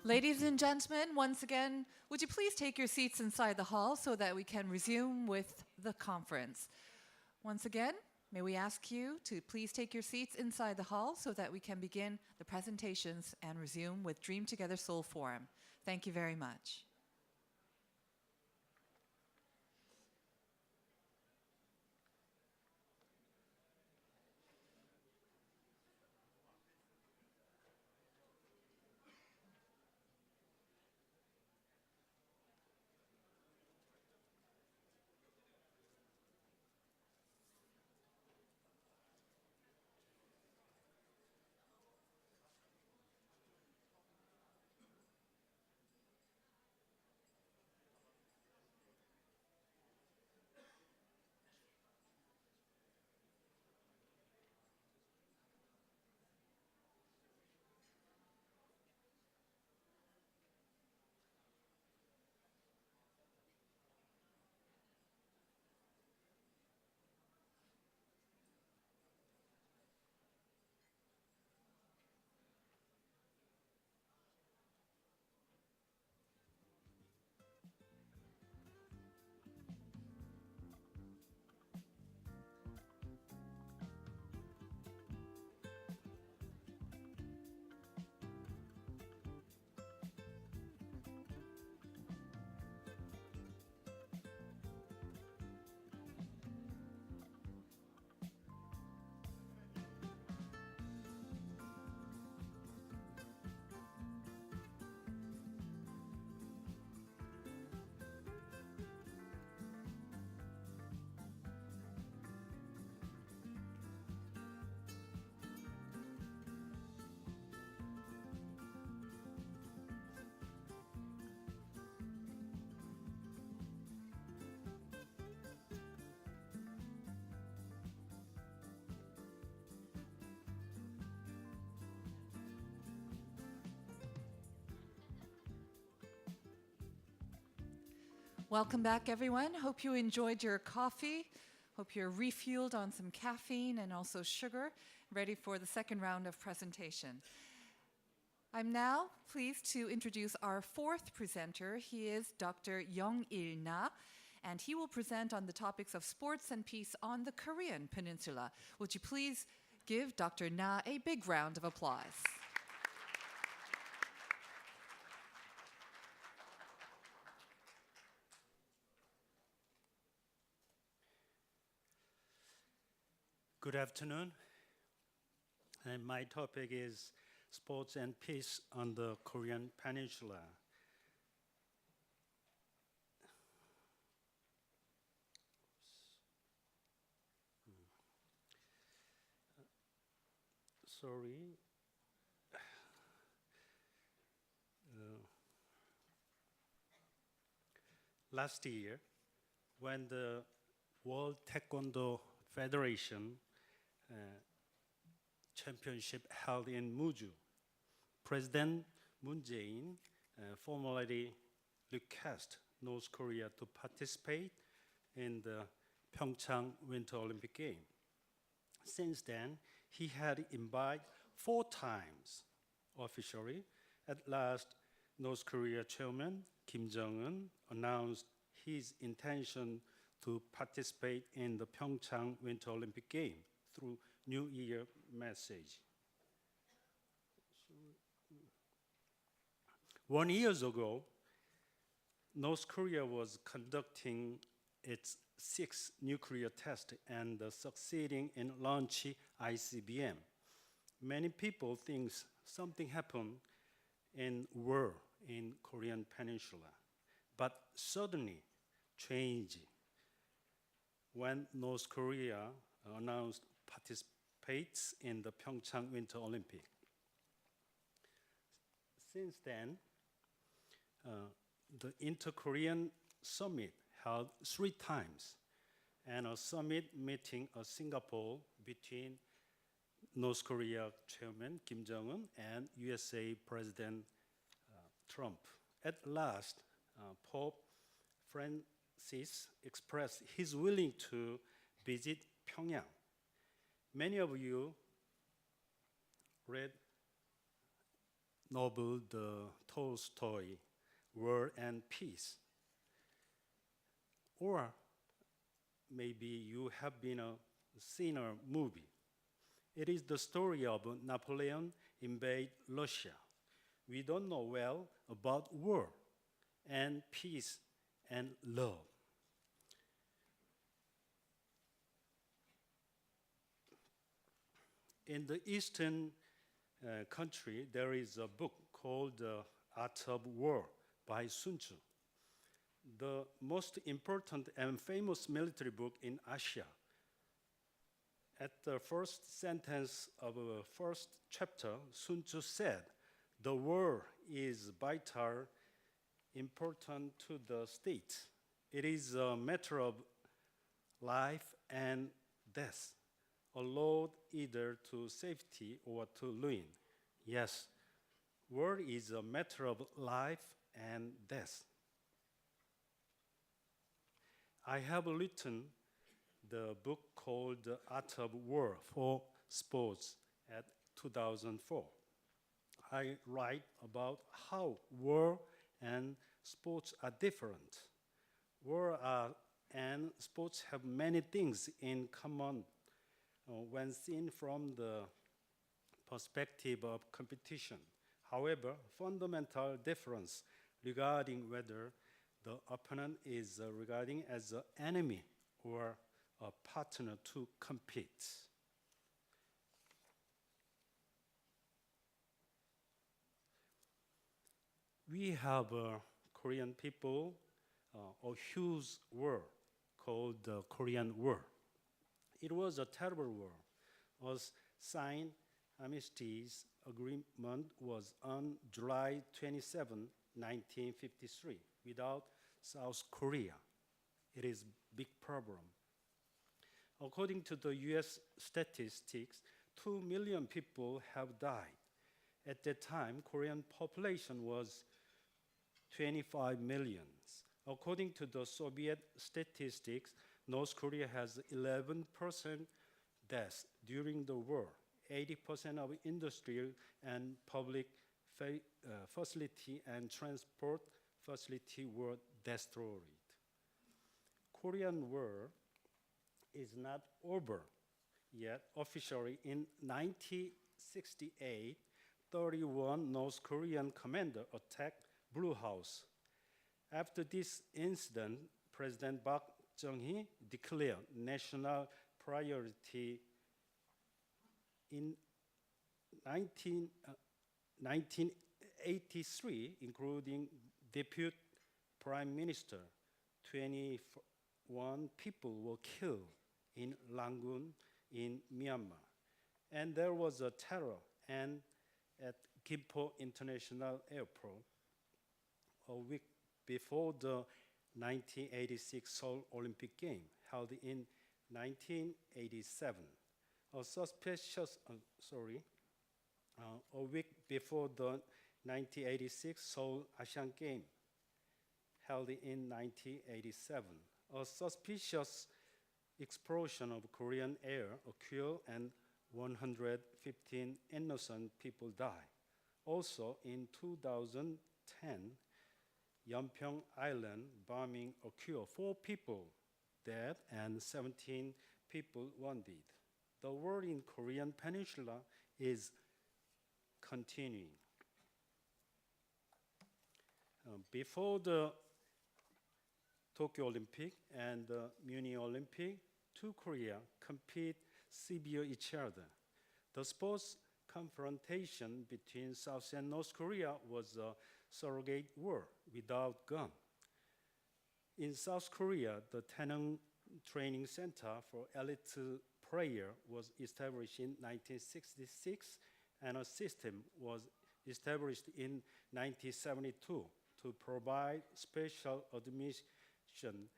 Ladies and gentlemen, once again, would you please take your seats inside the hall so that we can resume with the conference? Once again, May we ask you to please take your seats inside the hall so that we can begin the presentations and resume with Dream Together Seoul Forum. Thank you very much. Welcome back, everyone. Hope you enjoyed your coffee. Hope you're refueled on some caffeine and also sugar, ready for the second round of presentation. I'm now pleased to introduce our fourth presenter. He is Dr. Young-il Na, and he will present on the topics of sports and peace on the Korean Peninsula. Would you please give Dr. Na a big round of applause? Good afternoon. And my topic is sports and peace on the Korean Peninsula. Sorry. Last year, when the World Taekwondo Federation championship held in Muju, President Moon Jae-in formally requested North Korea to participate in the Pyeongchang Winter Olympic Games. Since then, he had invited 4 times officially. At last, North Korea Chairman Kim Jong-un announced his intention to participate in the Pyeongchang Winter Olympic Games through New Year message. 1 year ago, North Korea was conducting its 6th nuclear test and succeeding in launching ICBM. Many people think something happened in war in Korean Peninsula, but suddenly changed when North Korea announced participates in the Pyeongchang Winter Olympic. Since then, the Inter-Korean Summit held 3 times, and a summit meeting in Singapore between North Korea Chairman Kim Jong-un and USA President Trump. At last, Pope Francis expressed his willing to visit Pyongyang. Many of you read novel the Tolstoy, War and Peace. Or maybe you have been seen a movie. It is the story of Napoleon invade Russia. We don't know well about war and peace and love. In the Eastern country, there is a book called Art of War by Sun Tzu, the most important and famous military book in Asia. At the first sentence of the first chapter, Sun Tzu said, "The war is vital, important to the state. It is a matter of life and death, allowed either to safety or to ruin." Yes, war is a matter of life and death. I have written the book called The Art of War for Sports at 2004. I write about how war and sports are different. War and sports have many things in common when seen from the perspective of competition. However, fundamental difference regarding whether the opponent is regarding as an enemy or a partner to compete. We have Korean people a huge war called the Korean War. It was a terrible war. Was signed armistice agreement was on July 27, 1953, without South Korea. It is big problem. According to the US statistics, 2 million people have died. At that time, Korean population was 25 million. According to the Soviet statistics, North Korea has 11% deaths during the war. 80% of industrial and public facility and transport facility were destroyed. Korean War is not over yet. Officially, in 1968, 31 North Korean commanders attacked Blue House. After this incident, President Park Chung-hee declared national priority. In 1983, including Deputy Prime Minister, 21 people were killed in Rangoon in Myanmar. And there was a terror and at Gimpo International Airport a week before the 1986 Seoul Olympic Games held in 1987. A week before the 1986 Seoul Asian Games held in 1987, a suspicious explosion of Korean air occurred and 115 innocent people died. Also in 2010, Yeonpyeong Island bombing occurred. 4 people dead and 17 people wounded. The war in Korean Peninsula is continuing. Before the Tokyo Olympic and the Munich Olympic, 2 Korea compete severe each other. The sports confrontation between South and North Korea was a surrogate war without gun. In South Korea, the Taeneung Training Center for Elite Prayer was established in 1966, and a system was established in 1972 to provide special admission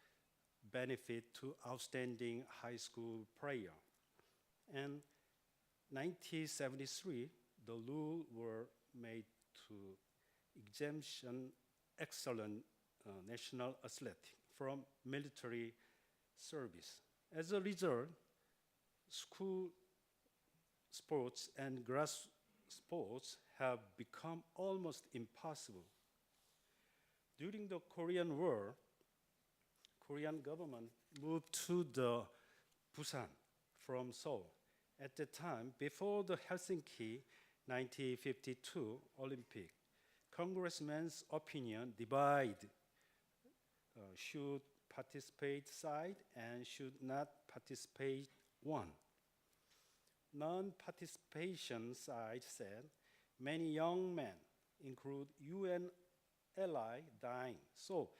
benefit to outstanding high school player. And 1973, the rules were made to exemption excellent national athlete from military service. As a result, school sports and grass sports have become almost impossible. During the Korean War, Korean government moved to the Busan from Seoul. At the time, before the Helsinki 1952 Olympic, congressmen's opinion divided should participate side and should not participate one. Non-participation side said many young men, include UN ally, dying. So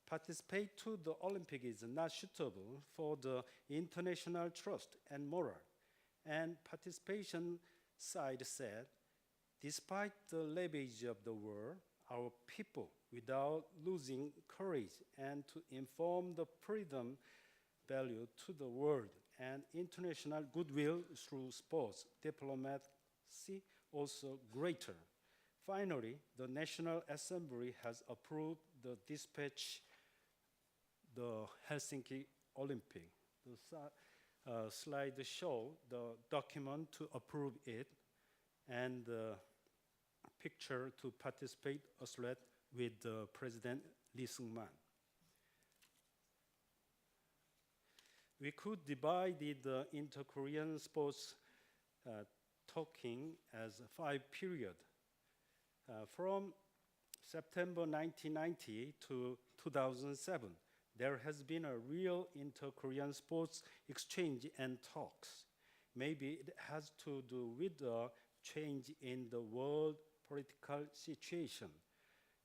participate to the Olympic is not suitable for the international trust and moral. And participation side said, despite the ravage of the war, our people, without losing courage and to inform the freedom value to the world and international goodwill through sports, diplomacy also greater. Finally, the National Assembly has approved the dispatch the Helsinki Olympic. The slide show the document to approve it and the picture to participate athlete with President Lee Seung-man. We could divide the inter-Korean sports talking as 5 periods. From September 1990 to 2007, there has been a real inter-Korean sports exchange and talks. Maybe it has to do with the change in the world political situation.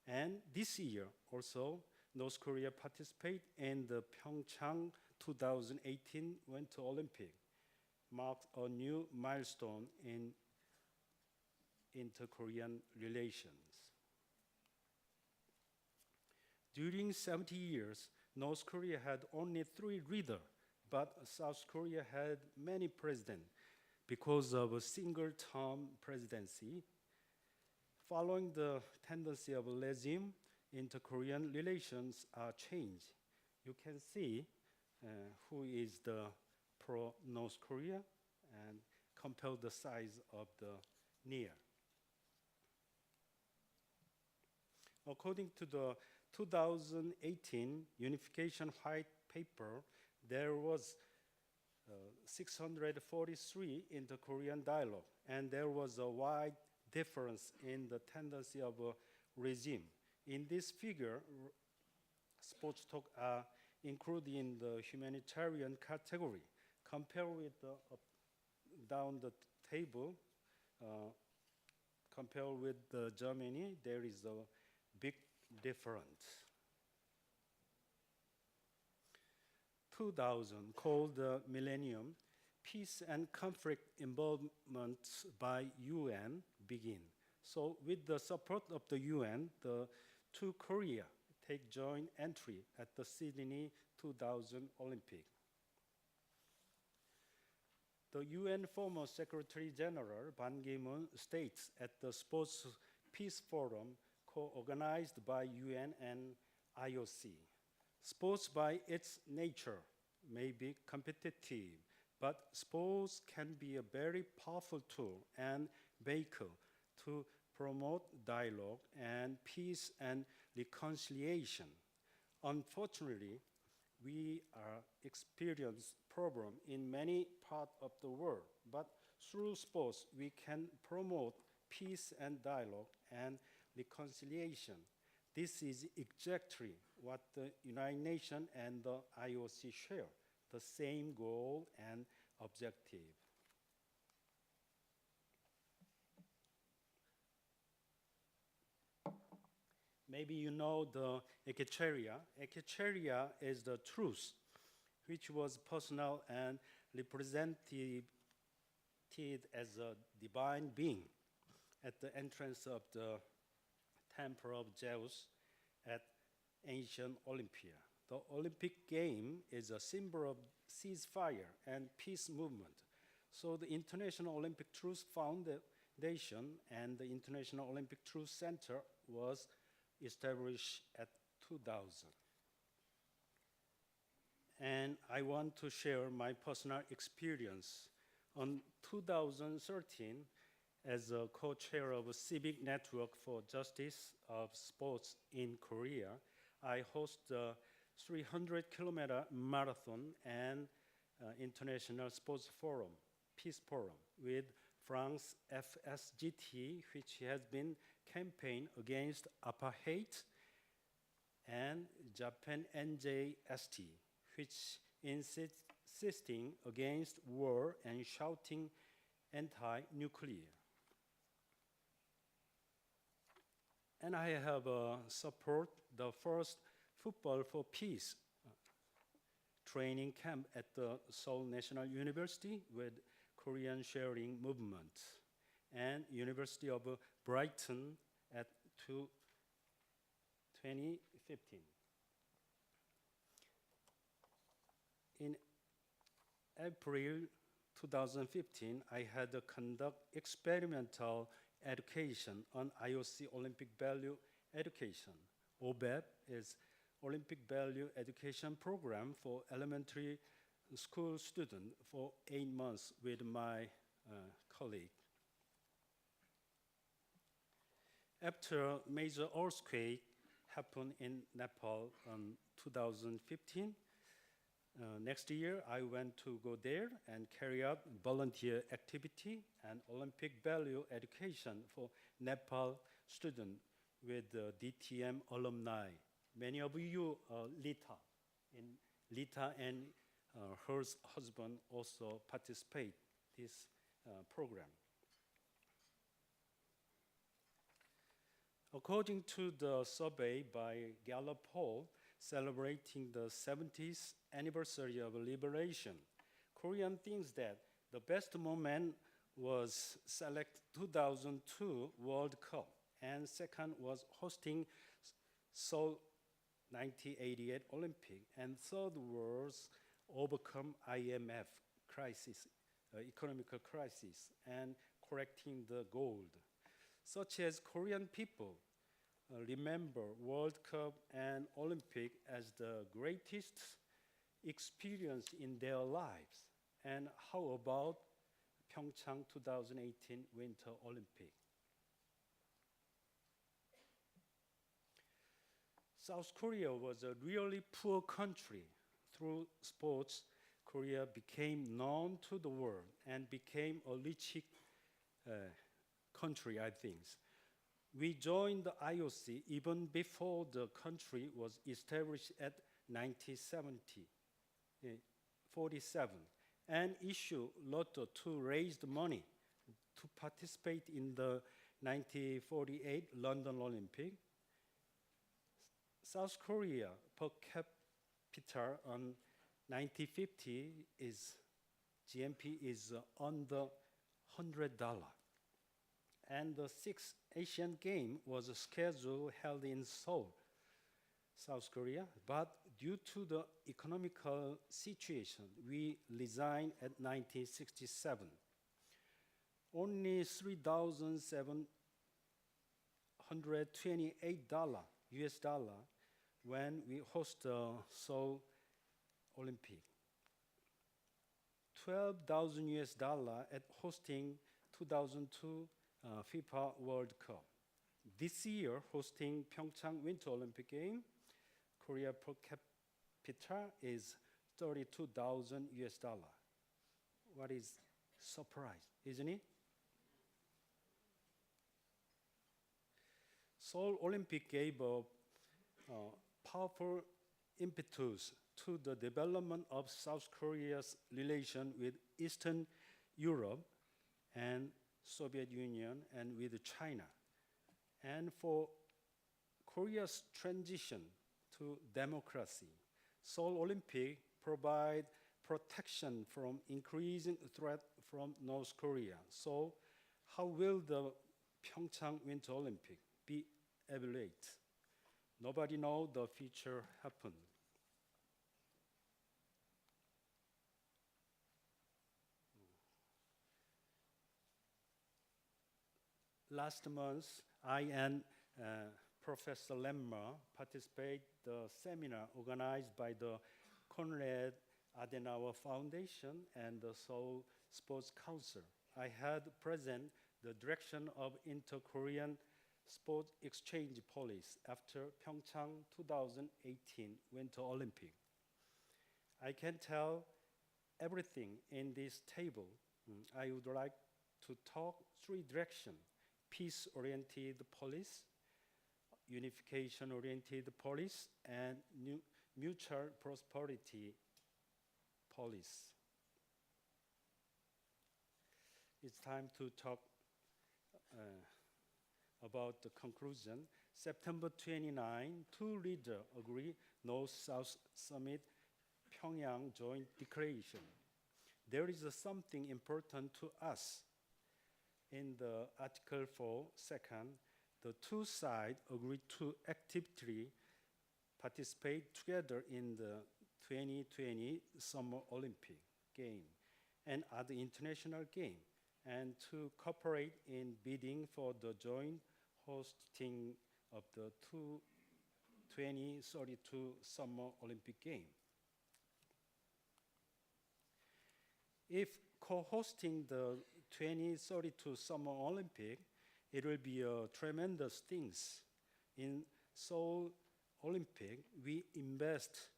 And this year also, North Korea participate in the Pyeongchang 2018 Winter Olympic, marked a new milestone in inter-Korean relations. During 70 years, North Korea had only 3 leaders, but South Korea had many presidents because of a single-term presidency. Following the tendency of regime, inter-Korean relations are changed. You can see who is the pro-North Korea and compare the size of the near. According to the 2018 Unification White Paper, there was 643 inter-Korean dialogue, and there was a wide difference in the tendency of a regime. In this figure, sports talk are included in the humanitarian category. Compare with down the table, compare with Germany, there is a big difference. 2000, called the millennium, peace and conflict involvement by UN begin. So with the support of the UN, the 2 Korea take joint entry at the Sydney 2000 Olympic. The UN former Secretary General Ban Ki-moon states at the Sports Peace Forum co-organized by UN and IOC. Sports by its nature may be competitive, but sports can be a very powerful tool and vehicle to promote dialogue and peace and reconciliation. Unfortunately, we are experiencing problems in many parts of the world, but through sports we can promote peace and dialogue and reconciliation. This is exactly what the United Nations and the IOC share, the same goal and objective. Maybe you know the Ekecheria. Ekecheria is the truth, which was personal and represented as a divine being at the entrance of the temple of Zeus at ancient Olympia. The Olympic game is a symbol of ceasefire and peace movement. So the International Olympic Truth Foundation and the International Olympic Truth Center was established at 2000. And I want to share my personal experience. On 2013, as a co-chair of a civic network for justice of sports in Korea, I host a 300-kilometer marathon and International Sports Forum, Peace Forum, with France FSGT, which has been campaign against apartheid, and Japan NJST, which insisting against war and shouting anti-nuclear. And I have support the first Football for Peace training camp at the Seoul National University with Korean Sharing Movement and University of Brighton at 2015. In April 2015, I had to conduct experimental education on IOC Olympic Value Education. OVEP is Olympic Value Education Program for elementary school students for 8 months with my colleague. After major earthquake happened in Nepal in 2015, next year I went to go there and carry out volunteer activity and Olympic value education for Nepal students with DTM alumni. Many of you, Lita, and her husband also participate this program. According to the survey by Gallup poll celebrating the 70th anniversary of liberation, Korean thinks that the best moment was select 2002 World Cup, and second was hosting Seoul 1988 Olympic, and third was overcome IMF crisis, economic crisis, and correcting the gold. Such as Korean people remember World Cup and Olympic as the greatest experience in their lives. And how about Pyeongchang 2018 Winter Olympic? South Korea was a really poor country. Through sports, Korea became known to the world and became a rich country, I think. We joined the IOC even before the country was established at 1947, and issued lotto to raise the money to participate in the 1948 London Olympic. South Korea per capita on 1950 is GMP is under $100. And the sixth Asian Game was scheduled held in Seoul, South Korea, but due to the economical situation, we resigned at 1967. Only $3,728 US dollar when we host the Seoul Olympic. 12,000 US dollar at hosting 2002 FIFA World Cup. This year, hosting Pyeongchang Winter Olympic Game, Korea per capita is 32,000 US dollar. What is surprise, isn't it? Seoul Olympic gave a powerful impetus to the development of South Korea's relation with Eastern Europe and Soviet Union and with China. And for Korea's transition to democracy, Seoul Olympic provide protection from increasing threat from North Korea. So how will the Pyeongchang Winter Olympic be evaluated? Nobody knows the future happen. Last month, I and Professor Lemmer participated in the seminar organized by the Konrad Adenauer Foundation and the Seoul Sports Council. I had present the direction of inter-Korean sport exchange policy after Pyeongchang 2018 Winter Olympic. I can tell everything in this table, I would like to talk three directions: peace-oriented police, unification-oriented police, and mutual prosperity police. It's time to talk about the conclusion. September 29, two leaders agree North-South Summit Pyongyang Joint Declaration. There is something important to us. In the Article 4, second, the two sides agreed to actively participate together in the 2020 Summer Olympic Game and other international games, and to cooperate in bidding for the joint hosting of the 2032 Summer Olympic Games. If co-hosting the 2032 Summer Olympic, it will be a tremendous thing. In Seoul Olympic, we invest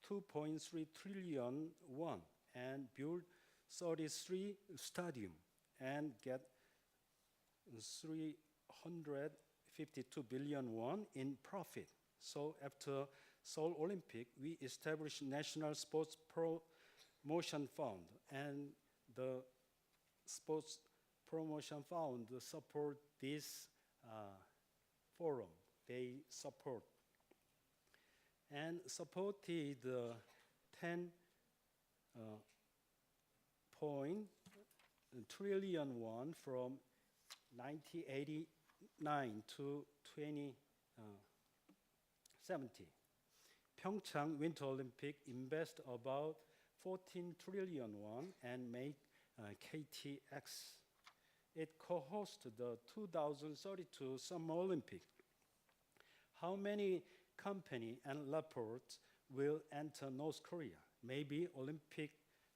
2.3 trillion won and build 33 stadium and get 352 billion won in profit. So after Seoul Olympic, we established National Sports Promotion Fund, and the Sports Promotion Fund support this forum. They support and supported 10 trillion won from 1989 to 2070. Pyeongchang Winter Olympic invest about 14 trillion won and make KTX. It co-hosted the 2032 Summer Olympic. How many company and airports will enter North Korea? Maybe Olympic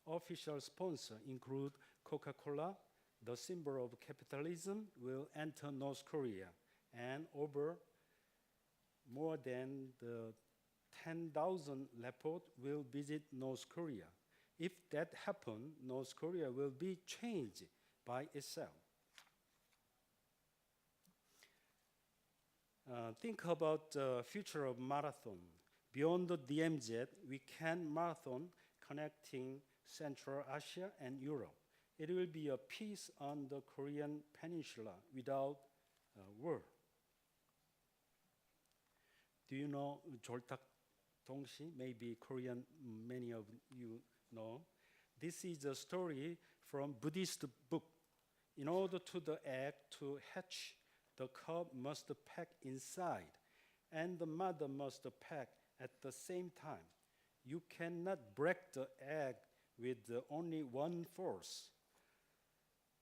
official sponsor include Coca-Cola, the symbol of capitalism, will enter North Korea, and more than the 10,000 airports will visit North Korea. If that happens, North Korea will be changed by itself. Think about the future of marathon. Beyond the DMZ, we can marathon connecting Central Asia and Europe. It will be a peace on the Korean peninsula without war. Do you know Joltak Dongsi? Maybe Korean, many of you know. This is a story from Buddhist book. In order to the egg to hatch, the cub must peck inside, and the mother must peck at the same time. You cannot break the egg with only one force.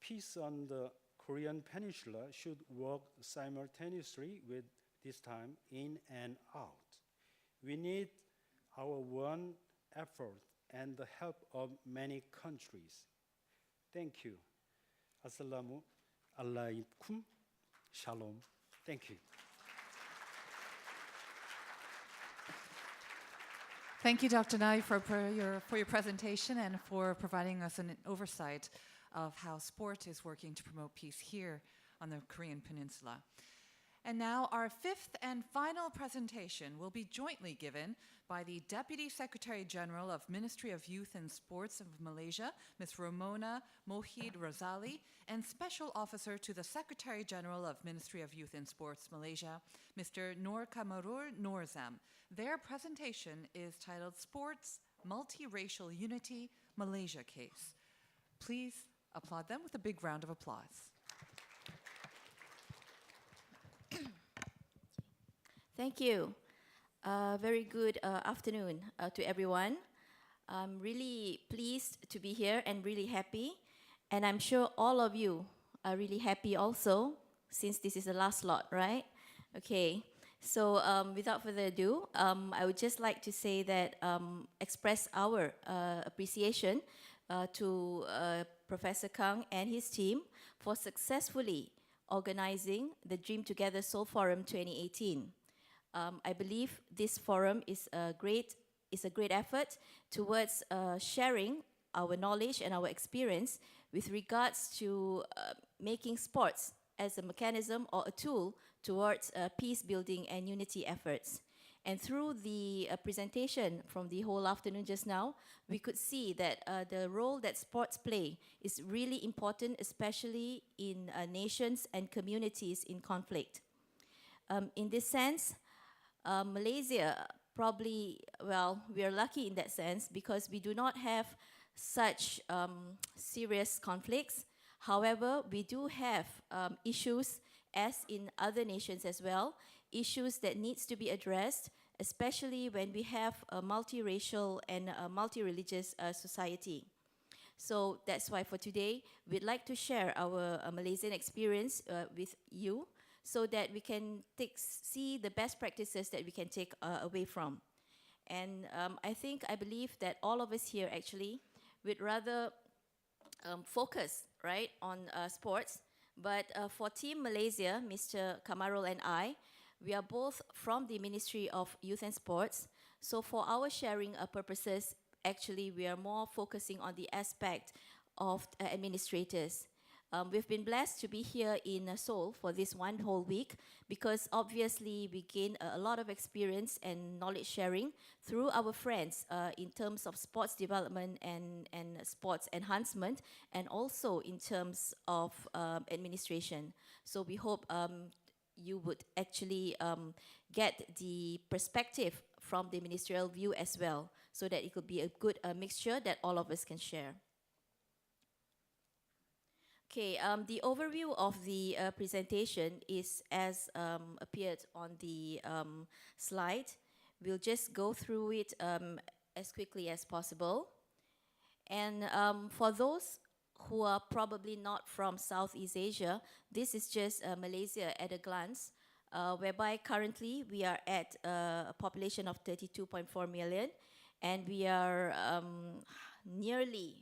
Peace on the Korean peninsula should work simultaneously with this time in and out. We need our one effort and the help of many countries. Thank you. Assalamu alaikum. Shalom. Thank you. Thank you, Dr. Nai, for your presentation and for providing us an oversight of how sport is working to promote peace here on the Korean Peninsula. And now our fifth and final presentation will be jointly given by the Deputy Secretary General of Ministry of Youth and Sports of Malaysia, Ms. Ramona Mohid Razali, and Special Officer to the Secretary General of Ministry of Youth and Sports Malaysia, Mr. Nur Kamarul Norzam. Their presentation is titled Sports Multiracial Unity Malaysia Case. Please applaud them with a big round of applause. Thank you. Very good afternoon to everyone. I'm really pleased to be here and really happy. And I'm sure all of you are really happy also, since this is the last lot, right? Okay. So without further ado, I would just like to say that express our appreciation to Professor Kang and his team for successfully organizing the Dream Together Seoul Forum 2018. I believe this forum is a great effort towards sharing our knowledge and our experience with regards to making sports as a mechanism or a tool towards peace building and unity efforts. And through the presentation from the whole afternoon just now, we could see that the role that sports play is really important, especially in nations and communities in conflict. In this sense, Malaysia probably, well, we are lucky in that sense because we do not have such serious conflicts. However, we do have issues, as in other nations as well, issues that needs to be addressed, especially when we have a multiracial and a multi-religious society. So that's why for today, we'd like to share our Malaysian experience with you so that we can see the best practices that we can take away from. And I believe that all of us here actually would rather focus, right, on sports. But for Team Malaysia, Mr. Kamarul and I, we are both from the Ministry of Youth and Sports. So for our sharing purposes, actually we are more focusing on the aspect of administrators. We've been blessed to be here in Seoul for this one whole week because obviously we gain a lot of experience and knowledge sharing through our friends in terms of sports development and sports enhancement, and also in terms of administration. So we hope you would actually get the perspective from the ministerial view as well, so that it could be a good mixture that all of us can share. Okay, the overview of the presentation is as appeared on the slide. We'll just go through it as quickly as possible. And for those who are probably not from Southeast Asia, this is just Malaysia at a glance, whereby currently we are at a population of 32.4 million, and we are nearly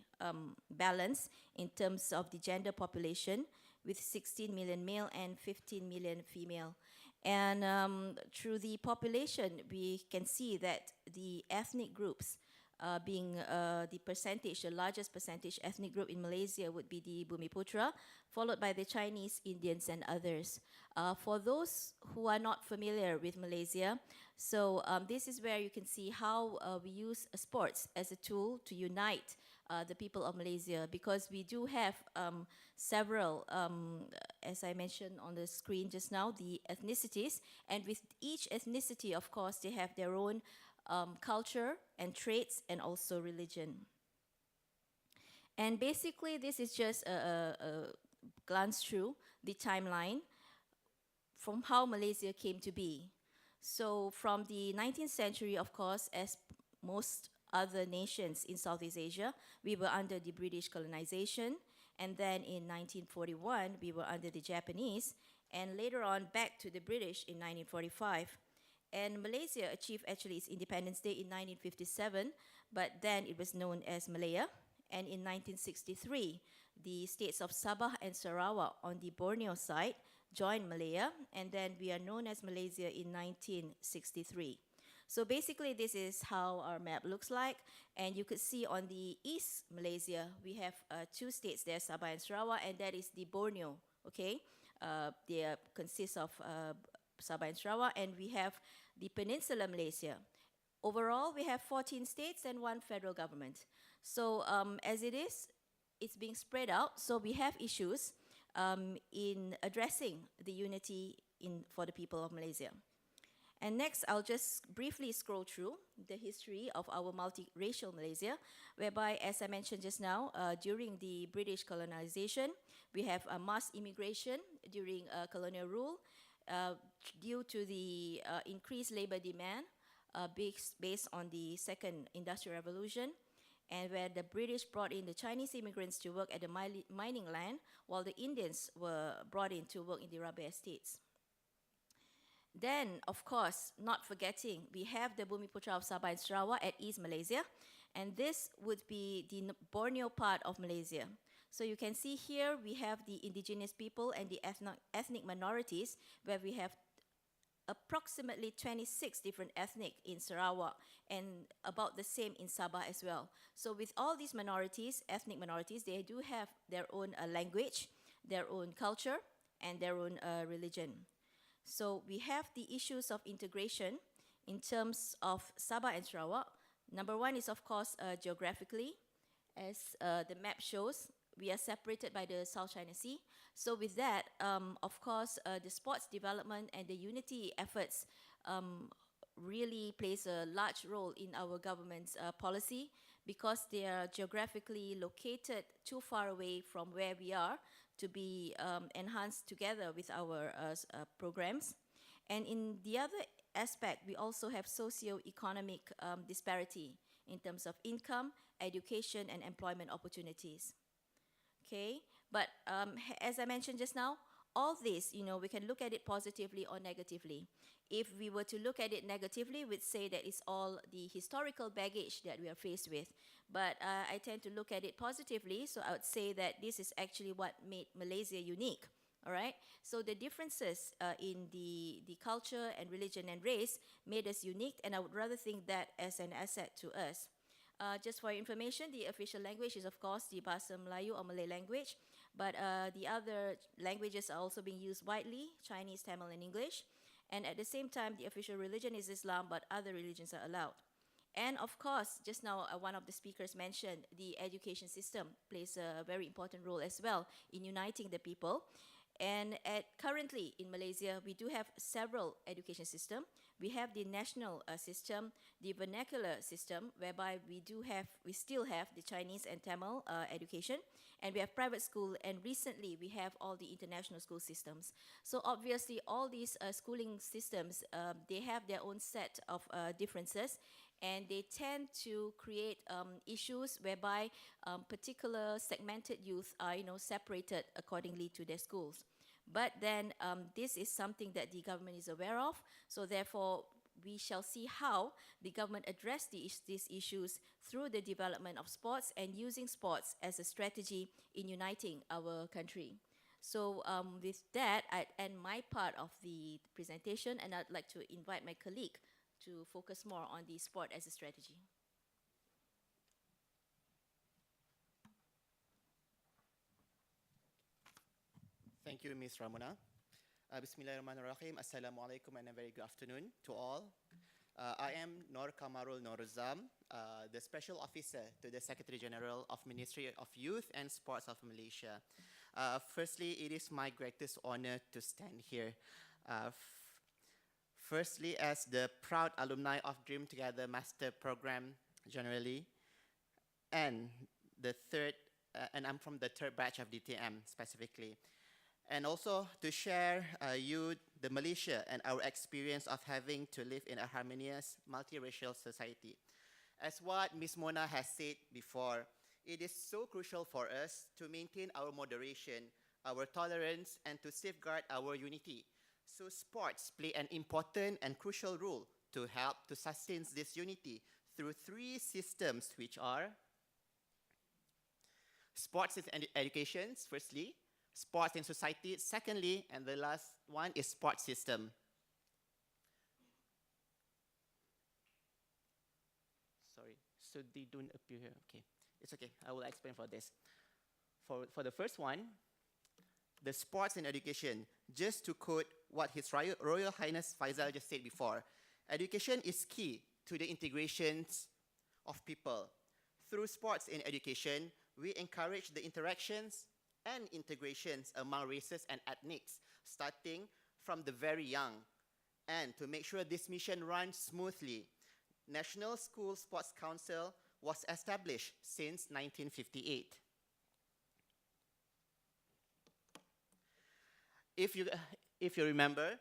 balanced in terms of the gender population, with 16 million male and 15 million female. And through the population, we can see that the ethnic groups being the percentage, the largest percentage ethnic group in Malaysia would be the Bumiputra, followed by the Chinese, Indians, and others. For those who are not familiar with Malaysia, so this is where you can see how we use sports as a tool to unite the people of Malaysia, because we do have several, as I mentioned on the screen just now, the ethnicities, and with each ethnicity, of course, they have their own culture and traits and also religion. And basically, this is just a glance through the timeline from how Malaysia came to be. So from the 19th century, of course, as most other nations in Southeast Asia, we were under the British colonization. And then in 1941, we were under the Japanese. And later on, back to the British in 1945. And Malaysia achieved actually its Independence Day in 1957, but then it was known as Malaya. And in 1963, the states of Sabah and Sarawak on the Borneo side joined Malaya, and then we are known as Malaysia in 1963. So basically, this is how our map looks like. And you could see on the East Malaysia, we have two states there, Sabah and Sarawak, and that is the Borneo, okay? They consist of Sabah and Sarawak, and we have the Peninsular Malaysia. Overall, we have 14 states and one federal government. So as it is, it's being spread out. So we have issues in addressing the unity for the people of Malaysia. And next, I'll just briefly scroll through the history of our multiracial Malaysia, whereby, as I mentioned just now, during the British colonization, we have a mass immigration during colonial rule due to the increased labor demand based on the Second Industrial Revolution, and where the British brought in the Chinese immigrants to work at the mining land, while the Indians were brought in to work in the rubber estates. Then, of course, not forgetting, we have the Bumiputra of Sabah and Sarawak at East Malaysia, and this would be the Borneo part of Malaysia. So you can see here we have the indigenous people and the ethnic minorities, where we have approximately 26 different ethnic in Sarawak and about the same in Sabah as well. So with all these minorities, ethnic minorities, they do have their own language, their own culture, and their own religion. So we have the issues of integration in terms of Sabah and Sarawak. Number one is, of course, geographically. As the map shows, we are separated by the South China Sea. So with that, of course, the sports development and the unity efforts really plays a large role in our government's policy because they are geographically located too far away from where we are to be enhanced together with our programs. And in the other aspect, we also have socio-economic disparity in terms of income, education, and employment opportunities. Okay, but as I mentioned just now, all this, we can look at it positively or negatively. If we were to look at it negatively, we'd say that it's all the historical baggage that we are faced with. But I tend to look at it positively, so I would say that this is actually what made Malaysia unique. All right, so the differences in the culture and religion and race made us unique, and I would rather think that as an asset to us. Just for your information, the official language is, of course, the Bahasa Melayu or Malay language, but the other languages are also being used widely, Chinese, Tamil, and English. And at the same time, the official religion is Islam, but other religions are allowed. And of course, just now, one of the speakers mentioned the education system plays a very important role as well in uniting the people. And currently in Malaysia, we do have several education systems. We have the national system, the vernacular system, whereby we still have the Chinese and Tamil education, and we have private school, and recently we have all the international school systems. So obviously, all these schooling systems, they have their own set of differences, and they tend to create issues whereby particular segmented youth are separated accordingly to their schools. But then this is something that the government is aware of, so therefore we shall see how the government address these issues through the development of sports and using sports as a strategy in uniting our country. So with that, I end my part of the presentation, and I'd like to invite my colleague to focus more on the sport as a strategy. Thank you, Ms. Ramona. Bismillahirrahmanirrahim. Assalamu alaikum and a very good afternoon to all. I am Nor Kamarul Norzam, the Special Officer to the Secretary General of Ministry of Youth and Sports of Malaysia. Firstly, it is my greatest honor to stand here. Firstly, as the proud alumni of Dream Together Master Program generally, and I'm from the third batch of DTM specifically. And also to share you, the Malaysia, and our experience of having to live in a harmonious, multiracial society. As what Ms. Mona has said before, it is so crucial for us to maintain our moderation, our tolerance, and to safeguard our unity. So sports play an important and crucial role to help to sustain this unity through three systems, which are sports and education, firstly, sports in society, secondly, and the last one is sports system. Sorry, so they don't appear here. Okay, it's okay. I will explain for this. For the first one, the sports and education, just to quote what His Royal Highness Faisal just said before, education is key to the integrations of people. Through sports and education, we encourage the interactions and integrations among races and ethnics, starting from the very young. And to make sure this mission runs smoothly, National School Sports Council was established since 1958. If you remember,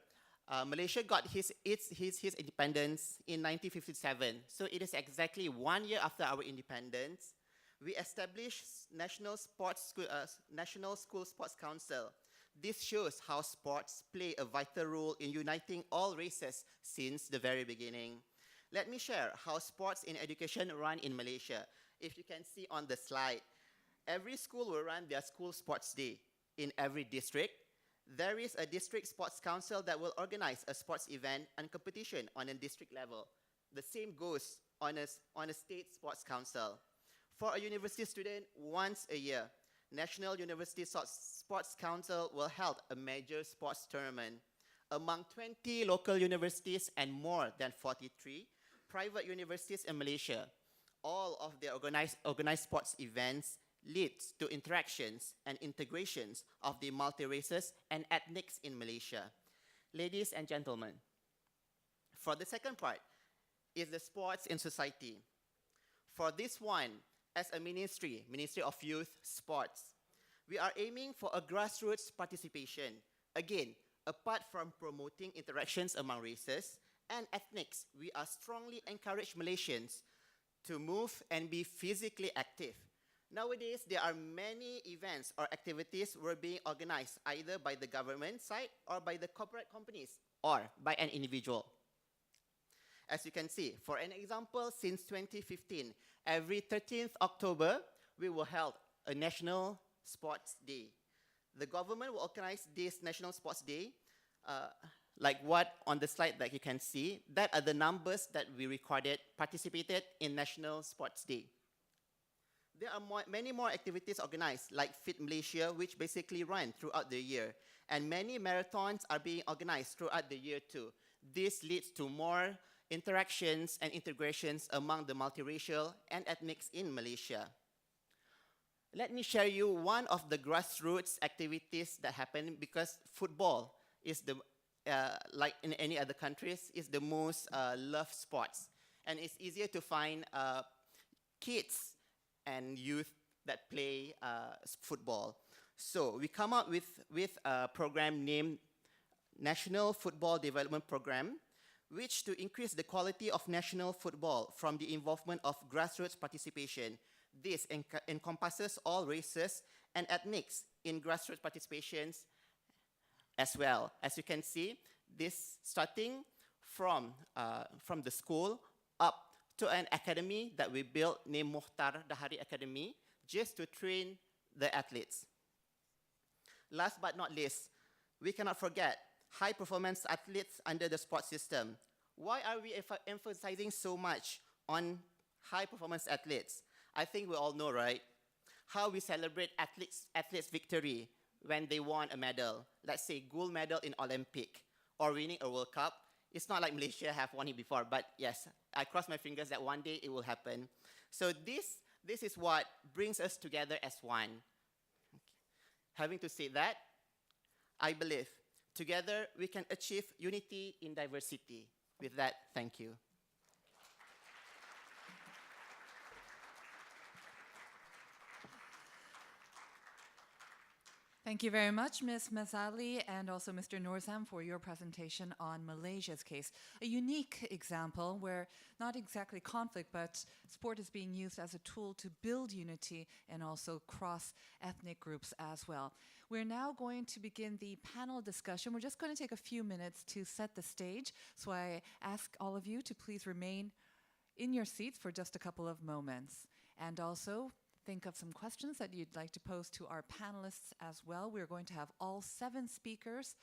Malaysia got his independence in 1957. So it is exactly 1 year after our independence. We established National School Sports Council. This shows how sports play a vital role in uniting all races since the very beginning. Let me share how sports in education run in Malaysia. If you can see on the slide, every school will run their school sports day in every district. There is a district sports council that will organize a sports event and competition on a district level. The same goes on a state sports council. For a university student, once a year, National University Sports Council will hold a major sports tournament. Among 20 local universities and more than 43 private universities in Malaysia, all of their organized sports events leads to interactions and integrations of the multi-races and ethnics in Malaysia. Ladies and gentlemen, for the second part is the sports in society. For this one, as a Ministry of Youth, Sports, we are aiming for a grassroots participation. Again, apart from promoting interactions among races and ethnics, we are strongly encourage Malaysians to move and be physically active. Nowadays, there are many events or activities were being organized either by the government side or by the corporate companies or by an individual. As you can see, for an example, since 2015, every 13th October, we will hold a National Sports Day. The government will organize this National Sports Day, like what on the slide that you can see. That are the numbers that we participated in National Sports Day. There are many more activities organized, like Fit Malaysia, which basically run throughout the year. And many marathons are being organized throughout the year too. This leads to more interactions and integrations among the multiracial and ethnics in Malaysia. Let me share you one of the grassroots activities that happen, because football is like in any other countries, is the most loved sports. And it's easier to find kids and youth that play football. So we come up with a program named National Football Development Program, which to increase the quality of national football from the involvement of grassroots participation. This encompasses all races and ethnics in grassroots participations as well. As you can see, this starting from the school up to an academy that we built named Muhtar Dahari Academy, just to train the athletes. Last but not least, we cannot forget high-performance athletes under the sports system. Why are we emphasizing so much on high-performance athletes? I think we all know, right? How we celebrate athletes' victory when they won a medal. Let's say gold medal in Olympic or winning a World Cup. It's not like Malaysia have won it before, but yes, I cross my fingers that one day it will happen. So this is what brings us together as one. Okay. Having to say that, I believe together we can achieve unity in diversity. With that, thank you. Thank you very much, Ms. Mazali, and also Mr. Norzam, for your presentation on Malaysia's case. A unique example where not exactly conflict, but sport is being used as a tool to build unity and also cross-ethnic groups as well. We're now going to begin the panel discussion. We're just going to take a few minutes to set the stage, so I ask all of you to please remain in your seats for just a couple of moments. And also, think of some questions that you'd like to pose to our panelists as well. We're going to have all 7 speakers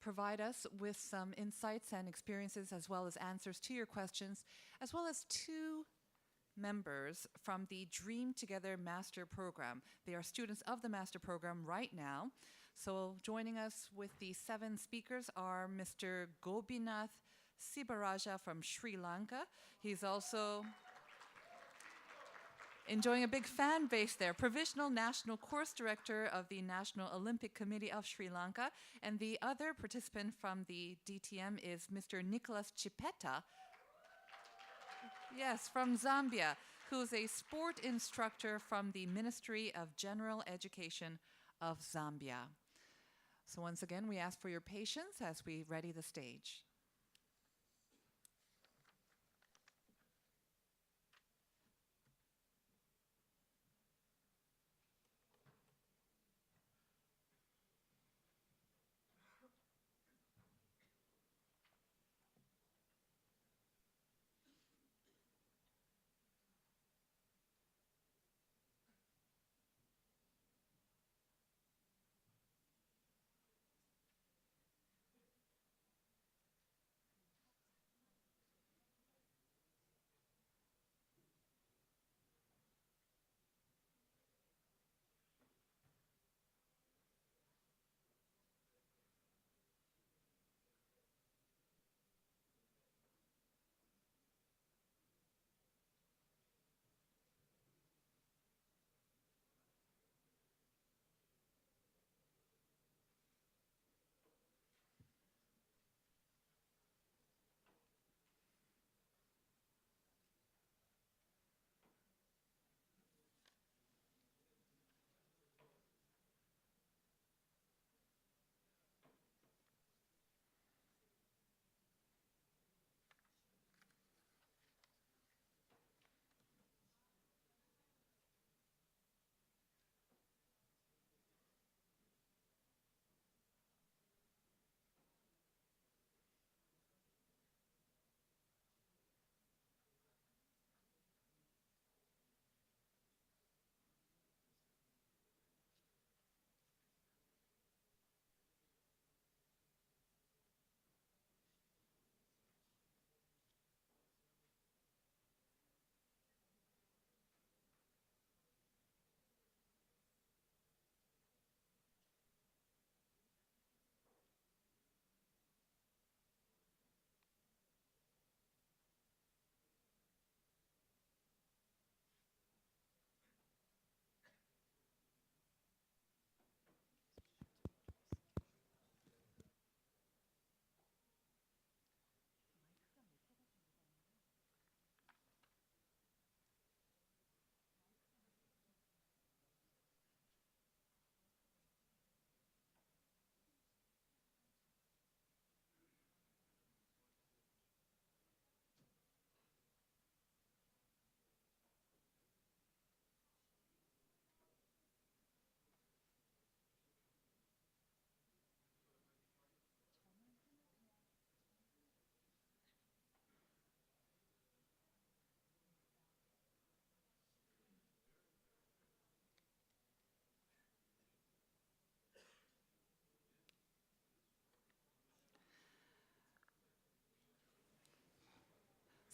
provide us with some insights and experiences as well as answers to your questions, as well as 2 members from the Dream Together Master Program. They are students of the Master Program right now. So joining us with the 7 speakers are Mr. Gobinath Sibaraja from Sri Lanka. He's also enjoying a big fan base there, Provisional National Course Director of the National Olympic Committee of Sri Lanka. And the other participant from the DTM is Mr. Nicholas Chipeta, yes, from Zambia, who's a sport instructor from the Ministry of General Education of Zambia. So once again, we ask for your patience as we ready the stage.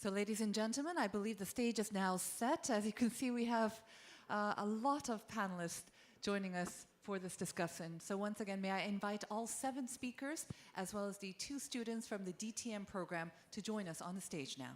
So, ladies and gentlemen, I believe the stage is now set. As you can see, we have a lot of panelists joining us for this discussion. So once again, may I invite all 7 speakers, as well as the 2 students from the DTM program, to join us on the stage now.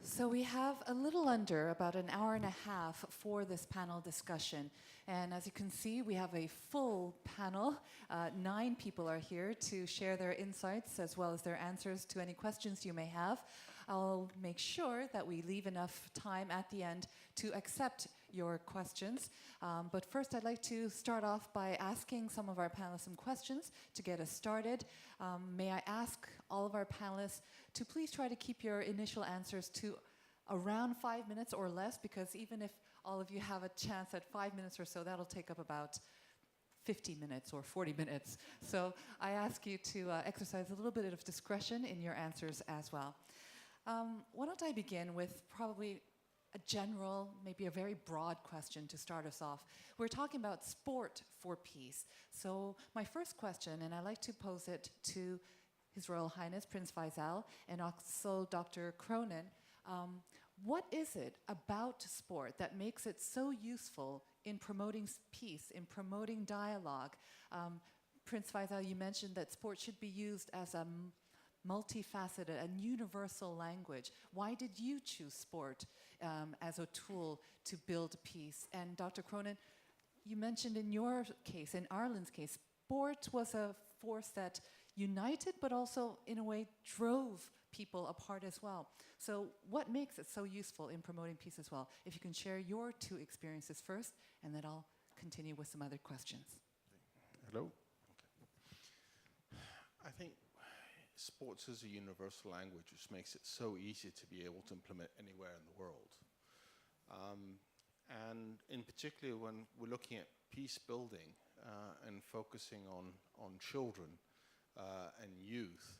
So we have a little under about an hour and a half for this panel discussion. And as you can see, we have a full panel. 9 people are here to share their insights as well as their answers to any questions you may have. I'll make sure that we leave enough time at the end to accept your questions. But first, I'd like to start off by asking some of our panelists some questions to get us started. May I ask all of our panelists to please try to keep your initial answers to around 5 minutes or less, because even if all of you have a chance at 5 minutes or so, that'll take up about 50 minutes or 40 minutes. So I ask you to exercise a little bit of discretion in your answers as well. Why don't I begin with probably a general, maybe a very broad question to start us off. We're talking about sport for peace. So my first question, and I'd like to pose it to His Royal Highness Prince Faisal and also Dr. Cronin. What is it about sport that makes it so useful in promoting peace, in promoting dialogue? Prince Faisal, you mentioned that sport should be used as a multifaceted and universal language. Why did you choose sport as a tool to build peace? And Dr. Cronin, you mentioned in your case, in Ireland's case, sport was a force that united but also in a way drove people apart as well. So what makes it so useful in promoting peace as well? If you can share your 2 experiences first, and then I'll continue with some other questions. Hello? Okay. I think sports is a universal language which makes it so easy to be able to implement anywhere in the world. And in particular when we're looking at peace building and focusing on children and youth,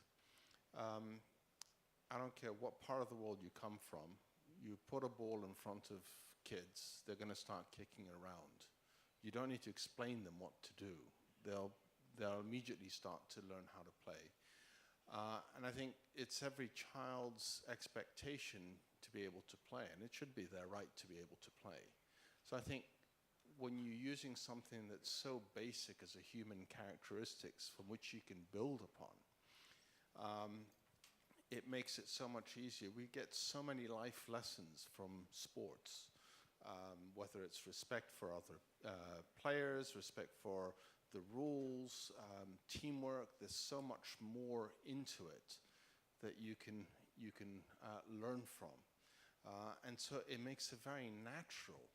I don't care what part of the world you come from, you put a ball in front of kids, they're going to start kicking it around. You don't need to explain them what to do. They'll immediately start to learn how to play. And I think it's every child's expectation to be able to play, and it should be their right to be able to play. So I think when you're using something that's so basic as a human characteristics from which you can build upon, it makes it so much easier. We get so many life lessons from sports, whether it's respect for other players, respect for the rules, teamwork. There's so much more into it that you can learn from. And so it makes a very natural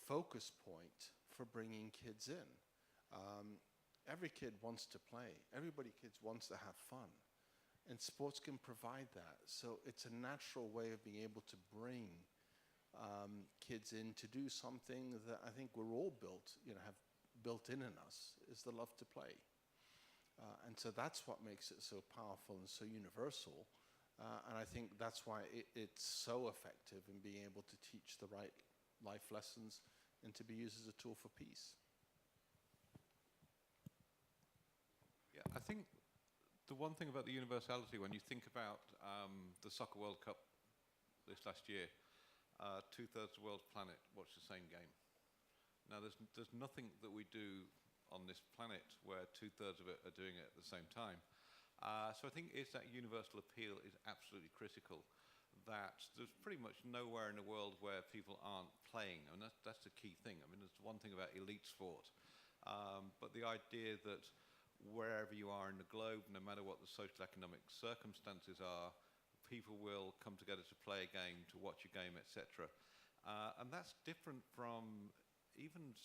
focus point for bringing kids in. Every kid wants to play. Kids wants to have fun. And sports can provide that. So it's a natural way of being able to bring kids in to do something that I think we're all have built in us, is the love to play. And so that's what makes it so powerful and so universal. And I think that's why it's so effective in being able to teach the right life lessons and to be used as a tool for peace. Yeah, I think the one thing about the universality, when you think about the Soccer World Cup this last year, 2/3 of the world's planet watched the same game. Now, there's nothing that we do on this planet where 2/3 of it are doing it at the same time. So I think it's that universal appeal is absolutely critical, that there's pretty much nowhere in the world where people aren't playing, and that's the key thing. I mean, there's one thing about elite sport, but the idea that wherever you are in the globe, no matter what the social economic circumstances are, people will come together to play a game, to watch a game, etc. And that's different from even,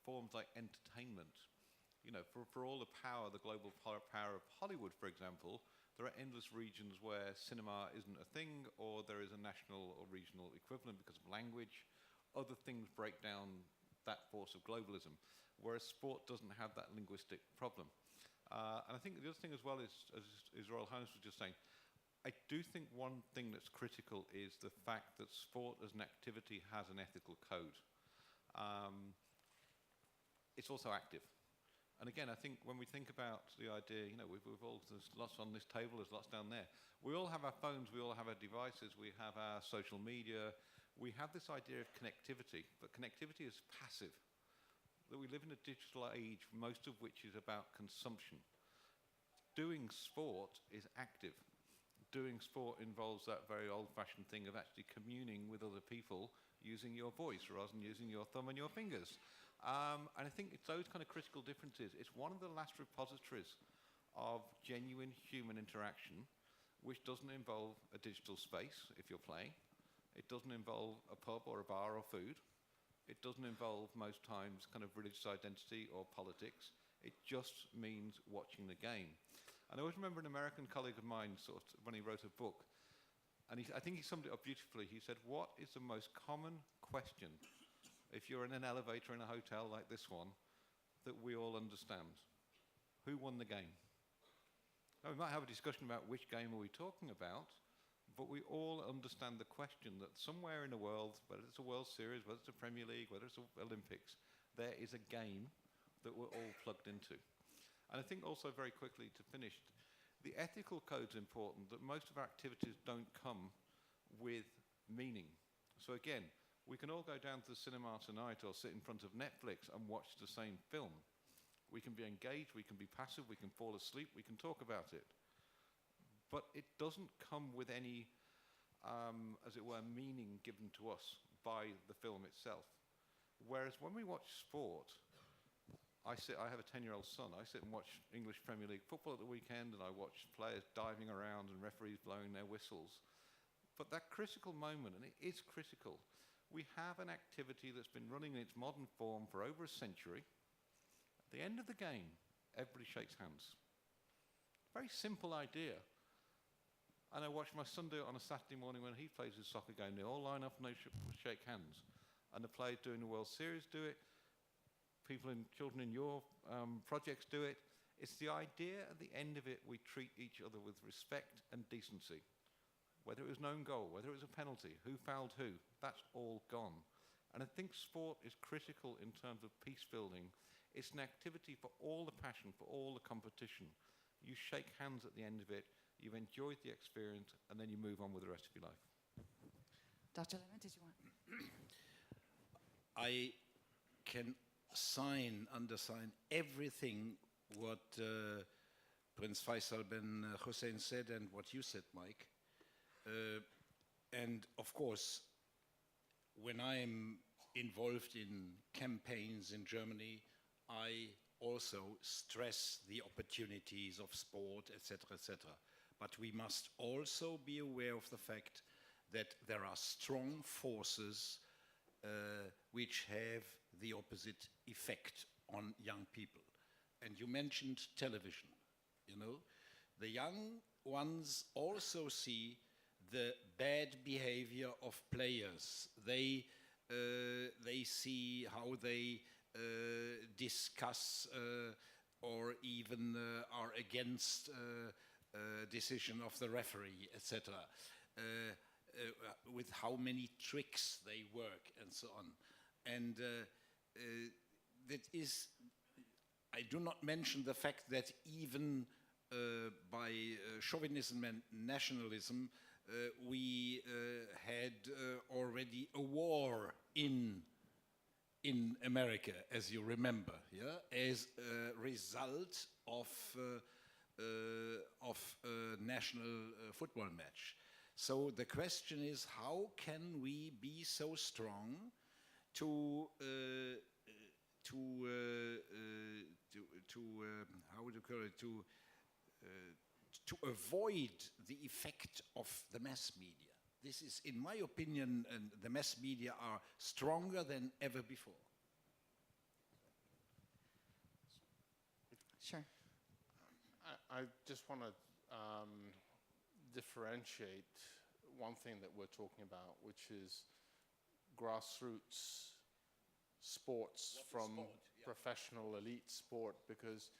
forms like entertainment. For all the power, the global power of Hollywood, for example, there are endless regions where cinema isn't a thing, or there is a national or regional equivalent because of language. Other things break down that force of globalism, whereas sport doesn't have that linguistic problem. And I think the other thing as well is, as His Royal Highness was just saying, I do think one thing that's critical is the fact that sport as an activity has an ethical code. It's also active. And again, I think when we think about the idea, we've all, there's lots on this table, there's lots down there. We all have our phones, we all have our devices, we have our social media. We have this idea of connectivity, but connectivity is passive. That we live in a digital age, most of which is about consumption. Doing sport is active. Doing sport involves that very old-fashioned thing of actually communing with other people using your voice rather than using your thumb and your fingers. And I think it's those kind of critical differences. It's one of the last repositories of genuine human interaction, which doesn't involve a digital space if you're playing. It doesn't involve a pub or a bar or food. It doesn't involve, most times, kind of religious identity or politics. It just means watching the game. And I always remember an American colleague of mine, when he wrote a book, and I think he summed it up beautifully. He said, what is the most common question, if you're in an elevator in a hotel like this one, that we all understand? Who won the game? Now, we might have a discussion about which game are we talking about, but we all understand the question that somewhere in the world, whether it's a World Series, whether it's a Premier League, whether it's the Olympics, there is a game that we're all plugged into. And I think also very quickly to finish, the ethical code's important, that most of our activities don't come with meaning. So again, we can all go down to the cinema tonight or sit in front of Netflix and watch the same film. We can be engaged, we can be passive, we can fall asleep, we can talk about it. But it doesn't come with any, as it were, meaning given to us by the film itself. Whereas when we watch sport, I have a 10-year-old son, I sit and watch English Premier League football at the weekend, and I watch players diving around and referees blowing their whistles. But that critical moment, and it is critical, we have an activity that's been running in its modern form for over a century. At the end of the game, everybody shakes hands. Very simple idea. And I watch my son do it on a Saturday morning when he plays his soccer game. They all line up and they shake hands. And the players doing the World Series do it. Children in your projects do it. It's the idea at the end of it we treat each other with respect and decency. Whether it was an own goal, whether it was a penalty, who fouled who, that's all gone. And I think sport is critical in terms of peace building. It's an activity for all the passion, for all the competition. You shake hands at the end of it, you've enjoyed the experience, and then you move on with the rest of your life. Dr. Lemon, did you want? I can undersign everything what Prince Faisal bin Hussein said and what you said, Mike. And of course, when I'm involved in campaigns in Germany, I also stress the opportunities of sport, etc., etc. But we must also be aware of the fact that there are strong forces which have the opposite effect on young people. And you mentioned television, The young ones also see the bad behavior of players. They see how they discuss or even are against decision of the referee, etc. With how many tricks they work and so on. And that is, I do not mention the fact that even by chauvinism and nationalism, we had already a war in America, as you remember, as a result of a national football match. So the question is, how can we be so to how would you call it, to avoid the effect of the mass media. This is, in my opinion, the mass media are stronger than ever before. Sure. I just want to differentiate one thing that we're talking about, which is grassroots sports from professional elite sport, because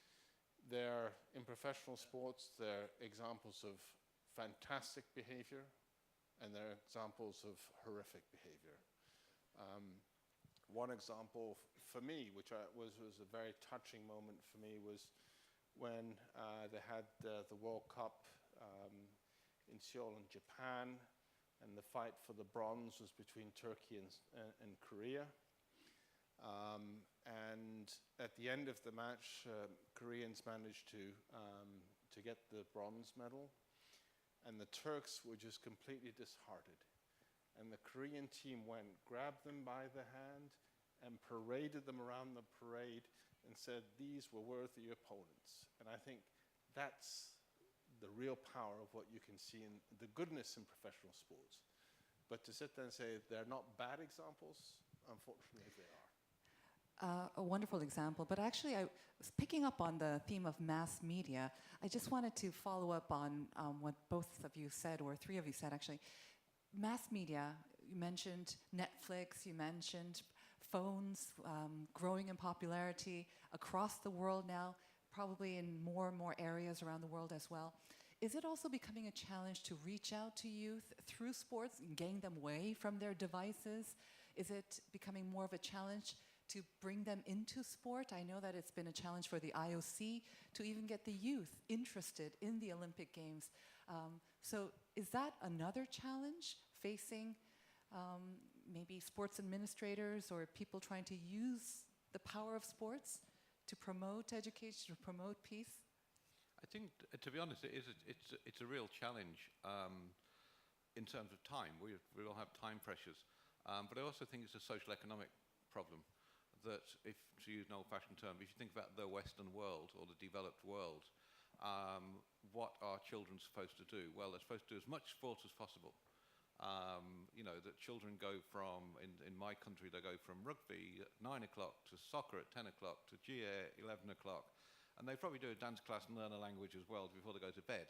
in professional sports, they're examples of fantastic behavior and they're examples of horrific behavior. One example for me, which was a very touching moment for me, was when they had the World Cup in Seoul in Japan, and the fight for the bronze was between Turkey and Korea. And at the end of the match, Koreans managed to get the bronze medal, and the Turks were just completely disheartened. And the Korean team went, grabbed them by the hand, and paraded them around the parade and said these were worthy opponents. And I think that's the real power of what you can see in the goodness in professional sports. But to sit there and say they're not bad examples, unfortunately they are. A wonderful example, but actually I was picking up on the theme of mass media. I just wanted to follow up on what both of you said, or three of you said actually. Mass media, you mentioned Netflix, you mentioned phones growing in popularity across the world now, probably in more and more areas around the world as well. Is it also becoming a challenge to reach out to youth through sports and getting them away from their devices? Is it becoming more of a challenge to bring them into sport? I know that it's been a challenge for the IOC to even get the youth interested in the Olympic Games. So is that another challenge facing maybe sports administrators or people trying to use the power of sports to promote education, to promote peace? I think, to be honest, it's a real challenge in terms of time. We all have time pressures. But I also think it's a social economic problem. That, if to use an old-fashioned term, if you think about the Western world or the developed world, what are children supposed to do? Well, they're supposed to do as much sport as possible. You know, that children go from, in my country, they go from rugby at 9 o'clock to soccer at 10 o'clock to GA at 11 o'clock. And they probably do a dance class and learn a language as well before they go to bed.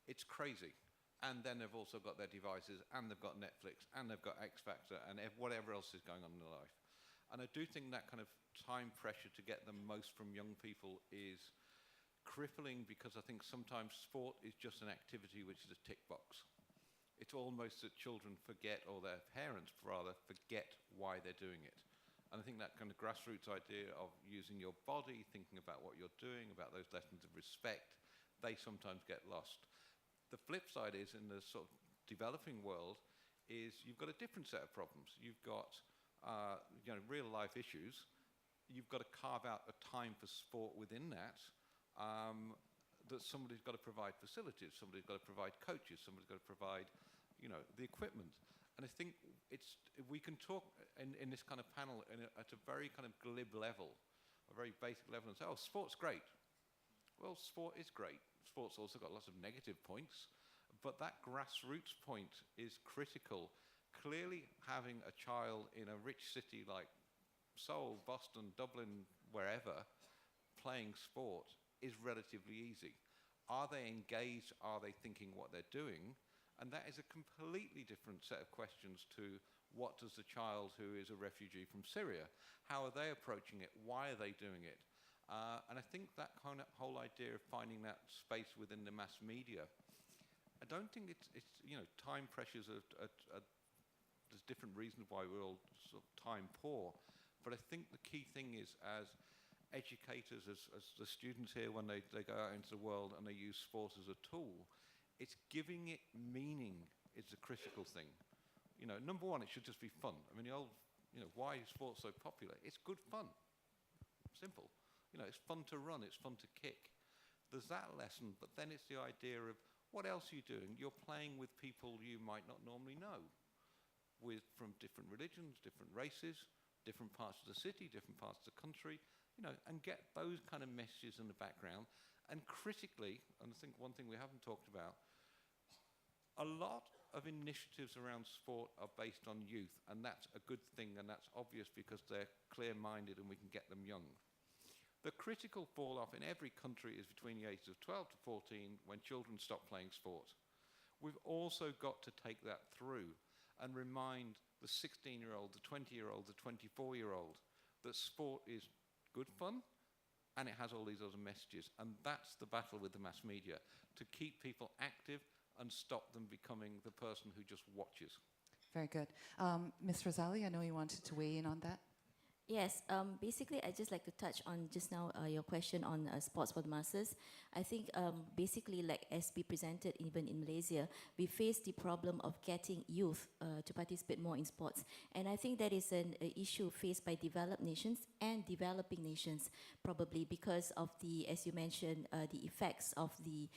It's crazy. And then they've also got their devices, and they've got Netflix, and they've got X Factor, and whatever else is going on in their life. And I do think that kind of time pressure to get the most from young people is crippling, because I think sometimes sport is just an activity which is a tick box. It's almost that children forget, or their parents rather, forget why they're doing it. And I think that kind of grassroots idea of using your body, thinking about what you're doing, about those lessons of respect, they sometimes get lost. The flip side is, in the sort of developing world, is you've got a different set of problems. You've got you know, real life issues. You've got to carve out a time for sport within that. That somebody's got to provide facilities, somebody's got to provide coaches, somebody's got to provide, you know, the equipment. And I think we can talk in this kind of panel at a very kind of glib level, a very basic level, and say, oh, sport's great. Well, sport is great. Sport's also got lots of negative points, but that grassroots point is critical. Clearly, having a child in a rich city like Seoul, Boston, Dublin, wherever, playing sport is relatively easy. Are they engaged? Are they thinking what they're doing? And that is a completely different set of questions to what does the child who is a refugee from Syria, how are they approaching it? Why are they doing it? And I think that kind of whole idea of finding that space within the mass media, I don't think it's you know, time pressures are there's different reasons why we're all sort of time poor. But I think the key thing is, as educators, as the students here, when they go out into the world and they use sport as a tool, it's giving it meaning is the critical thing. You know, number one, it should just be fun. I mean, the old, you know, why is sport so popular? It's good fun. Simple. You know, it's fun to run, it's fun to kick. There's that lesson, but then it's the idea of what else are you doing? You're playing with people you might not normally know, from different religions, different races, different parts of the city, different parts of the country. and get those kind of messages in the background. And critically, and I think one thing we haven't talked about, a lot of initiatives around sport are based on youth, and that's a good thing, and that's obvious because they're clear-minded and we can get them young. The critical fall-off in every country is between the ages of 12 to 14 when children stop playing sport. We've also got to take that through and remind the 16-year-old, the 20-year-old, the 24-year-old that sport is good fun and it has all these other messages. And that's the battle with the mass media, to keep people active and stop them becoming the person who just watches. Very good. Ms. Rosali, I know you wanted to weigh in on that. Yes, basically, I'd just like to touch on just now your question on sports for the masses. I think basically, like as we presented even in Malaysia, we face the problem of getting youth to participate more in sports. And I think that is an issue faced by developed nations and developing nations, probably because of the, as you mentioned, the effects of the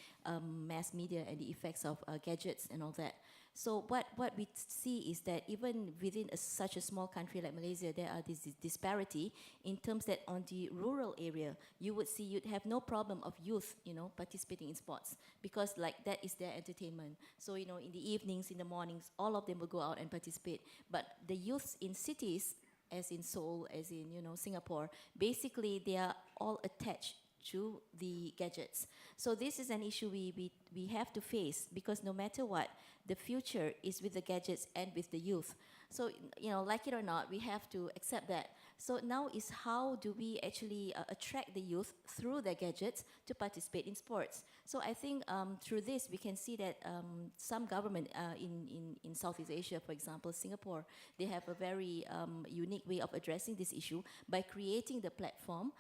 mass media and the effects of gadgets and all that. So what we see is that even within such a small country like Malaysia, there are this disparity in terms that on the rural area, you would see you'd have no problem of youth, participating in sports, because like that is their entertainment. So, in the evenings, in the mornings, all of them will go out and participate. But the youths in cities, as in Seoul, as in, Singapore, basically they are all attached to the gadgets. So this is an issue we have to face, because no matter what, the future is with the gadgets and with the youth. So, like it or not, we have to accept that. So now is how do we actually attract the youth through their gadgets to participate in sports. So I think through this, we can see that some government in Southeast Asia, for example, Singapore, they have a very unique way of addressing this issue by creating the platform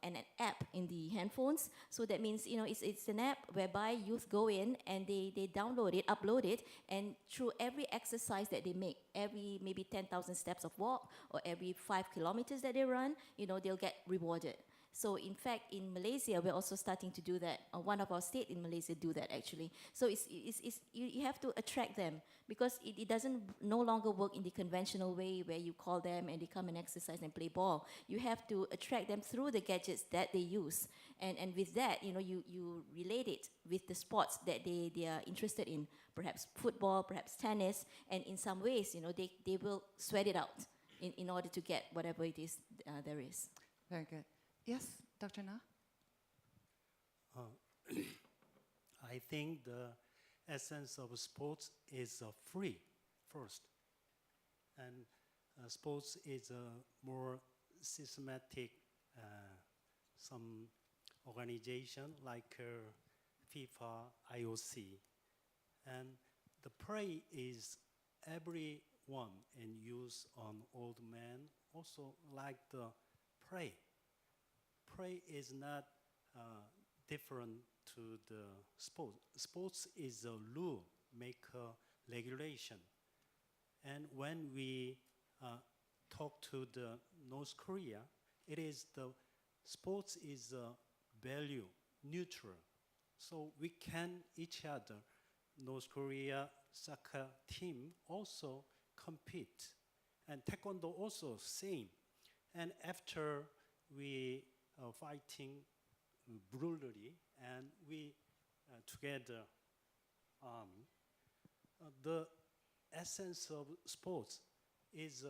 and an app in the handphones. So that means, it's an app whereby youth go in and they download it, upload it, and through every exercise that they make, every maybe 10,000 steps of walk or every 5 kilometers that they run, they'll get rewarded. So in fact, in Malaysia, we're also starting to do that. One of our states in Malaysia do that actually. So you have to attract them, because it doesn't no longer work in the conventional way where you call them and they come and exercise and play ball. You have to attract them through the gadgets that they use. And with that, you relate it with the sports that they are interested in, perhaps football, perhaps tennis, and in some ways, they will sweat it out in order to get whatever it is there is. Very good. Yes, Dr. Na? I think the essence of sports is free, first. And sports is a more systematic, some organization like FIFA, IOC. And the play is everyone, and youth and old men also like the play. Play is not different to the sport. Sports is a rule, make a regulation. And when we talk to the North Korea, it is the sports is value neutral. So we can each other, North Korea soccer team also compete. And Taekwondo also same. And after we fighting brutally, and we together the essence of sports is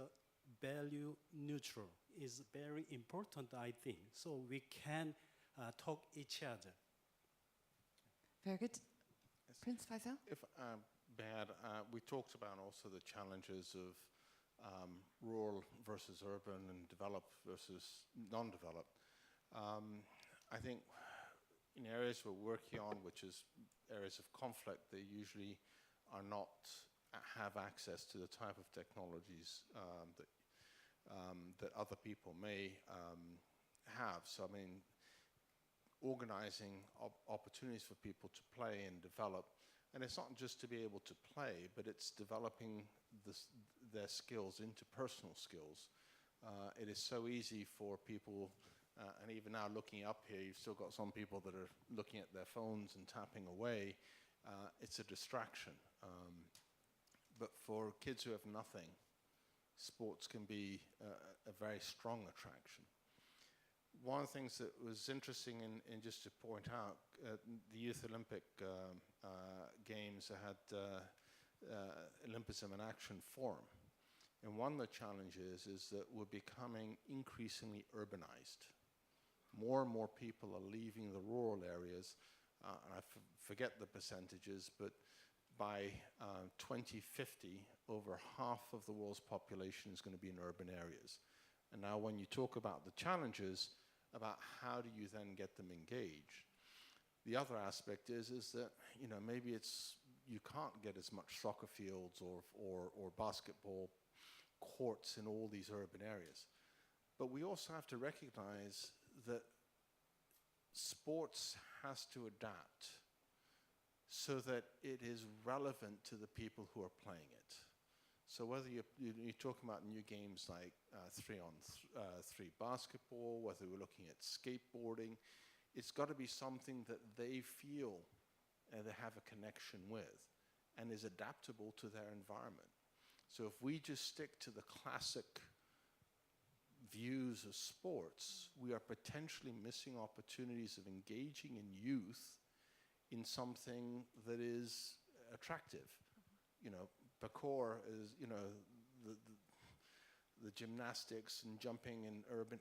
value neutral, is very important, I think. So we can talk each other. Very good. Prince Faisal? If bad, we talked about also the challenges of rural versus urban and developed versus non-developed. I think in areas we're working on, which is areas of conflict, they usually are not have access to the type of technologies that other people may have. So I mean, organizing opportunities for people to play and develop, and it's not just to be able to play, but it's developing their skills into personal skills. It is so easy for people, and even now looking up here, you've still got some people that are looking at their phones and tapping away. It's a distraction. But for kids who have nothing, sports can be a very strong attraction. one of the things that was interesting in just to point out, the Youth Olympic Games had Olympism in Action Forum. And one of the challenges is that we're becoming increasingly urbanized. More and more people are leaving the rural areas. And I forget the percentages, but by 2050, over half of the world's population is going to be in urban areas. And now when you talk about the challenges, about how do you then get them engaged, the other aspect is that, you know, maybe it's, you can't get as much soccer fields or basketball courts in all these urban areas. But we also have to recognize that sports has to adapt so that it is relevant to the people who are playing it. So whether you're talking about new games like 3-on-3 basketball, whether we're looking at skateboarding, it's got to be something that they feel and they have a connection with and is adaptable to their environment. So if we just stick to the classic views of sports, we are potentially missing opportunities of engaging in youth in something that is attractive. You know, parkour is, you know, the gymnastics and jumping in urban,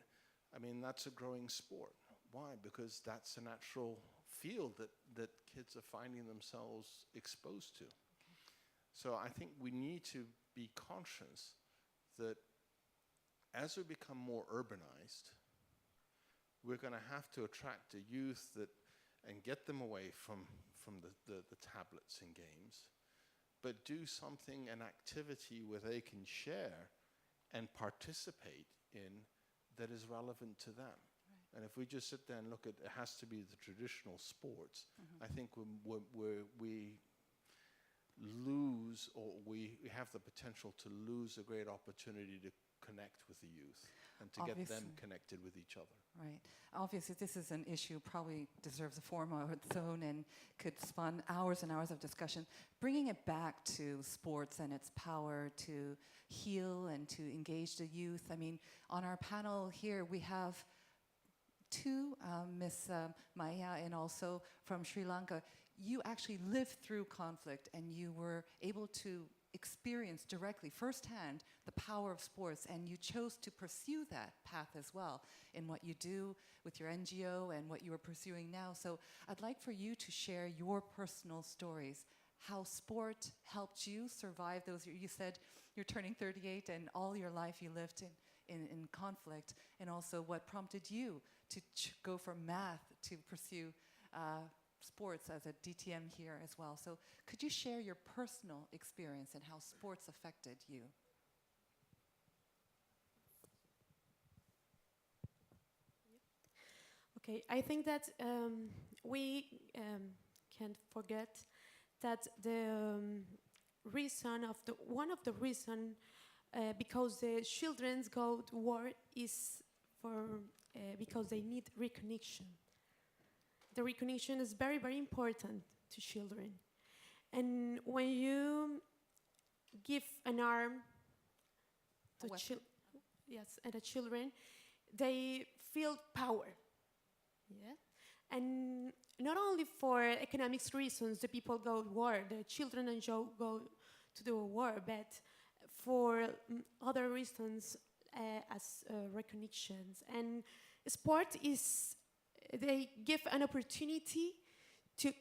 I mean, that's a growing sport. Why? Because that's a natural field that kids are finding themselves exposed to. So I think we need to be conscious that as we become more urbanized, we're going to have to attract the youth and get them away from the tablets and games, but do something, an activity where they can share and participate in that is relevant to them. Right. And if we just sit there and look at, it has to be the traditional sports, I think we lose, or we have the potential to lose a great opportunity to connect with the youth and to get them connected with each other. Right. Obviously, this is an issue probably deserves a forum of its own and could spawn hours and hours of discussion. Bringing it back to sports and its power to heal and to engage the youth. I mean, on our panel here, we have two, Miss Maya and also from Sri Lanka. You actually lived through conflict and you were able to experience directly, firsthand, the power of sports, and you chose to pursue that path as well in what you do with your NGO and what you are pursuing now. So I'd like for you to share your personal stories, how sport helped you survive those years. You said you're turning 38 and all your life you lived in conflict, and also what prompted you to go from math to pursue sports as a DTM here as well. So could you share your personal experience and how sports affected you? Okay, I think that we can't forget that the reason of one of the reason because the children go to war is for because they need recognition. The recognition is very, very important to children. And when you give an arm to the children, they feel power. Yeah? And not only for economics reasons, the people go to war, the children and go to the war, but for other reasons as recognitions. And sport is, they give an opportunity to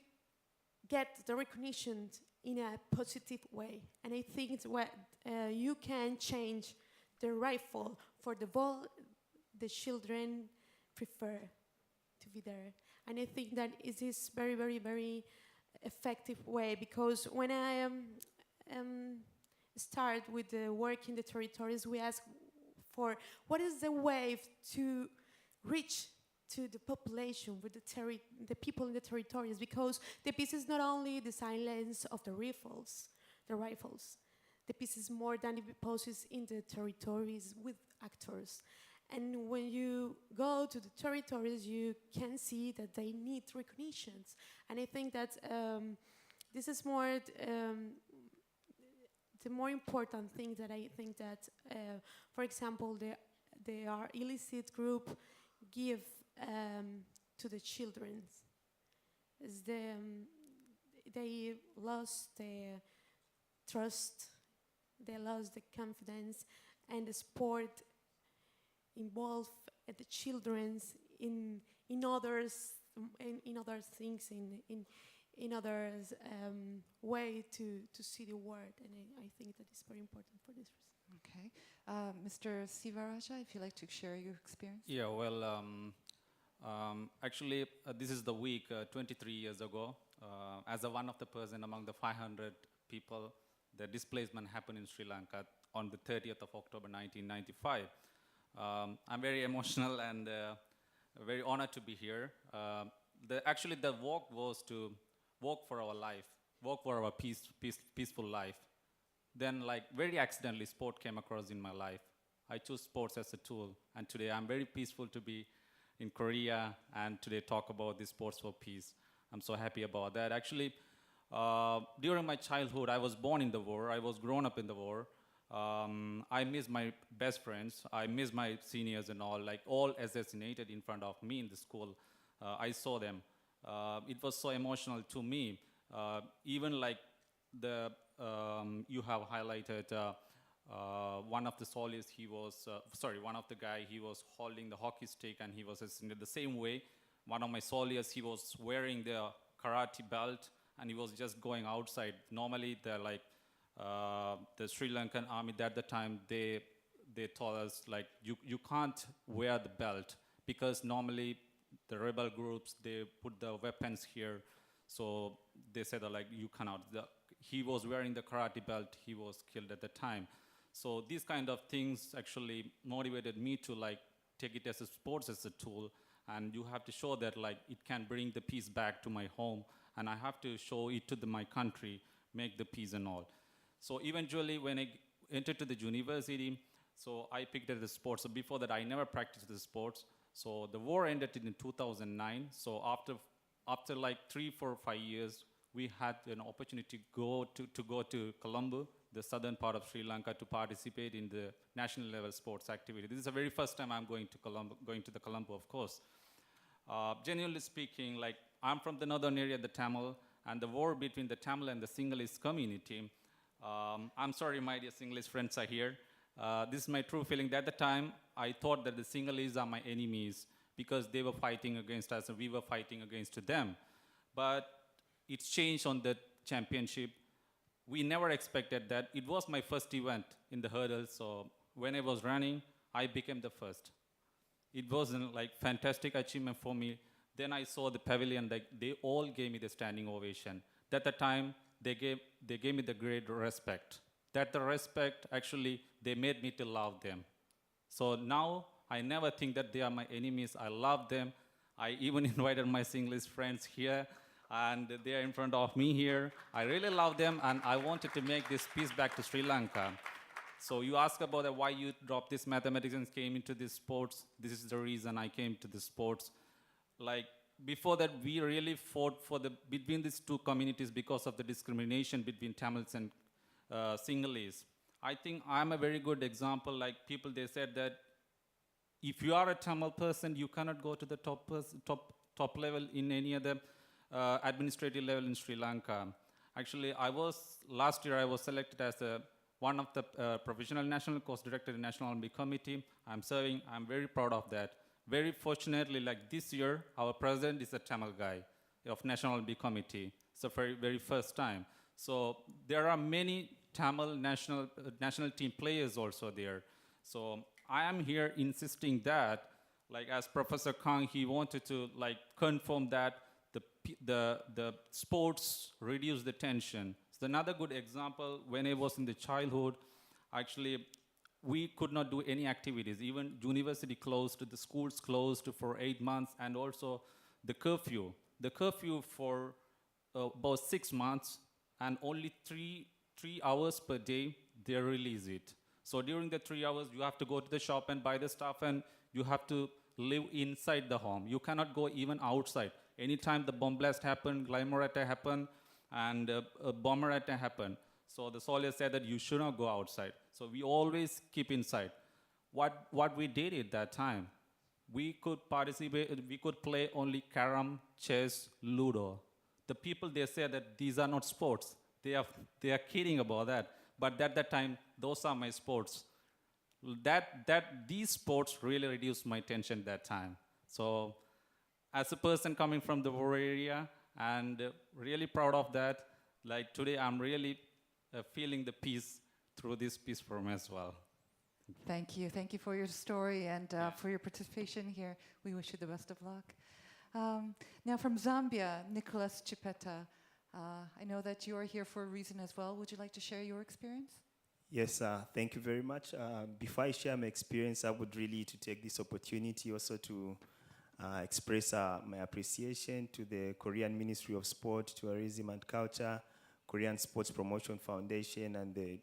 get the recognition in a positive way. And I think it's what you can change the rifle for the ball the children prefer to be there. And I think that it is very, very, very effective way, because when I start with the work in the territories, we ask for what is the way to reach to the population, with the people in the territories, because the peace is not only the silence of the rifles. The peace is more than the poses in the territories with actors. And when you go to the territories, you can see that they need recognitions. And I think that this is more the more important thing that I think that, for example, there are illicit group give to the children. Is they lost their trust, they lost the confidence, and the sport involve the children's in others in other things in others way to see the world, and I think that is very important for this reason. Okay. Mr. Sivaraja, if you'd like to share your experience. Yeah, well, actually, this is the week 23 years ago. As one of the person among the 500 people, the displacement happened in Sri Lanka on the 30th of October 1995. I'm very emotional and very honored to be here. Actually, the walk was to walk for our life, walk for our peaceful life. Then, like, very accidentally, sport came across in my life. I chose sports as a tool, and today I'm very peaceful to be in Korea and today talk about the sports for peace. I'm so happy about that. Actually, during my childhood, I was born in the war. I was grown up in the war. I miss my best friends. I miss my seniors and all assassinated in front of me in the school. I saw them. It was so emotional to me. Even like you have highlighted one of the soldiers, one of the guy, he was holding the hockey stick and he was assassinated the same way. One of my soldiers, he was wearing the karate belt and he was just going outside. Normally, the Sri Lankan army at the time, they told us like, you can't wear the belt because normally the rebel groups, they put the weapons here. So they said like, you cannot. He was wearing the karate belt, he was killed at the time. So these kind of things actually motivated me to like take it as a sports as a tool, and you have to show that like it can bring the peace back to my home, and I have to show it to my country, make the peace and all. So eventually when I entered to the university, so I picked up the sports. So before that I never practiced the sports. So the war ended in 2009. So after like 3, 4, 5 years, we had an opportunity to go to Colombo, the southern part of Sri Lanka, to participate in the national level sports activity. This is the very first time I'm going to the Colombo, of course. Genuinely speaking, like I'm from the northern area, the Tamil, and the war between the Tamil and the Sinhalese community. I'm sorry, my dear Sinhalese friends are here. This is my true feeling. At the time, I thought that the Sinhalese are my enemies because they were fighting against us and we were fighting against them. But it's changed on the championship. We never expected that. It was my first event in the hurdles, so when I was running, I became the first. It was a fantastic achievement for me. Then I saw the pavilion, they all gave me the standing ovation. At the time, they gave me the great respect. That the respect, actually, they made me to love them. So now, I never think that they are my enemies. I love them. I even invited my Sinhalese friends here, and they are in front of me here. I really love them, and I wanted to make this peace back to Sri Lanka. So you ask about why you dropped this mathematics and came into this sports. This is the reason I came to the sports. Like before that, we really fought between these two communities because of the discrimination between Tamils and Sinhalese. I think I'm a very good example. Like people, they said that if you are a Tamil person, you cannot go to the top level in any other administrative level in Sri Lanka. Actually, last year I was selected as one of the professional national course director in National Olympic Committee. I'm serving, I'm very proud of that. Very fortunately, like this year, our president is a Tamil guy of National Olympic Committee. It's the very first time. So there are many Tamil national team players also there. So I am here insisting that, like as Professor Kang, he wanted to like confirm that the sports reduce the tension. So another good example, when I was in the childhood, actually we could not do any activities. Even university closed, the schools closed for 8 months, and also the curfew. The curfew for about 6 months, and only three hours per day, they release it. So during the 3 hours, you have to go to the shop and buy the stuff, and you have to live inside the home. You cannot go even outside. Anytime the bomb blast happened, Glymer attack happened, and a bomber attack happened. So the soldiers said that you should not go outside. So we always keep inside. What we did at that time, we could participate, we could play only carom, chess, ludo. The people, they say that these are not sports. They are kidding about that. But at that time, those are my sports. These sports really reduced my tension that time. So as a person coming from the rural area, and really proud of that, like today I'm really feeling the peace through this peace forum as well. Thank you. Thank you for your story and for your participation here. We wish you the best of luck. Now from Zambia, Nicholas Chipeta. I know that you are here for a reason as well. Would you like to share your experience? Yes, thank you very much. Before I share my experience, I would really to take this opportunity also to express my appreciation to the Korean Ministry of Sport, Tourism and Culture, Korean Sports Promotion Foundation, and the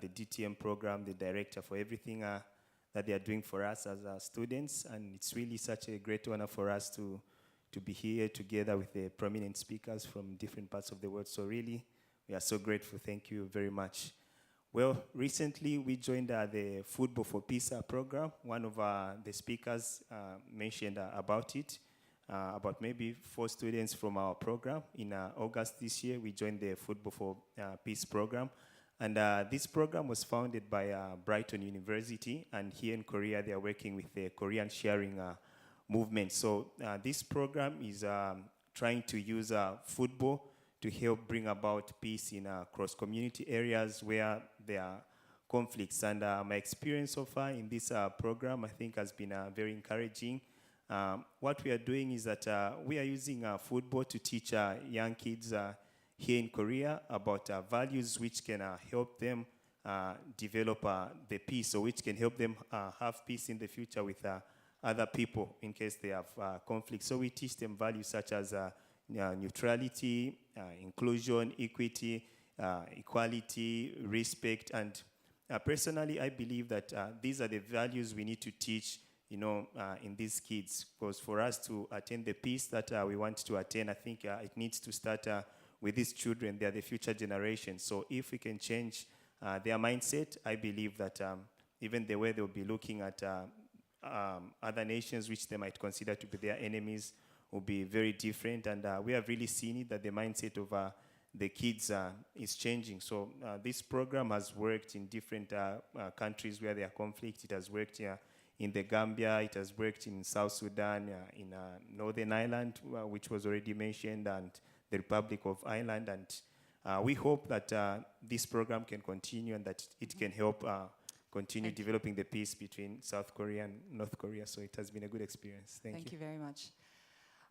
DTM program, the director, for everything that they are doing for us as students. And it's really such a great honor for us to be here together with the prominent speakers from different parts of the world. So really, we are so grateful. Thank you very much. Well, recently we joined the Football for Peace program. One of the speakers mentioned about it, about maybe 4 students from our program. In August this year, we joined the Football for Peace program. And this program was founded by Brighton University. And here in Korea, they are working with the Korean Sharing movement. So this program is trying to use football to help bring about peace in cross-community areas where there are conflicts. And my experience so far in this program, I think, has been very encouraging. What we are doing is that we are using football to teach young kids here in Korea about values which can help them develop the peace, so which can help them have peace in the future with other people in case they have conflict. So we teach them values such as neutrality, inclusion, equity, equality, respect, and personally, I believe that these are the values we need to teach, in these kids. Because for us to attain the peace that we want to attain, I think it needs to start with these children. They are the future generation. So if we can change their mindset, I believe that even the way they'll be looking at other nations which they might consider to be their enemies will be very different. And we have really seen it, that the mindset of the kids is changing. So this program has worked in different countries where there are conflict. It has worked in the Gambia, it has worked in South Sudan, in Northern Ireland, which was already mentioned, and the Republic of Ireland. And we hope that this program can continue and that it can help continue developing the peace between South Korea and North Korea. So it has been a good experience. Thank you. Thank you very much.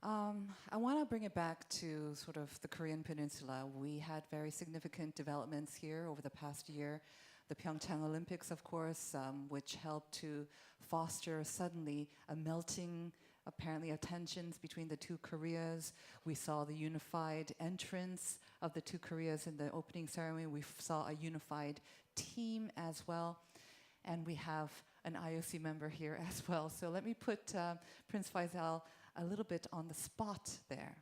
I want to bring it back to sort of the Korean Peninsula. We had very significant developments here over the past year. The Pyeongchang Olympics, of course, which helped to foster suddenly a melting, apparently, of tensions between the two Koreas. We saw the unified entrance of the two Koreas in the opening ceremony. We saw a unified team as well. And we have an IOC member here as well. So let me put Prince Faisal a little bit on the spot there.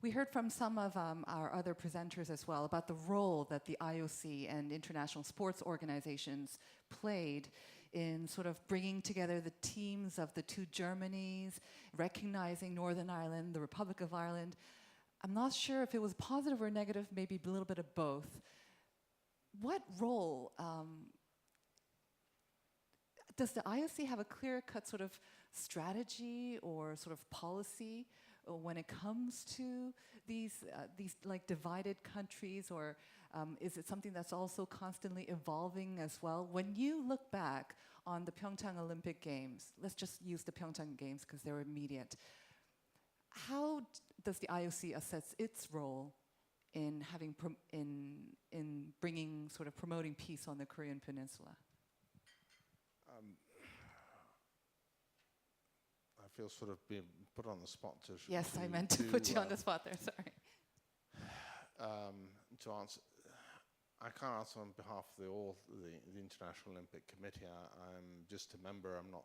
We heard from some of our other presenters as well about the role that the IOC and international sports organizations played in sort of bringing together the teams of the two Germanys, recognizing Northern Ireland, the Republic of Ireland. I'm not sure if it was positive or negative, maybe a little bit of both. What role does the IOC have a clear-cut sort of strategy or sort of policy when it comes to these like divided countries, or is it something that's also constantly evolving as well? When you look back on the Pyeongchang Olympic Games, let's just use the Pyeongchang Games because they're immediate. How does the IOC assess its role in having in bringing sort of promoting peace on the Korean Peninsula? I feel sort of being put on the spot to. Yes, I meant to put you on the spot there. Sorry. To answer, I can't answer on behalf of the International Olympic Committee. I'm just a member. I'm not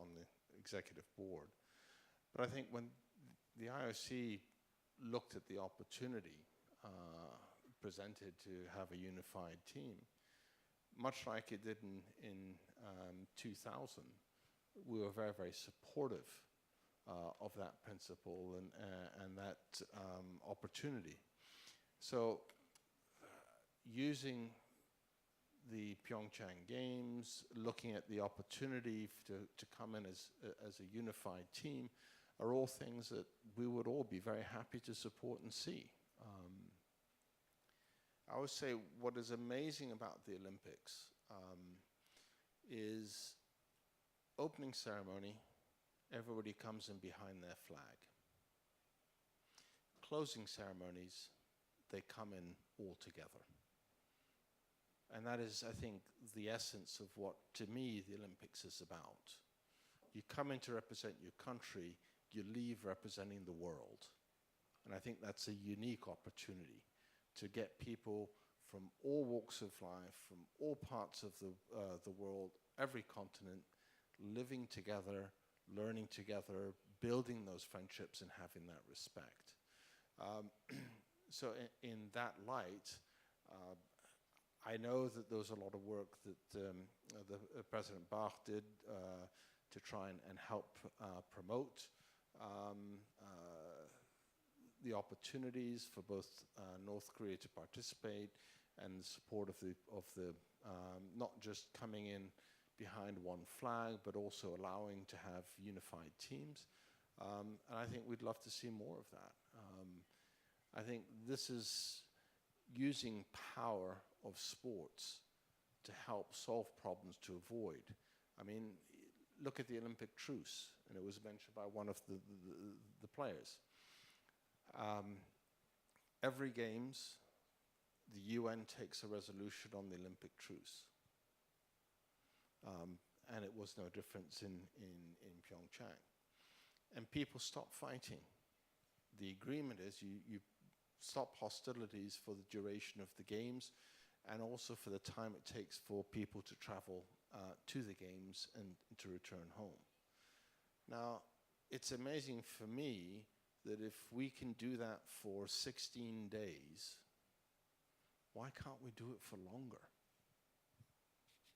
on the executive board. But I think when the IOC looked at the opportunity presented to have a unified team, much like it did in 2000, we were very, very supportive of that principle and that opportunity. So using the Pyeongchang Games, looking at the opportunity to come in as a unified team, are all things that we would all be very happy to support and see. I would say what is amazing about the Olympics is opening ceremony, everybody comes in behind their flag. Closing ceremonies, they come in all together. And that is, I think, the essence of what, to me, the Olympics is about. You come in to represent your country, you leave representing the world. And I think that's a unique opportunity to get people from all walks of life, from all parts of the world, every continent, living together, learning together, building those friendships and having that respect. So in that light, I know that there was a lot of work that President Bach did to try and help promote the opportunities for both North Korea to participate and the support of the not just coming in behind one flag, but also allowing to have unified teams. And I think we'd love to see more of that. I think this is using power of sports to help solve problems to avoid. I mean, look at the Olympic truce, and it was mentioned by one of the players. Every Games, the UN takes a resolution on the Olympic truce. And it was no difference in Pyeongchang. And people stop fighting. The agreement is you stop hostilities for the duration of the Games and also for the time it takes for people to travel to the Games and to return home. Now, it's amazing for me that if we can do that for 16 days, why can't we do it for longer?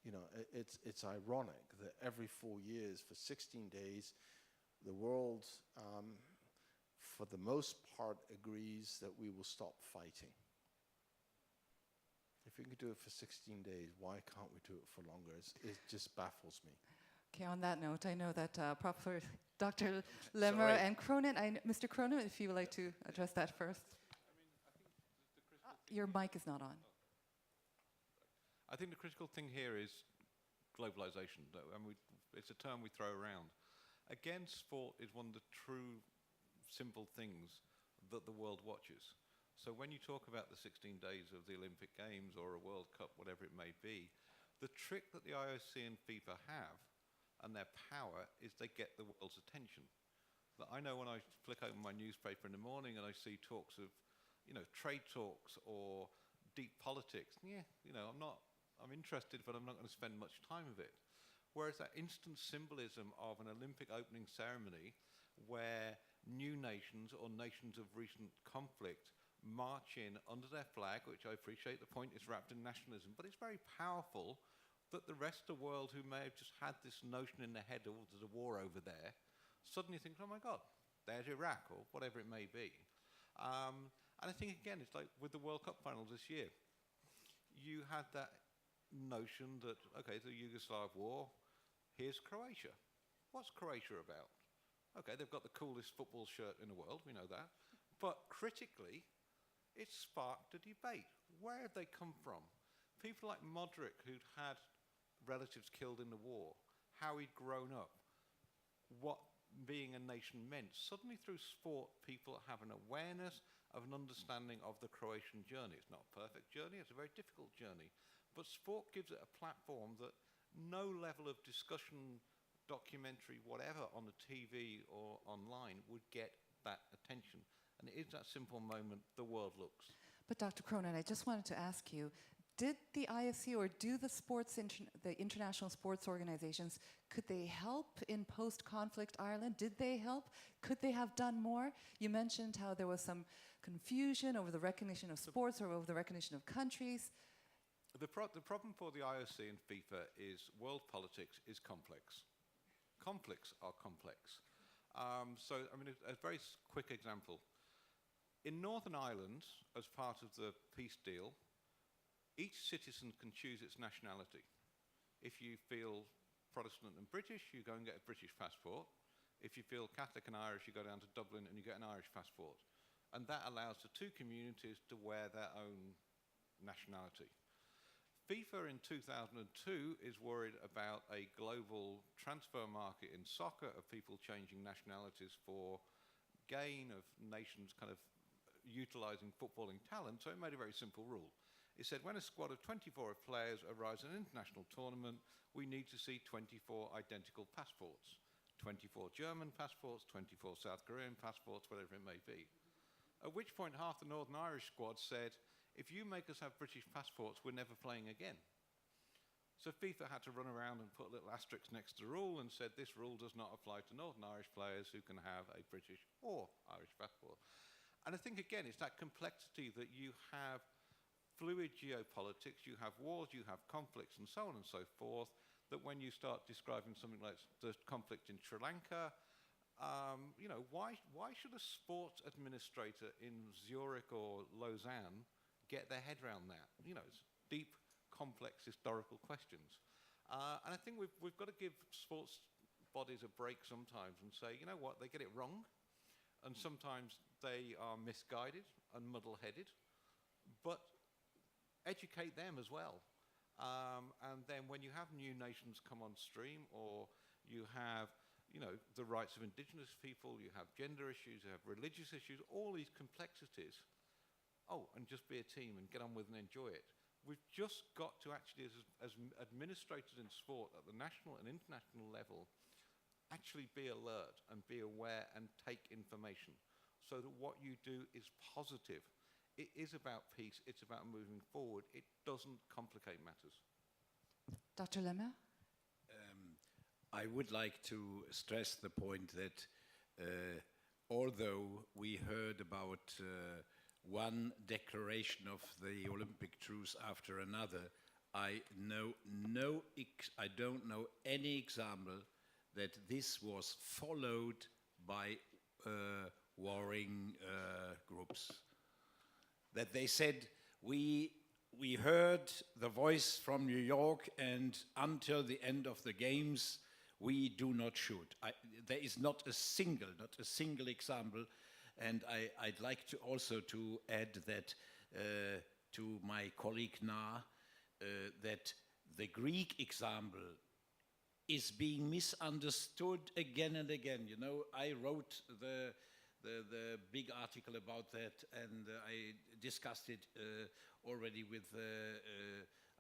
You know, it's ironic that every 4 years for 16 days, the world, for the most part, agrees that we will stop fighting. If we can do it for 16 days, why can't we do it for longer? It just baffles me. Okay, on that note, I know that Professor Dr. Lemmer and Cronin, Mr. Cronin, if you would like to address that first. Your mic is not on. I think the critical thing here is globalization. I mean, it's a term we throw around. Again, sport is one of the true simple things that the world watches. So when you talk about the 16 days of the Olympic Games or a World Cup, whatever it may be, the trick that the IOC and FIFA have and their power is they get the world's attention. But I know when I flick open my newspaper in the morning and I see talks of, you know, trade talks or deep politics, I'm interested, but I'm not going to spend much time of it. Whereas that instant symbolism of an Olympic opening ceremony where new nations or nations of recent conflict march in under their flag, which I appreciate the point is wrapped in nationalism, but it's very powerful that the rest of the world who may have just had this notion in their head, oh, there's a war over there, suddenly think, oh my God, there's Iraq or whatever it may be. And I think, again, it's like with the World Cup finals this year. You had that notion that, okay, the Yugoslav war, here's Croatia. What's Croatia about? Okay, they've got the coolest football shirt in the world, we know that. But critically, it sparked a debate. Where have they come from? People like Modric, who'd had relatives killed in the war, how he'd grown up, what being a nation meant. Suddenly through sport, people have an awareness of an understanding of the Croatian journey. It's not a perfect journey, it's a very difficult journey. But sport gives it a platform that no level of discussion, documentary, whatever, on the TV or online would get that attention. And it is that simple moment the world looks. But Dr. Cronin, I just wanted to ask you, did the IOC or do the the international sports organizations, could they help in post-conflict Ireland? Did they help? Could they have done more? You mentioned how there was some confusion over the recognition of sports or over the recognition of countries. The problem for the IOC and FIFA is world politics is complex. conflicts are complex. So, I mean, a very quick example. In Northern Ireland, as part of the peace deal, each citizen can choose its nationality. If you feel Protestant and British, you go and get a British passport. If you feel Catholic and Irish, you go down to Dublin and you get an Irish passport. And that allows the two communities to wear their own nationality. FIFA in 2002 is worried about a global transfer market in soccer of people changing nationalities for gain of nations kind of utilizing footballing talent, so it made a very simple rule. It said when a squad of 24 players arrives at an international tournament, we need to see 24 identical passports. 24 German passports, 24 South Korean passports, whatever it may be. At which point half the Northern Irish squad said, if you make us have British passports, we're never playing again. So FIFA had to run around and put a little asterisk next to the rule and said this rule does not apply to Northern Irish players who can have a British or Irish passport. And I think, again, it's that complexity that you have fluid geopolitics, you have wars, you have conflicts, and so on and so forth, that when you start describing something like the conflict in Sri Lanka, you know, why should a sports administrator in Zurich or Lausanne get their head around that? You know, it's deep, complex historical questions. And I think we've got to give sports bodies a break sometimes and say, you know what, they get it wrong, and sometimes they are misguided and muddle-headed, but educate them as well. And then when you have new nations come on stream, or you have, you know, the rights of indigenous people, you have gender issues, you have religious issues, all these complexities, and just be a team and get on with and enjoy it. We've just got to actually, as administrators in sport at the national and international level, actually be alert and be aware and take information so that what you do is positive. It is about peace, it's about moving forward. It doesn't complicate matters. Dr. Lemmer? I would like to stress the point that although we heard about one declaration of the Olympic truce after another, I don't know any example that this was followed by warring groups. That they said, we heard the voice from New York, and until the end of the games, we do not shoot. There is not a single example, and I'd like to also to add that to my colleague Na, that the Greek example is being misunderstood again and again. You know, I wrote the big article about that, and I discussed it already with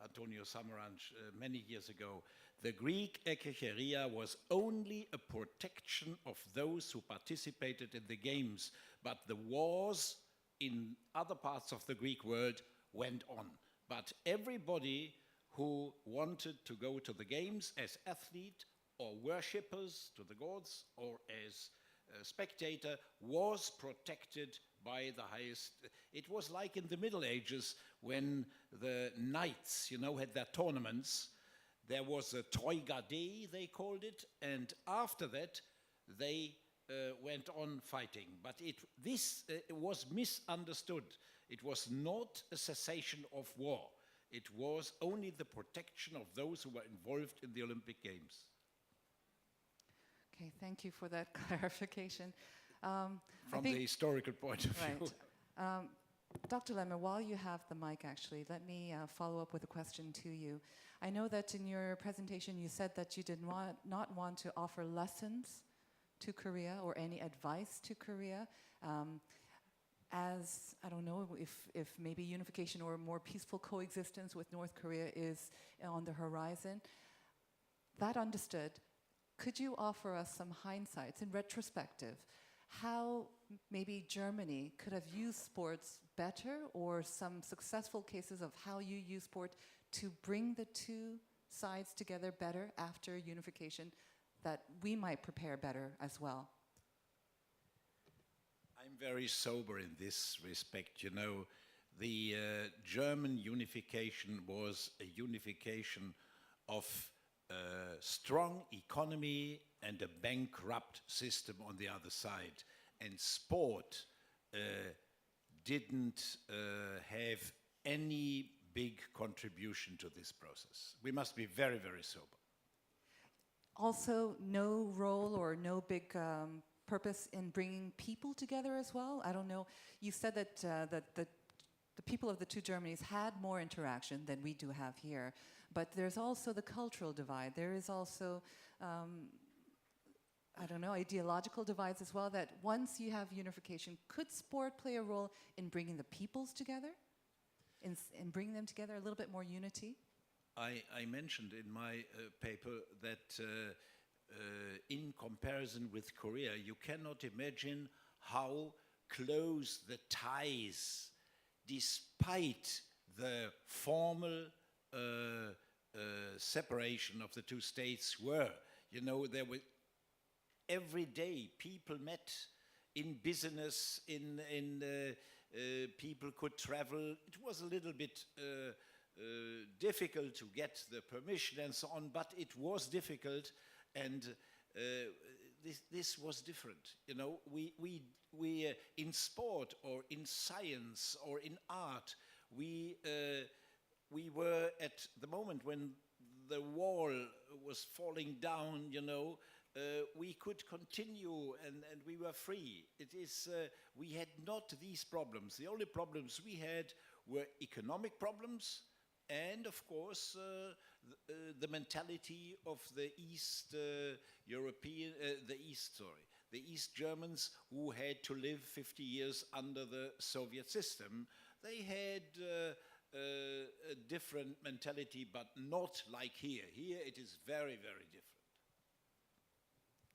Antonio Samaranch many years ago. The Greek ekechieria was only a protection of those who participated in the games, but the wars in other parts of the Greek world went on. But everybody who wanted to go to the games as athlete or worshippers to the gods or as spectator was protected by the highest. It was like in the Middle Ages when the knights, you know, had their tournaments. There was a Troika Day, they called it, and after that they went on fighting. But this was misunderstood. It was not a cessation of war. It was only the protection of those who were involved in the Olympic Games. Okay, thank you for that clarification. From the historical point of view. Right. Dr. Lemmer, while you have the mic, actually, let me follow up with a question to you. I know that in your presentation you said that you did not want to offer lessons to Korea or any advice to Korea. As, I don't know, if maybe unification or more peaceful coexistence with North Korea is on the horizon. That understood, could you offer us some hindsights in retrospective, how maybe Germany could have used sports better, or some successful cases of how you use sport to bring the two sides together better after unification that we might prepare better as well? I'm very sober in this respect. You know, the German unification was a unification of a strong economy and a bankrupt system on the other side. And sport didn't have any big contribution to this process. We must be very, very sober. Also, no role or no big purpose in bringing people together as well? I don't know. You said that, the people of the two Germanys had more interaction than we do have here, but there's also the cultural divide. There is also, I don't know, ideological divides as well, that once you have unification, could sport play a role in bringing the peoples together? In bringing them together, a little bit more unity? I mentioned in my paper that in comparison with Korea, you cannot imagine how close the ties, despite the formal separation of the two states, were. You know, there were every day people met in business, people could travel. It was a little bit difficult to get the permission and so on, but it was difficult, and this was different. You know, we in sport or in science or in art, we were at the moment when the wall was falling down, you know, we could continue and we were free. It is, we had not these problems. The only problems we had were economic problems and, of course, the mentality of the East the East Germans who had to live 50 years under the Soviet system. They had a different mentality, but not like here. Here it is very, very different.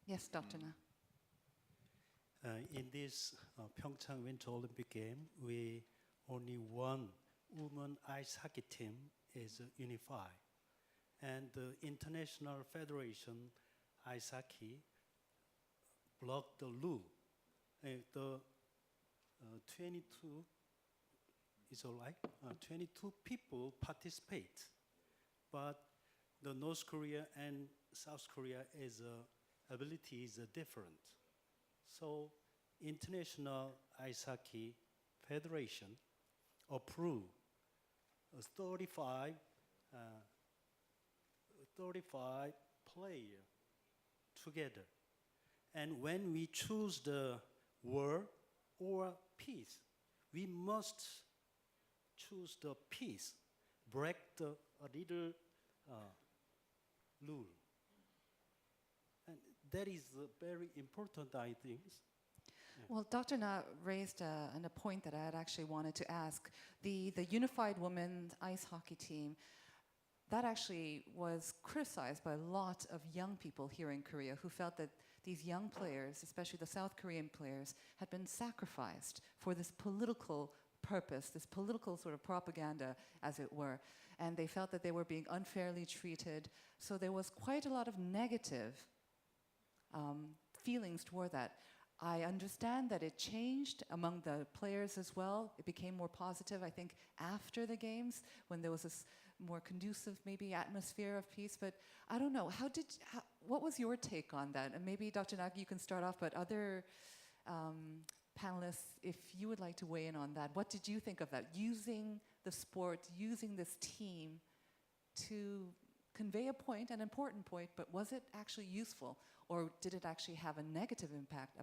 Yes, Dr. Na. In this Pyeongchang Winter Olympic game, we only one women ice hockey team is unified. And the International Federation Ice Hockey blocked the rule. The 22, is all right, 22 people participate. But the North Korea and South Korea ability is different. So International Ice Hockey Federation approved 35 players together. And when we choose the war or peace, we must choose the peace, break the little rule. And that is very important, I think. Well, Dr. Na raised a point that I had actually wanted to ask. The unified women's ice hockey team, that actually was criticized by a lot of young people here in Korea who felt that these young players, especially the South Korean players, had been sacrificed for this political purpose, this political sort of propaganda, as it were. And they felt that they were being unfairly treated. So there was quite a lot of negative feelings toward that. I understand that it changed among the players as well. It became more positive, I think, after the games, when there was this more conducive, maybe, atmosphere of peace. But I don't know, what was your take on that? And maybe, Dr. Nagi, you can start off, but other panelists, if you would like to weigh in on that, what did you think of that? Using the sport, using this team to convey a point, an important point, but was it actually useful? Or did it actually have a negative impact?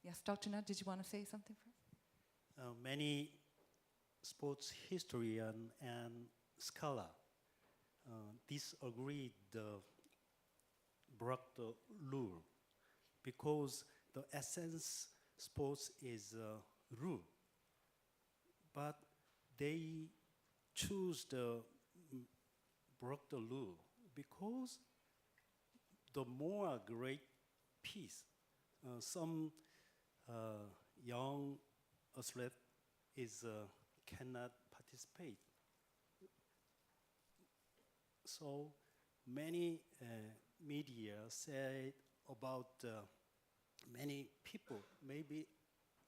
Yes, Dr. Nutt, did you want to say something first? Many sports historian and scholar disagreed broke the rule because the essence sports is rule, but they choose the broke the rule because the more great peace. Some young athlete cannot participate. So many media say about many people. Maybe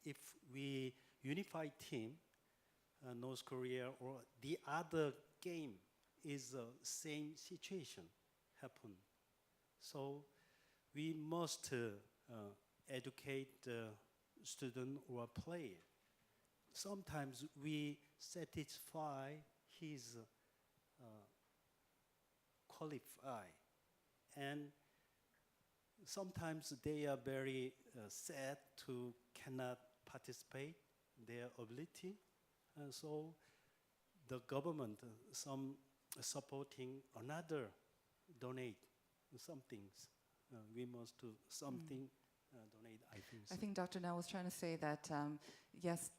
if we unify team, North Korea or the other game is the same situation happen. So we must educate the student or player. Sometimes we satisfy his qualify, and sometimes they are very sad to cannot participate their ability, and so the government some supporting another donate some things. We must do something donate. I think. I think Dr. Now was trying to say that yes,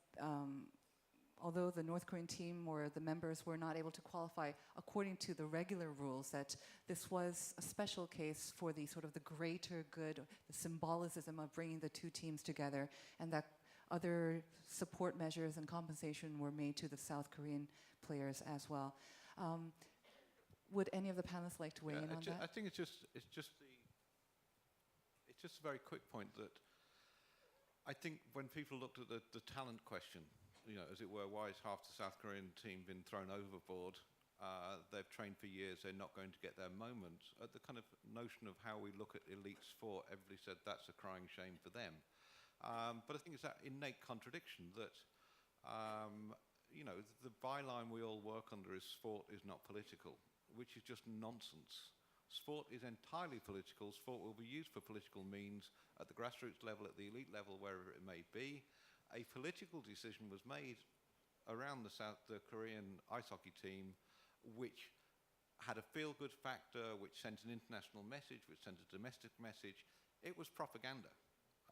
although the North Korean team or the members were not able to qualify according to the regular rules, that this was a special case for the sort of the greater good, the symbolism of bringing the two teams together, and that other support measures and compensation were made to the South Korean players as well. Would any of the panelists like to weigh in on that? I think it's just a very quick point that I think when people looked at the talent question, you know, as it were, why has half the South Korean team been thrown overboard? They've trained for years, they're not going to get their moment. At the kind of notion of how we look at elite sport, everybody said that's a crying shame for them. But I think it's that innate contradiction that, you know, the byline we all work under is sport is not political, which is just nonsense. Sport is entirely political. Sport will be used for political means at the grassroots level, at the elite level, wherever it may be. A political decision was made around the Korean ice hockey team, which had a feel-good factor, which sent an international message, which sent a domestic message. It was propaganda,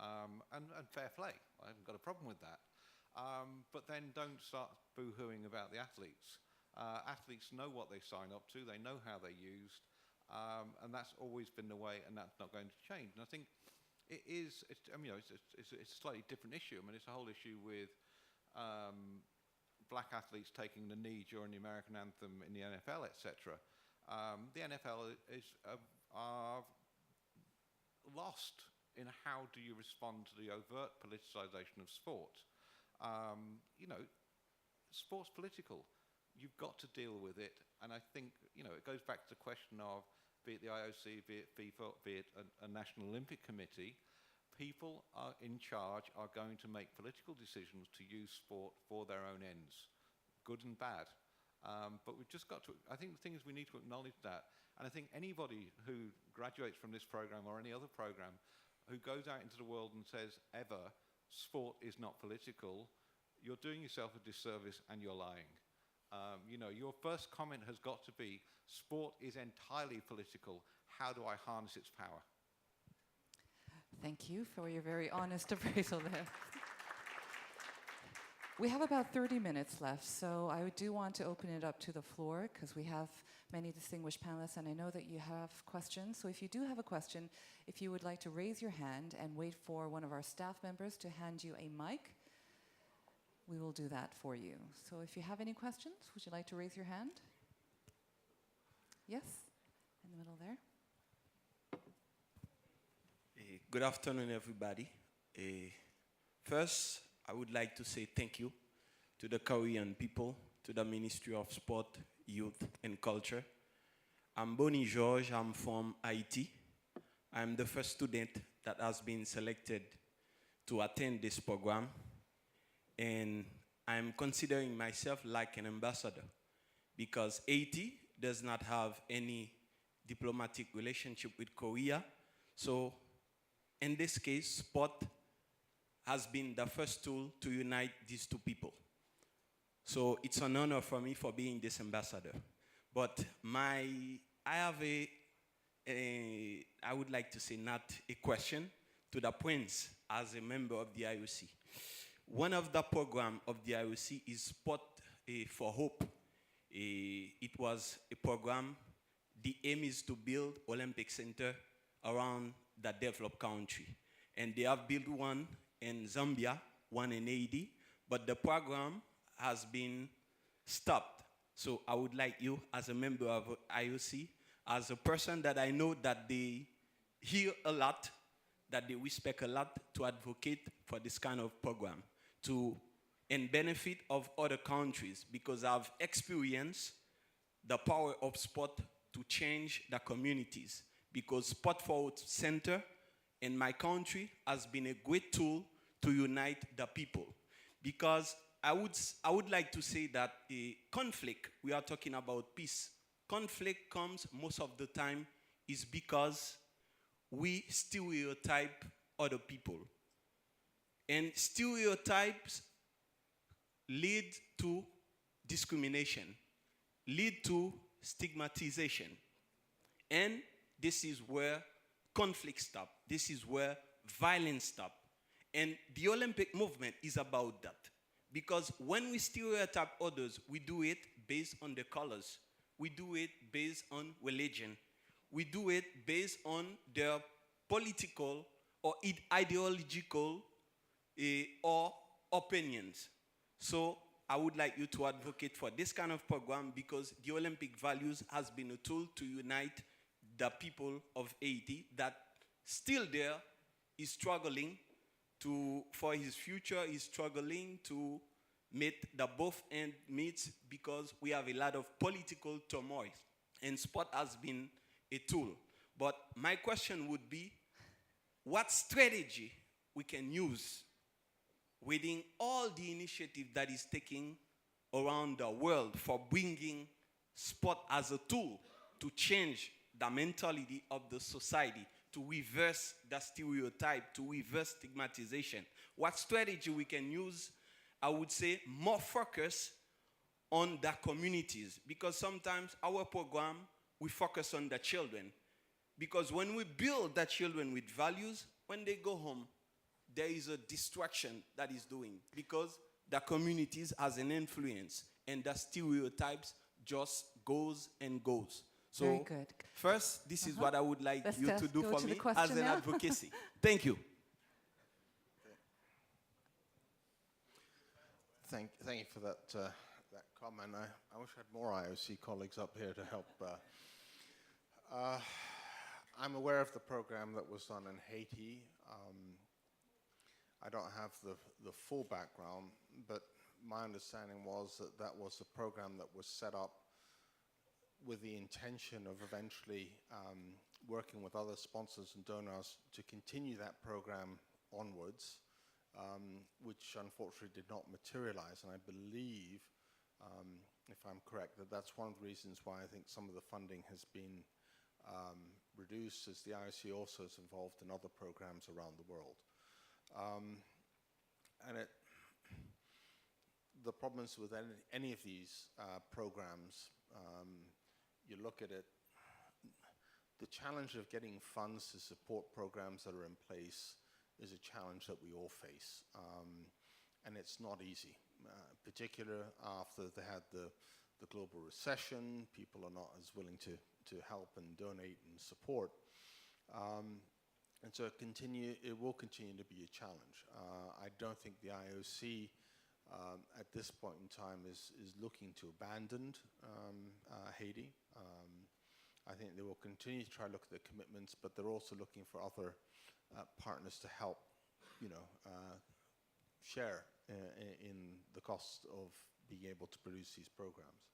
and fair play. I haven't got a problem with that. But then don't start boo-hooing about the athletes. Athletes know what they sign up to. They know how they're used. And that's always been the way, and that's not going to change. And I think it is, I mean, it's a slightly different issue. I mean, it's a whole issue with black athletes taking the knee during the American anthem in the NFL, etc. The NFL are lost in how do you respond to the overt politicization of sport. You know, sport's political. You've got to deal with it, and I think, you know, it goes back to the question of, be it the IOC, be it FIFA, be it a National Olympic Committee, people are in charge are going to make political decisions to use sport for their own ends, good and bad. But we've just got to, I think the thing is we need to acknowledge that, and I think anybody who graduates from this program or any other program who goes out into the world and says ever, sport is not political, you're doing yourself a disservice and you're lying. You know, your first comment has got to be, sport is entirely political. How do I harness its power? Thank you for your very honest appraisal there. We have about 30 minutes left, so I do want to open it up to the floor because we have many distinguished panelists, and I know that you have questions. So if you do have a question, if you would like to raise your hand and wait for one of our staff members to hand you a mic, we will do that for you. So if you have any questions, would you like to raise your hand? Yes, in the middle there. Good afternoon, everybody. First, I would like to say thank you to the Korean people, to the Ministry of Sport, Youth and Culture. I'm Bonnie George, I'm from Haiti. I'm the first student that has been selected to attend this program. And I'm considering myself like an ambassador because Haiti does not have any diplomatic relationship with Korea. So in this case, sport has been the first tool to unite these two people. So it's an honor for me for being this ambassador. But I have I would like to say not a question to the Prince as a member of the IOC. One of the programs of the IOC is Sport for Hope. It was a program. The aim is to build Olympic Center around the developed country. And they have built one in Zambia, one in Haiti, but the program has been stopped. So I would like you, as a member of IOC, as a person that I know that they hear a lot, that they respect a lot, to advocate for this kind of program, in benefit of other countries, because I've experienced the power of sport to change the communities, because Sport Forward Center in my country has been a great tool to unite the people. Because I would like to say that a conflict, we are talking about peace. Conflict comes most of the time is because we stereotype other people. And stereotypes lead to discrimination, lead to stigmatization. And this is where conflict stops. This is where violence stops. And the Olympic movement is about that. Because when we stereotype others, we do it based on the colors. We do it based on religion. We do it based on their political or ideological or opinions. So I would like you to advocate for this kind of program, because the Olympic values has been a tool to unite the people of Haiti that still there is struggling for his future, is struggling to meet the both end meets, because we have a lot of political turmoil. And sport has been a tool. But my question would be, what strategy we can use within all the initiative that is taking around the world for bringing sport as a tool to change the mentality of the society, to reverse the stereotype, to reverse stigmatization. What strategy we can use? I would say more focus on the communities, because sometimes our program, we focus on the children. Because when we build the children with values, when they go home, there is a distraction that is doing, because the communities has an influence and the stereotypes just goes and goes. So Very good. first, this is what I would like Let's you to do go for to the me question as an now. advocacy. Thank you. Thank you for that comment. I wish I had more IOC colleagues up here to help. I'm aware of the program that was done in Haiti. I don't have the full background, but my understanding was that that was a program that was set up with the intention of eventually working with other sponsors and donors to continue that program onwards, which unfortunately did not materialize. And I believe, if I'm correct, that that's one of the reasons why I think some of the funding has been reduced, as the IOC also is involved in other programs around the world. The problems with any of these programs, you look at it, the challenge of getting funds to support programs that are in place is a challenge that we all face. And it's not easy, particularly after they had the global recession. People are not as willing to help and donate and support. And so it will continue to be a challenge. I don't think the IOC at this point in time is looking to abandon Haiti. I think they will continue to try to look at their commitments, but they're also looking for other partners to help, share in the cost of being able to produce these programs.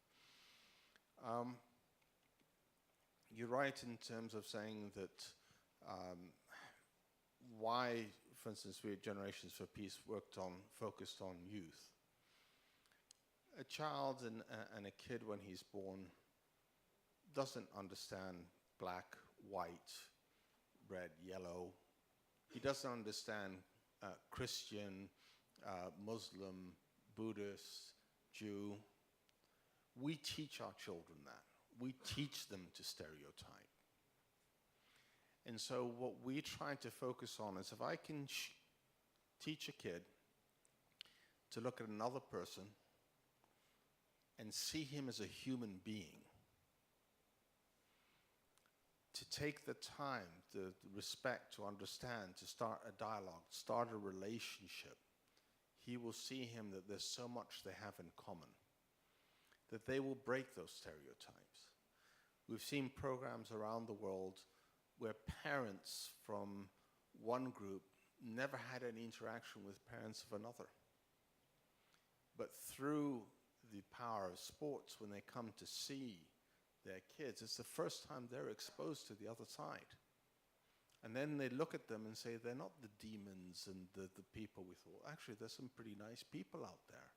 You're right in terms of saying that why, for instance, we at Generations for Peace focused on youth. A child and a kid when he's born doesn't understand black, white, red, yellow. He doesn't understand Christian, Muslim, Buddhist, Jew. We teach our children that. We teach them to stereotype. And so what we try to focus on is, if I can teach a kid to look at another person and see him as a human being, to take the time, the respect, to understand, to start a dialogue, start a relationship, he will see him that there's so much they have in common, that they will break those stereotypes. We've seen programs around the world where parents from one group never had any interaction with parents of another. But through the power of sports, when they come to see their kids, it's the first time they're exposed to the other side. And then they look at them and say, they're not the demons and the people we thought. Actually, there's some pretty nice people out there.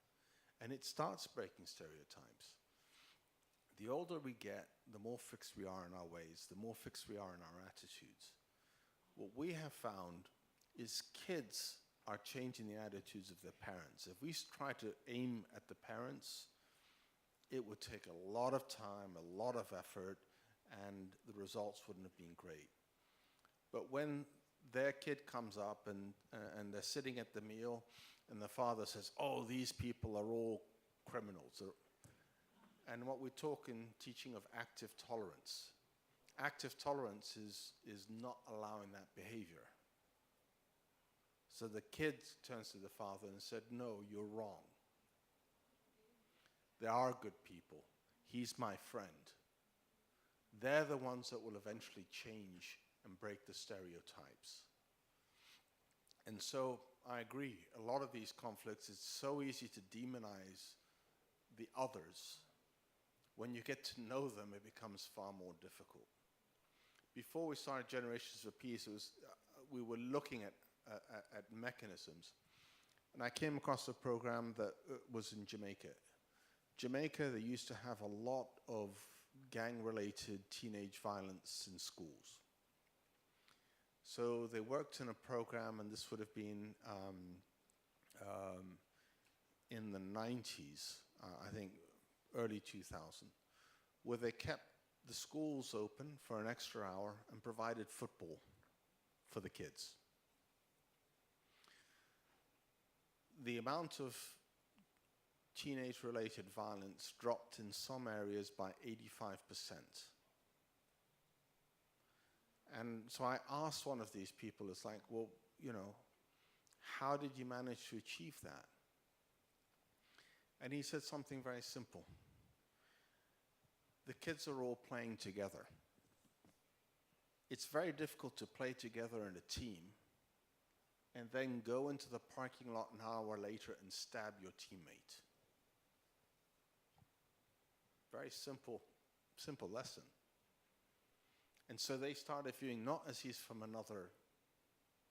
And it starts breaking stereotypes. The older we get, the more fixed we are in our ways, the more fixed we are in our attitudes. What we have found is kids are changing the attitudes of their parents. If we try to aim at the parents, it would take a lot of time, a lot of effort, and the results wouldn't have been great. But when their kid comes up and they're sitting at the meal and the father says, oh, these people are all criminals. And what we talk in teaching of active tolerance. Active tolerance is not allowing that behavior. So the kid turns to the father and said, no, you're wrong. There are good people. He's my friend. They're the ones that will eventually change and break the stereotypes. And so I agree, a lot of these conflicts, it's so easy to demonize the others. When you get to know them, it becomes far more difficult. Before we started Generations for Peace, we were looking at mechanisms. And I came across a program that was in Jamaica. Jamaica, they used to have a lot of gang-related teenage violence in schools. So they worked in a program, and this would have been in the 90s, I think early 2000, where they kept the schools open for an extra hour and provided football for the kids. The amount of teenage-related violence dropped in some areas by 85%. And so I asked one of these people, it's like, well, you know, how did you manage to achieve that? And he said something very simple. The kids are all playing together. It's very difficult to play together in a team and then go into the parking lot an hour later and stab your teammate. Very simple lesson. And so they started viewing not as he's from another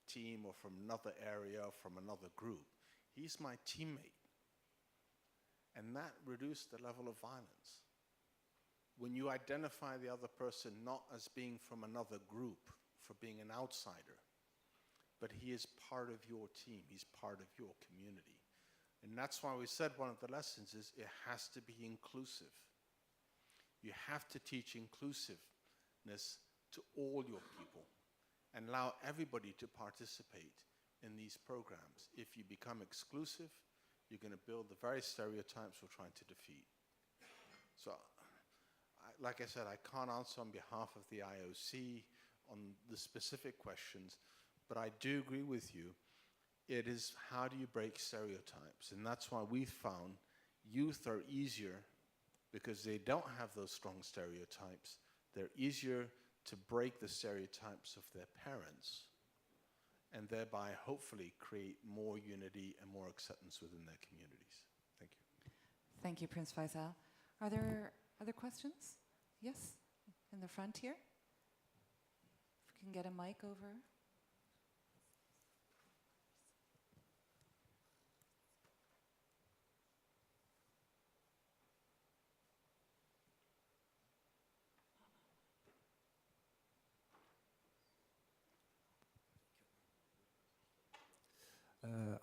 team or from another area or from another group. He's my teammate. And that reduced the level of violence. When you identify the other person not as being from another group, for being an outsider, but he is part of your team, he's part of your community. And that's why we said one of the lessons is it has to be inclusive. You have to teach inclusiveness to all your people and allow everybody to participate in these programs. If you become exclusive, you're going to build the very stereotypes we're trying to defeat. So, like I said, I can't answer on behalf of the IOC on the specific questions, but I do agree with you. It is how do you break stereotypes? And that's why we found youth are easier because they don't have those strong stereotypes. They're easier to break the stereotypes of their parents and thereby hopefully create more unity and more acceptance within their communities. Thank you. Thank you, Prince Faisal. Are there other questions? Yes, in the front here. If we can get a mic over.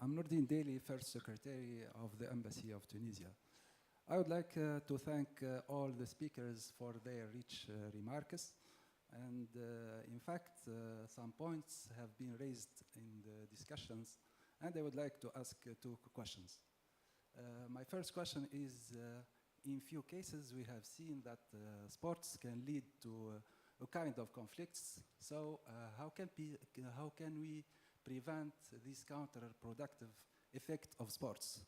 I'm Nordin Daly, First Secretary of the Embassy of Tunisia. I would like to thank all the speakers for their rich remarks. And in fact, some points have been raised in the discussions, and I would like to ask two questions. My first question is, in few cases, we have seen that sports can lead to a kind of conflicts. So how can we prevent this counterproductive effect of sports?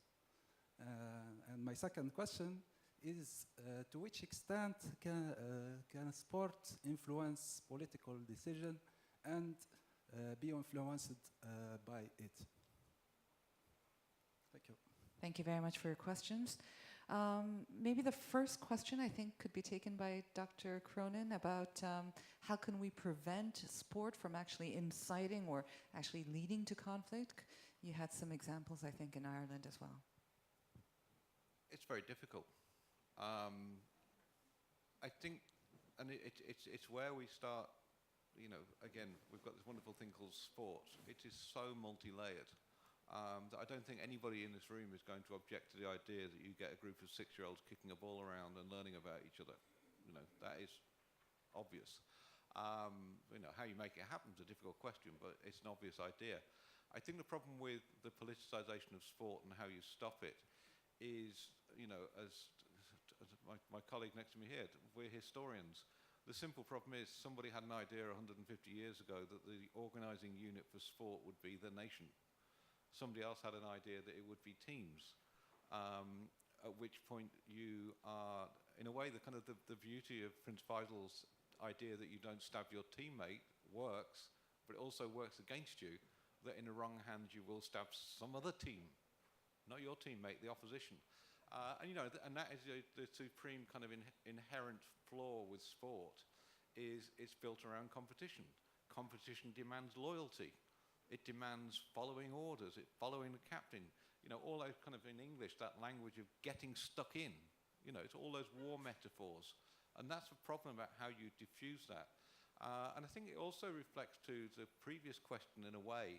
And my second question is, to which extent can sport influence political decision and be influenced by it? Thank you. Thank you very much for your questions. Maybe the first question I think could be taken by Dr. Cronin about how can we prevent sport from actually inciting or actually leading to conflict. You had some examples, I think, in Ireland as well. It's very difficult. I think, and it's where we start. You know, again, we've got this wonderful thing called sport. It is so multi-layered that I don't think anybody in this room is going to object to the idea that you get a group of 6-year-olds kicking a ball around and learning about each other. You know, that is obvious. You know, how you make it happen is a difficult question, but it's an obvious idea. I think the problem with the politicization of sport and how you stop it is, you know, as my colleague next to me here, we're historians. The simple problem is somebody had an idea 150 years ago that the organizing unit for sport would be the nation. Somebody else had an idea that it would be teams, at which point you are, in a way, the kind of the beauty of Prince Faisal's idea that you don't stab your teammate works, but it also works against you, that in the wrong hands you will stab some other team, not your teammate, the opposition. And you know, and that is the supreme kind of inherent flaw with sport, is it's built around competition. Competition demands loyalty. It demands following orders, following the captain. You know, all those kind of, in English, that language of getting stuck in. You know, it's all those war metaphors. And that's the problem about how you diffuse that. And I think it also reflects to the previous question in a way,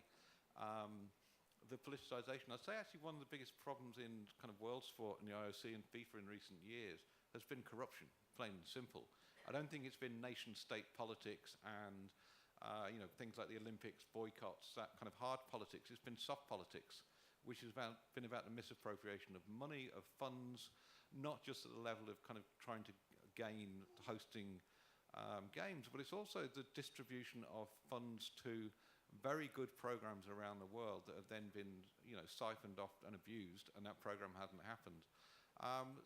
the politicization. I'd say actually one of the biggest problems in kind of world sport and the IOC and FIFA in recent years has been corruption, plain and simple. I don't think it's been nation-state politics and you know, things like the Olympics, boycotts, that kind of hard politics. It's been soft politics, which has been about the misappropriation of money, of funds, not just at the level of kind of trying to gain hosting games, but it's also the distribution of funds to very good programs around the world that have then been, you know, siphoned off and abused, and that program hasn't happened.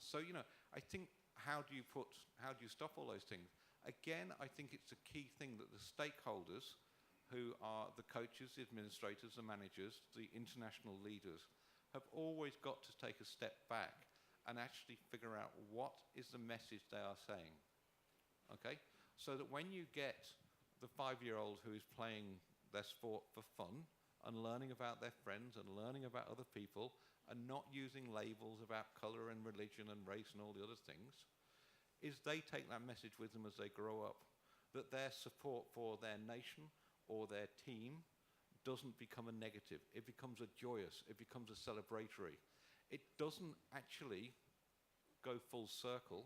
So, you know, I think how do you stop all those things? Again, I think it's a key thing that the stakeholders, who are the coaches, the administrators, the managers, the international leaders, have always got to take a step back and actually figure out what is the message they are saying. Okay? So that when you get the 5-year-old who is playing their sport for fun and learning about their friends and learning about other people and not using labels about color and religion and race and all the other things, is they take that message with them as they grow up, that their support for their nation or their team doesn't become a negative. It becomes a joyous, it becomes a celebratory. It doesn't actually go full circle.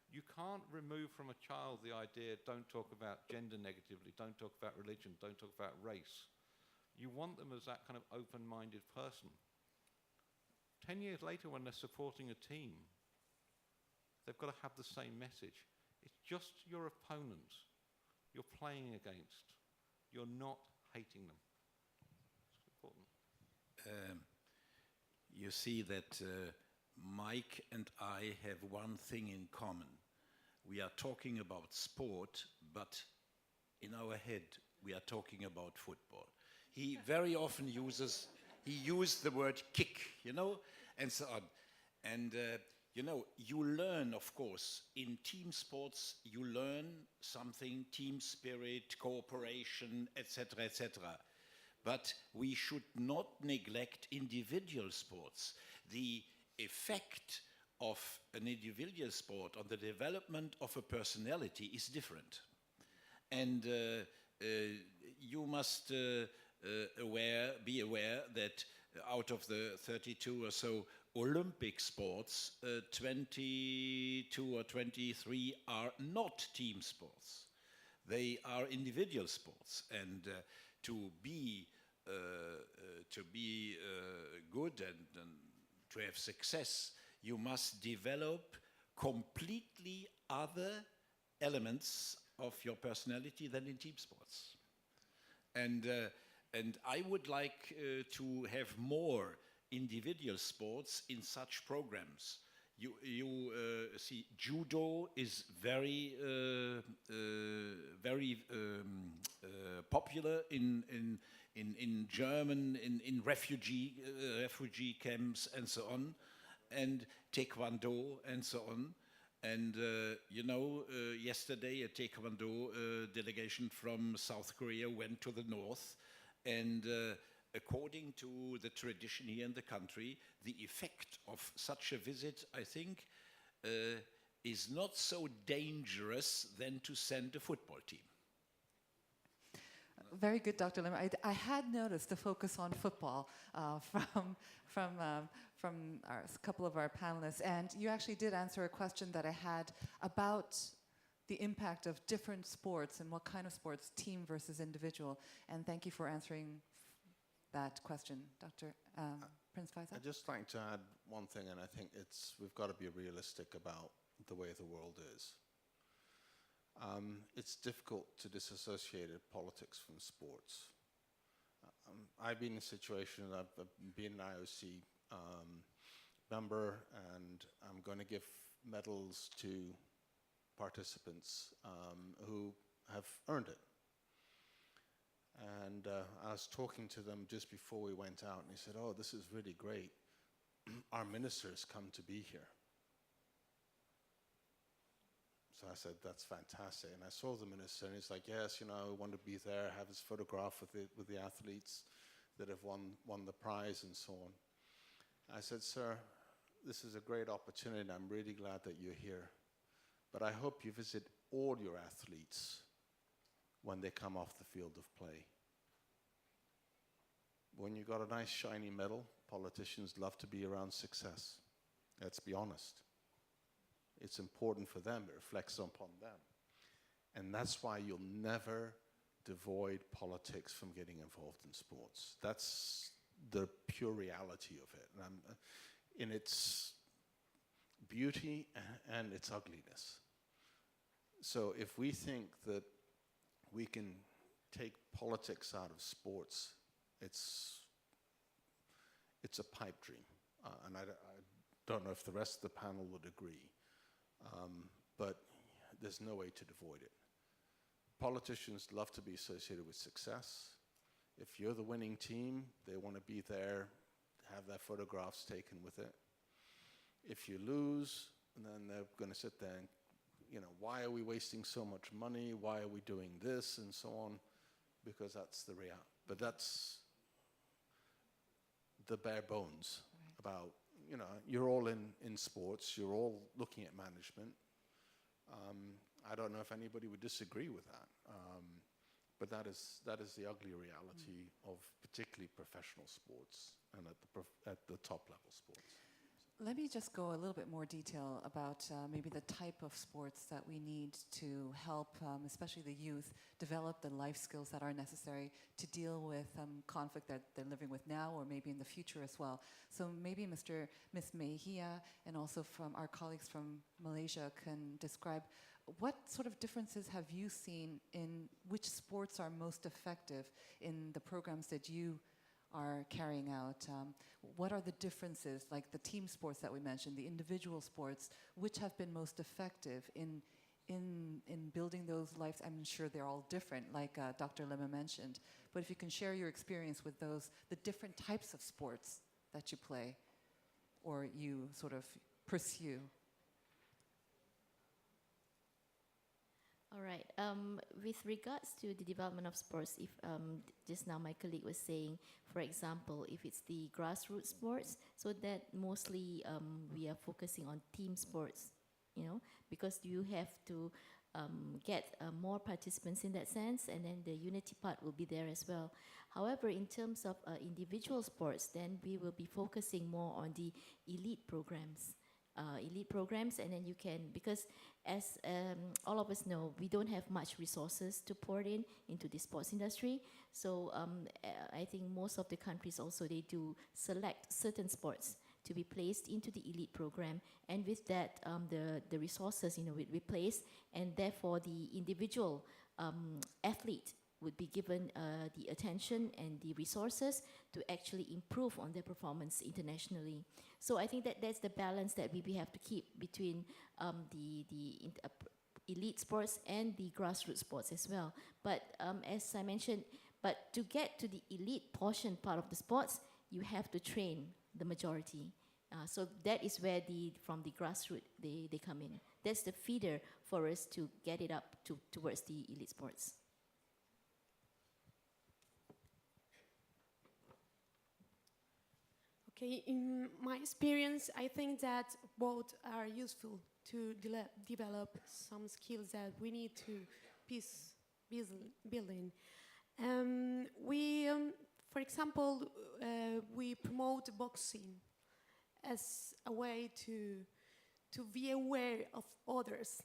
You can't remove from a child the idea, don't talk about gender negatively, don't talk about religion, don't talk about race. You want them as that kind of open-minded person. 10 years later, when they're supporting a team, they've got to have the same message. It's just your opponent you're playing against. You're not hating them. It's important. You see that Mike and I have one thing in common. We are talking about sport, but in our head we are talking about football. He very often used the word kick, you know, and so on. And you know, you learn, of course, in team sports, you learn something, team spirit, cooperation, etc., etc. But we should not neglect individual sports. The effect of an individual sport on the development of a personality is different. And you must be aware that out of the 32 or so Olympic sports, 22 or 23 are not team sports. They are individual sports. And to be good and to have success, you must develop completely other elements of your personality than in team sports. And I would like to have more individual sports in such programs. You see, judo is very popular in German, in refugee camps and so on. and taekwondo and so on. And yesterday a taekwondo delegation from South Korea went to the north, and according to the tradition here in the country, the effect of such a visit, I think, is not so dangerous than to send a football team. Very good, Dr. Lim. I had noticed the focus on football from a couple of our panelists, and you actually did answer a question that I had about the impact of different sports and what kind of sports, team versus individual. And thank you for answering that question, Dr. Prince Faisal. I'd just like to add one thing, and I think we've got to be realistic about the way the world is. It's difficult to disassociate politics from sports. I've been in a situation, I've been an IOC member, and I'm going to give medals to participants who have earned it. And I was talking to them just before we went out, and he said, "Oh, this is really great. Our ministers come to be here." So I said, "That's fantastic." And I saw the minister, and he's like, "Yes, I want to be there, have his photograph with the athletes that have won the prize and so on." I said, "Sir, this is a great opportunity, and I'm really glad that you're here. But I hope you visit all your athletes when they come off the field of play. When you got a nice shiny medal, politicians love to be around success. Let's be honest. It's important for them, it reflects upon them. And that's why you'll never devoid politics from getting involved in sports. That's the pure reality of it. And in its beauty and its ugliness. So if we think that we can take politics out of sports, it's a pipe dream. And I don't know if the rest of the panel would agree. But there's no way to avoid it. Politicians love to be associated with success. If you're the winning team, they want to be there, have their photographs taken with it. If you lose, then they're going to sit there and, why are we wasting so much money? Why are we doing this? And so on, because that's the reality. But that's the bare bones about, you're all in sports, you're all looking at management. I don't know if anybody would disagree with that. But that is the ugly reality of particularly professional sports and at the top level sports. Let me just go a little bit more detail about maybe the type of sports that we need to help, especially the youth, develop the life skills that are necessary to deal with conflict that they're living with now or maybe in the future as well. So maybe Ms. Mejia and also from our colleagues from Malaysia can describe what sort of differences have you seen in which sports are most effective in the programs that you are carrying out. What are the differences, like the team sports that we mentioned, the individual sports, which have been most effective in building those lives? I'm sure they're all different, like Dr. Lema mentioned. But if you can share your experience with the different types of sports that you play or you sort of pursue. All right. With regards to the development of sports, if just now my colleague was saying, for example, if it's the grassroots sports, so that mostly we are focusing on team sports, because you have to get more participants in that sense, and then the unity part will be there as well. However, in terms of individual sports, then we will be focusing more on the elite programs. And then you can, because as all of us know, we don't have much resources to pour into the sports industry. So I think most of the countries also, they do select certain sports to be placed into the elite program. And with that, the resources, will be placed, and therefore the individual athlete would be given the attention and the resources to actually improve on their performance internationally. So I think that's the balance that we have to keep between the elite sports and the grassroots sports as well. But as I mentioned, but to get to the elite portion part of the sports, you have to train the majority. So that is where from the grassroots they come in. That's the feeder for us to get it up towards the elite sports. Okay, in my experience, I think that both are useful to develop some skills that we need to peace building. For example, we promote boxing as a way to be aware of others.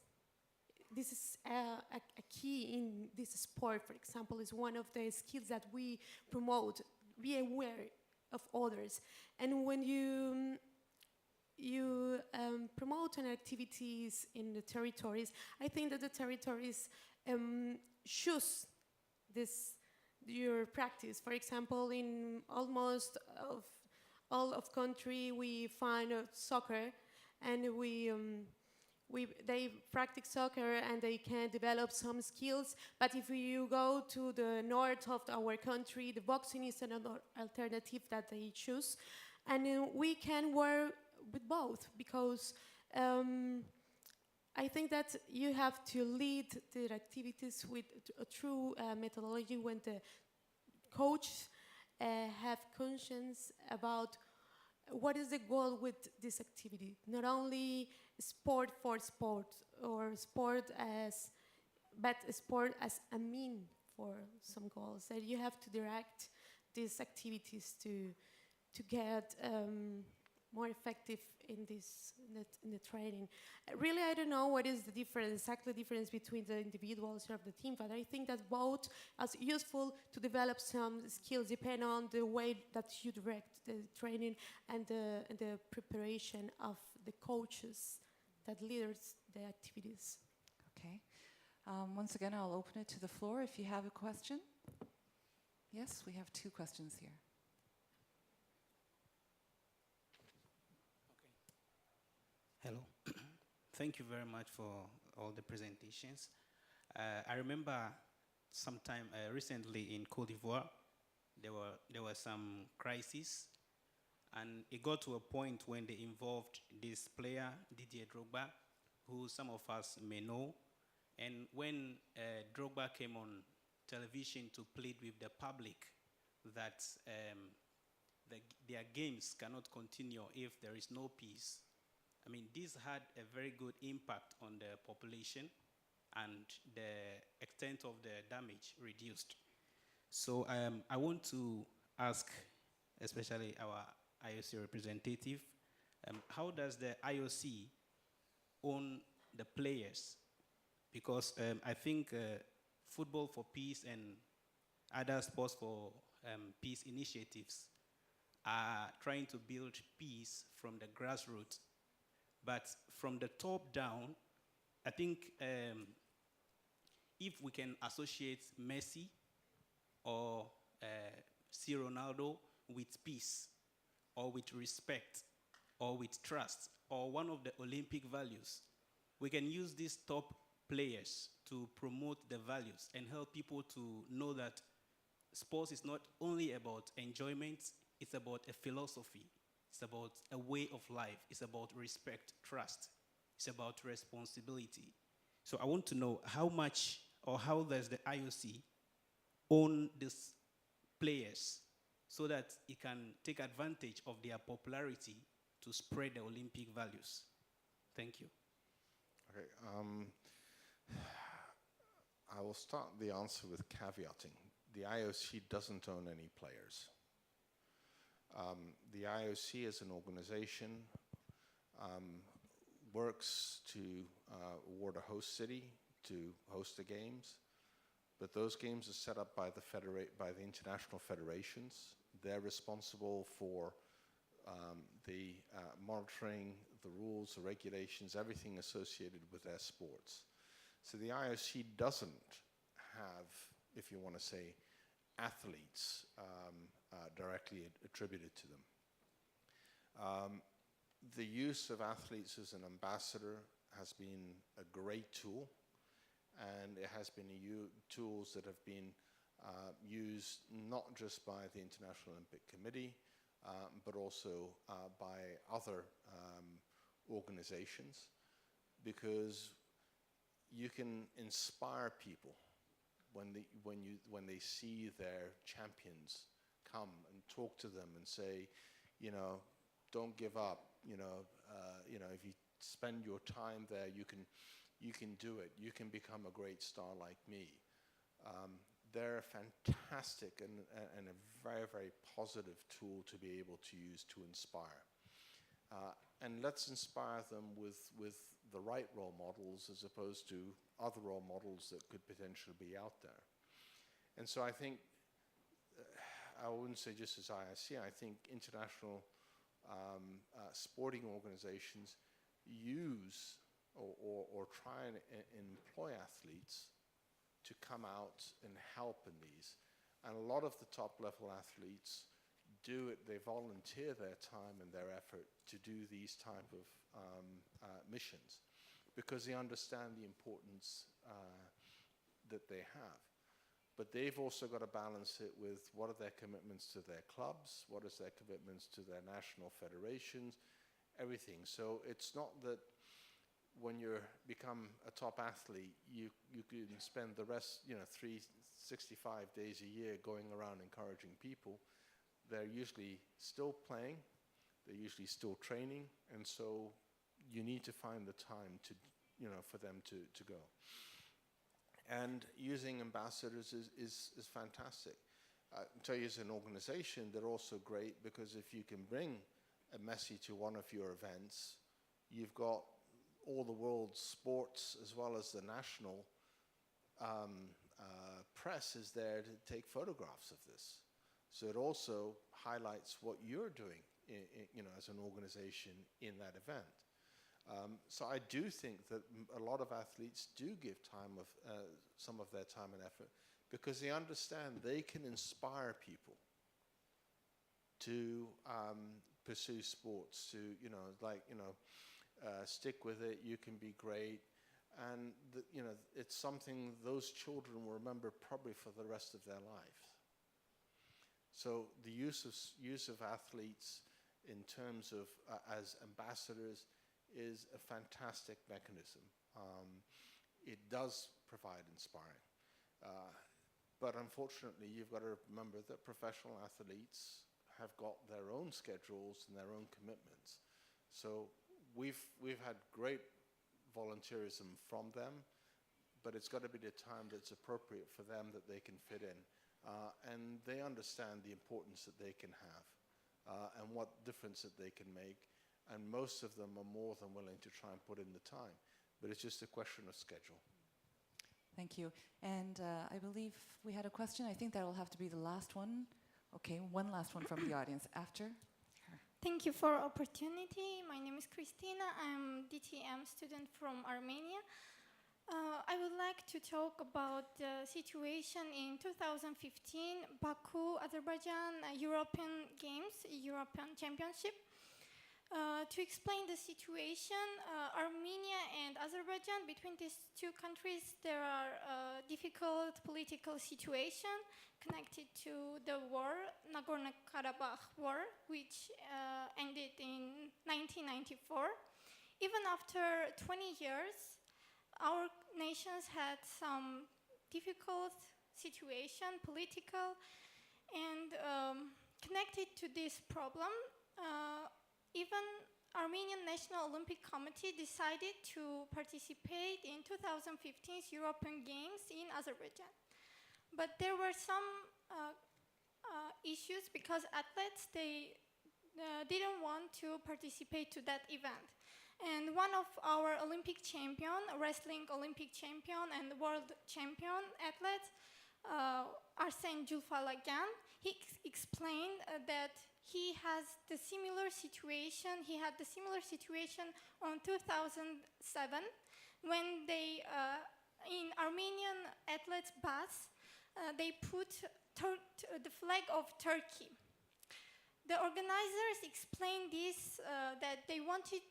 This is a key in this sport, for example, is one of the skills that we promote, be aware of others. And when you promote an activities in the territories, I think that the territories choose your practice. For example, in almost all of country, we find soccer, and they practice soccer and they can develop some skills. But if you go to the north of our country, the boxing is another alternative that they choose. And we can work with both, because I think that you have to lead the activities with a true methodology, when the coach have conscience about what is the goal with this activity. Not only sport for sport, or sport but sport as a mean for some goals. That you have to direct these activities to get more effective in the training. Really, I don't know what is the exact difference between the individuals of the team, but I think that both are useful to develop some skills, depending on the way that you direct the training and the preparation of the coaches that leaders the activities. Okay. Once again, I'll open it to the floor if you have a question. Yes, we have two questions here. Hello. Thank you very much for all the presentations. I remember sometime recently in Côte d'Ivoire, there was some crisis, and it got to a point when they involved this player, Didier Drogba, who some of us may know. And when Drogba came on television to plead with the public that their games cannot continue if there is no peace, I mean, this had a very good impact on the population, and the extent of the damage reduced. So I want to ask, especially our IOC representative, how does the IOC own the players? Because I think Football for Peace and other sports for peace initiatives are trying to build peace from the grassroots. But from the top down, I think if we can associate Messi or C. Ronaldo with peace, or with respect, or with trust, or one of the Olympic values, we can use these top players to promote the values and help people to know that sports is not only about enjoyment, it's about a philosophy. It's about a way of life. It's about respect, trust. It's about responsibility. So I want to know how much, or how does the IOC own these players so that it can take advantage of their popularity to spread the Olympic values? Thank you. Okay, I will start the answer with caveating. The IOC doesn't own any players. The IOC as an organization works to award a host city to host the games, but those games are set up by the international federations. They're responsible for the monitoring, the rules, the regulations, everything associated with their sports. So the IOC doesn't have, if you want to say, athletes directly attributed to them. The use of athletes as an ambassador has been a great tool, and it has been tools that have been used not just by the International Olympic Committee, but also by other organizations, because you can inspire people when they see their champions come and talk to them and say, you know, don't give up. You know, if you spend your time there, you can do it. You can become a great star like me. They're fantastic and a very, very positive tool to be able to use to inspire. And let's inspire them with the right role models as opposed to other role models that could potentially be out there. And so I think, I wouldn't say just as IIC, I think international sporting organizations use or try and employ athletes to come out and help in these. And a lot of the top level athletes do it, they volunteer their time and their effort to do these type of missions because they understand the importance that they have. But they've also got to balance it with what are their commitments to their clubs, what is their commitments to their national federations, everything. So it's not that when you become a top athlete, you can spend the rest, 365 days a year going around encouraging people. They're usually still playing, they're usually still training, and so you need to find the time to, for them to go. And using ambassadors is fantastic. I'll tell you, as an organization, they're also great because if you can bring a Messi to one of your events, you've got all the world's sports as well as the national press is there to take photographs of this. So it also highlights what you're doing, as an organization in that event. So I do think that a lot of athletes do give some of their time and effort because they understand they can inspire people to pursue sports, to stick with it. You can be great, and it's something those children will remember probably for the rest of their life. So the use of athletes in terms of as ambassadors is a fantastic mechanism. It does provide inspiring. But unfortunately, you've got to remember that professional athletes have got their own schedules and their own commitments. So we've had great volunteerism from them, but it's got to be the time that's appropriate for them that they can fit in. And they understand the importance that they can have and what difference that they can make. And most of them are more than willing to try and put in the time. But it's just a question of schedule. Thank you. And I believe we had a question. I think that will have to be the last one. Okay, one last one from the audience. After? Thank you for opportunity. My name is Christina. I'm DTM student from Armenia. I would like to talk about the situation in 2015, Baku, Azerbaijan, European Games, European Championship. To explain the situation, Armenia and Azerbaijan, between these two countries, there are difficult political situation connected to the war, Nagorno-Karabakh war, which ended in 1994. Even after 20 years, our nations had some difficult situation, political, and connected to this problem, even Armenian National Olympic Committee decided to participate in 2015's European Games in Azerbaijan. But there were some issues because athletes, they didn't want to participate to that event. And one of our Olympic champion, wrestling Olympic champion and world champion athletes, Arsen Julfalagyan, he explained that he has the similar situation. He had the similar situation on 2007 when they, in Armenian athletes' bus, they put the flag of Turkey. The organizers explained this, that they wanted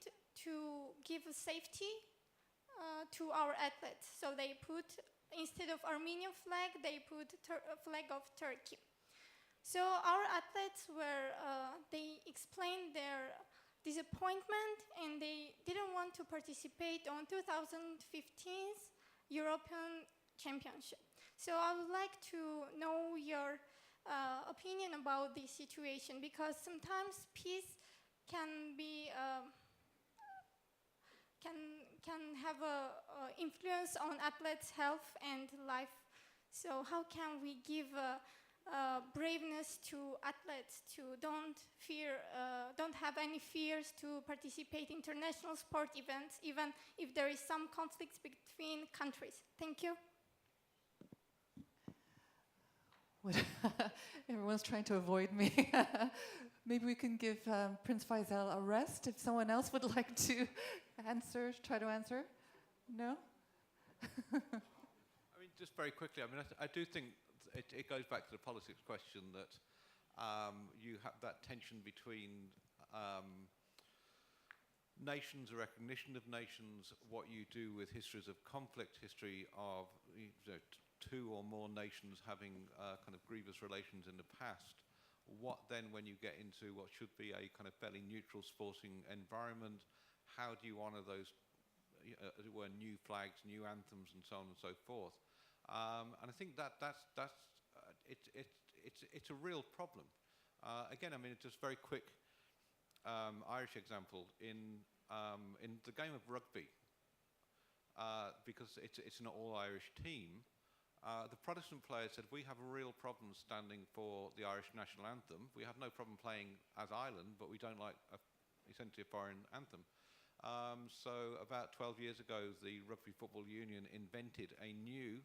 to give safety to our athletes. So they put, instead of Armenian flag, they put a flag of Turkey. So our athletes they explained their disappointment and they didn't want to participate on 2015's European Championship. So I would like to know your opinion about this situation, because sometimes peace can be can have a influence on athletes' health and life. So how can we give braveness to athletes to don't have any fears to participate in international sport events, even if there is some conflicts between countries? Thank you. Everyone's trying to avoid me. Maybe we can give Prince Faisal a rest if someone else would like to try to answer. No? I mean, just very quickly, I mean, I do think it goes back to the politics question that you have that tension between nations, a recognition of nations, what you do with histories of conflict, history of two or more nations having kind of grievous relations in the past. What then, when you get into what should be a kind of fairly neutral sporting environment, how do you honour those, as it were, new flags, new anthems, and so on and so forth? And I think it's a real problem. Again, I mean, just very quick Irish example in the game of rugby, because it's an all-Irish team. The Protestant players said, we have a real problem standing for the Irish national anthem. We have no problem playing as Ireland, but we don't like essentially a foreign anthem. So about 12 years ago, the Rugby Football Union invented a new,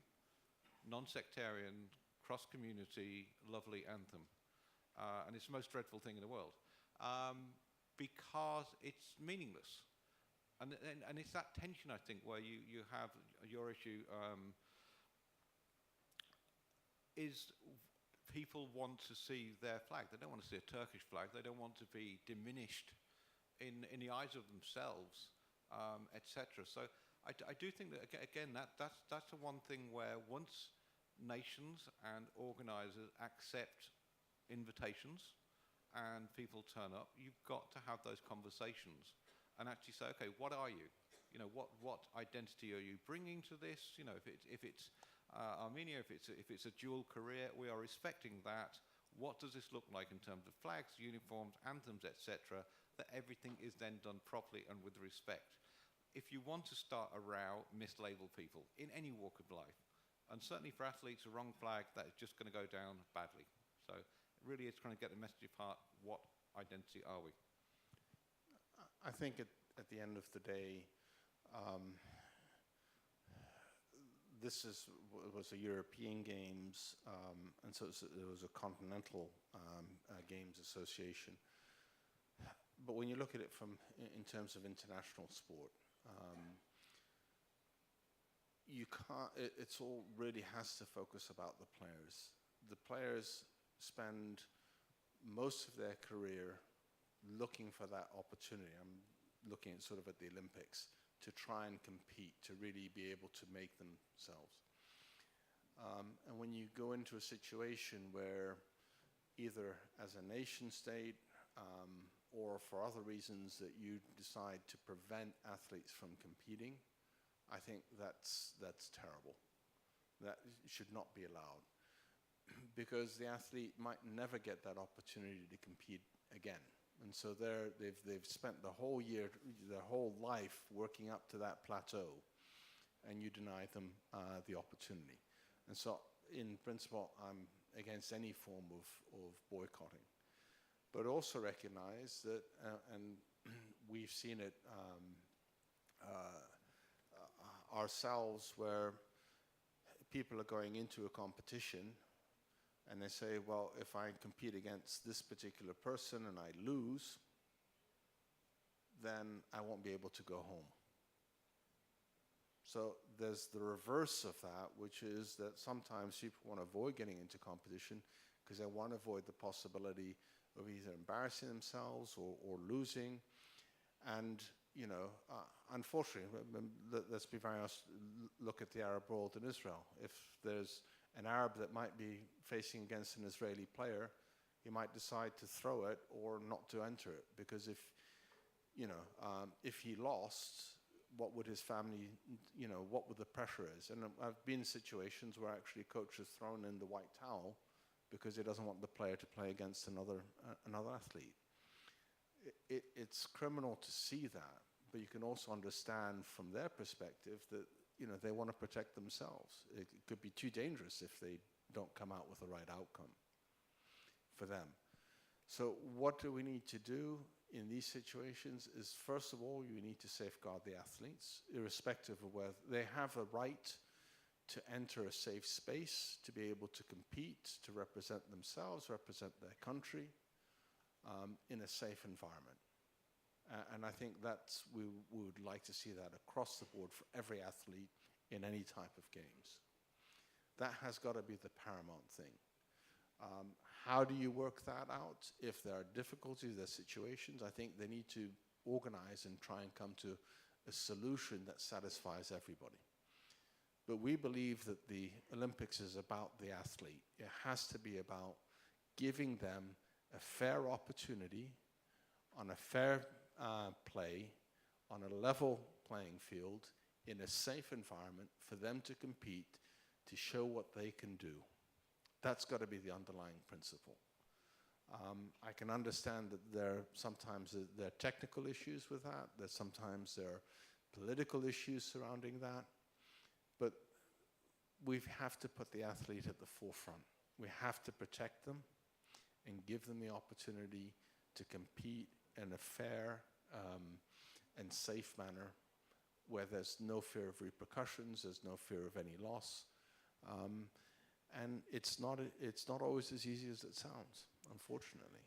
non-sectarian, cross-community, lovely anthem. And it's the most dreadful thing in the world, because it's meaningless. And it's that tension, I think, where you have your issue, is people want to see their flag. They don't want to see a Turkish flag. They don't want to be diminished in the eyes of themselves, etc. So I do think that, again, that's the one thing where once nations and organisers accept invitations and people turn up, you've got to have those conversations and actually say, okay, what are you? You know, what identity are you bringing to this? You know, if it's Armenia, if it's a dual career, we are respecting that. What does this look like in terms of flags, uniforms, anthems, etc., that everything is then done properly and with respect. If you want to start a row, mislabel people in any walk of life. And certainly for athletes, a wrong flag, that is just going to go down badly. So really it's trying to get the message of heart, what identity are we? I think at the end of the day, this was a European Games, and so it was a Continental Games Association. But when you look at it in terms of international sport, you can't. It's all really has to focus about the players. The players spend most of their career looking for that opportunity. I'm looking at sort of at the Olympics, to try and compete, to really be able to make themselves. And when you go into a situation where either as a nation state or for other reasons that you decide to prevent athletes from competing, I think that's terrible. That should not be allowed, because the athlete might never get that opportunity to compete again. And so they've spent the whole year, their whole life working up to that plateau, and you deny them the opportunity. And so, in principle, I'm against any form of boycotting. But also recognize that, and we've seen it ourselves, where people are going into a competition and they say, well, if I compete against this particular person and I lose, then I won't be able to go home. So there's the reverse of that, which is that sometimes people want to avoid getting into competition because they want to avoid the possibility of either embarrassing themselves or losing. And, you know, unfortunately, let's be very honest, look at the Arab world in Israel. If there's an Arab that might be facing against an Israeli player, He might decide to throw it or not to enter it, because if he lost, what would his family, what would the pressure is? And I've been in situations where actually a coach has thrown in the white towel because he doesn't want the player to play against another athlete. It's criminal to see that, but you can also understand from their perspective that they want to protect themselves. It could be too dangerous if they don't come out with the right outcome for them. So what do we need to do in these situations is, first of all, you need to safeguard the athletes, irrespective of whether they have a right to enter a safe space, to be able to compete, to represent themselves, represent their country in a safe environment. And I think we would like to see that across the board for every athlete in any type of games. That has got to be the paramount thing. How do you work that out? If there are difficulties, there are situations, I think they need to organize and try and come to a solution that satisfies everybody. But we believe that the Olympics is about the athlete. It has to be about giving them a fair opportunity on a fair play, on a level playing field, in a safe environment for them to compete, to show what they can do. That's got to be the underlying principle. I can understand that sometimes there are technical issues with that, that sometimes there are political issues surrounding that, but we have to put the athlete at the forefront. We have to protect them and give them the opportunity to compete in a fair and safe manner where there's no fear of repercussions, there's no fear of any loss. And it's not always as easy as it sounds, unfortunately.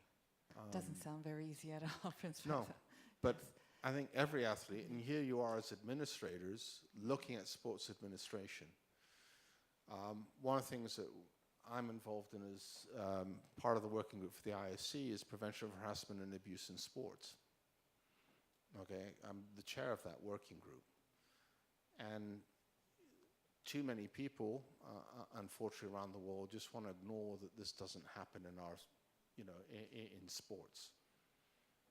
Doesn't sound very easy at all, Prince No, Reza. but I think every athlete, and here you are as administrators looking at sports administration. One of the things that I'm involved in as part of the working group for the IOC is prevention of harassment and abuse in sports. Okay, I'm the chair of that working group. And too many people, unfortunately around the world, just want to ignore that this doesn't happen in our, in sports.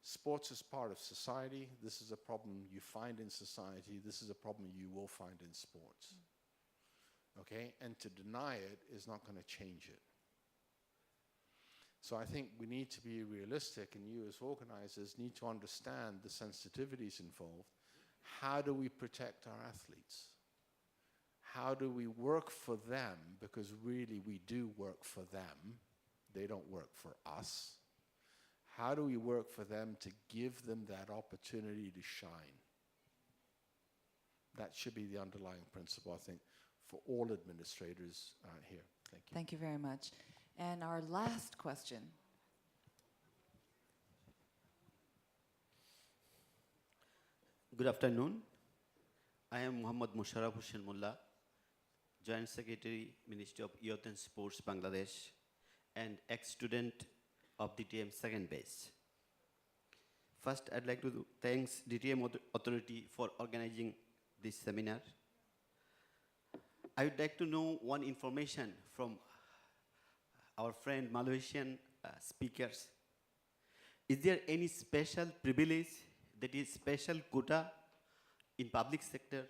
Sports is part of society. This is a problem you find in society. This is a problem you will find in sports. Okay, and to deny it is not going to change it. So I think we need to be realistic, and you as organizers need to understand the sensitivities involved. How do we protect our athletes? How do we work for them? Because really we do work for them. They don't work for us. How do we work for them to give them that opportunity to shine? That should be the underlying principle, I think, for all administrators here. Thank you. Thank you very much. And our last question. Good afternoon. I am Muhammad Musharraf Hussain Mullah, Joint Secretary, Ministry of Youth and Sports, Bangladesh, and ex-student of DTM second base. First, I'd like to thank DTM Authority for organizing this seminar. I would like to know one information from our friend Malaysian speakers. Is there any special privilege, that is special quota in public sector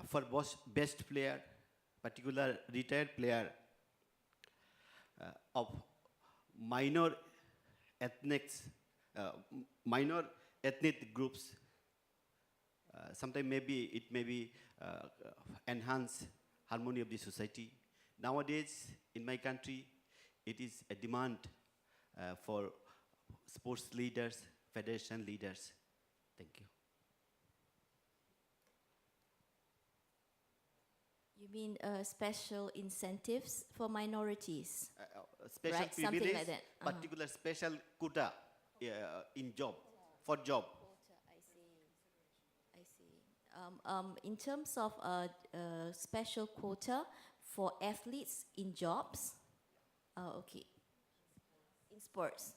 for best player, particular retired player of minor ethnic groups? Sometimes maybe it may be enhance harmony of the society. Nowadays, in my country, it is a demand for sports leaders, federation leaders. Thank you. You mean special incentives for minorities? Special right? Something privilege, like that. particular special quota in job, for job. I see. In terms of special quota for athletes in jobs, okay, in sports.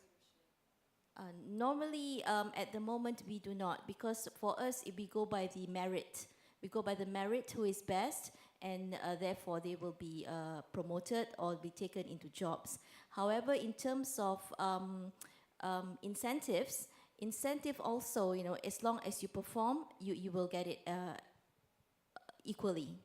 Normally, at the moment, we do not, because for us, we go by the merit. We go by the merit who is best, and therefore they will be promoted or be taken into jobs. However, in terms of incentives, incentive also, you know, as long as you perform, you will get it equally.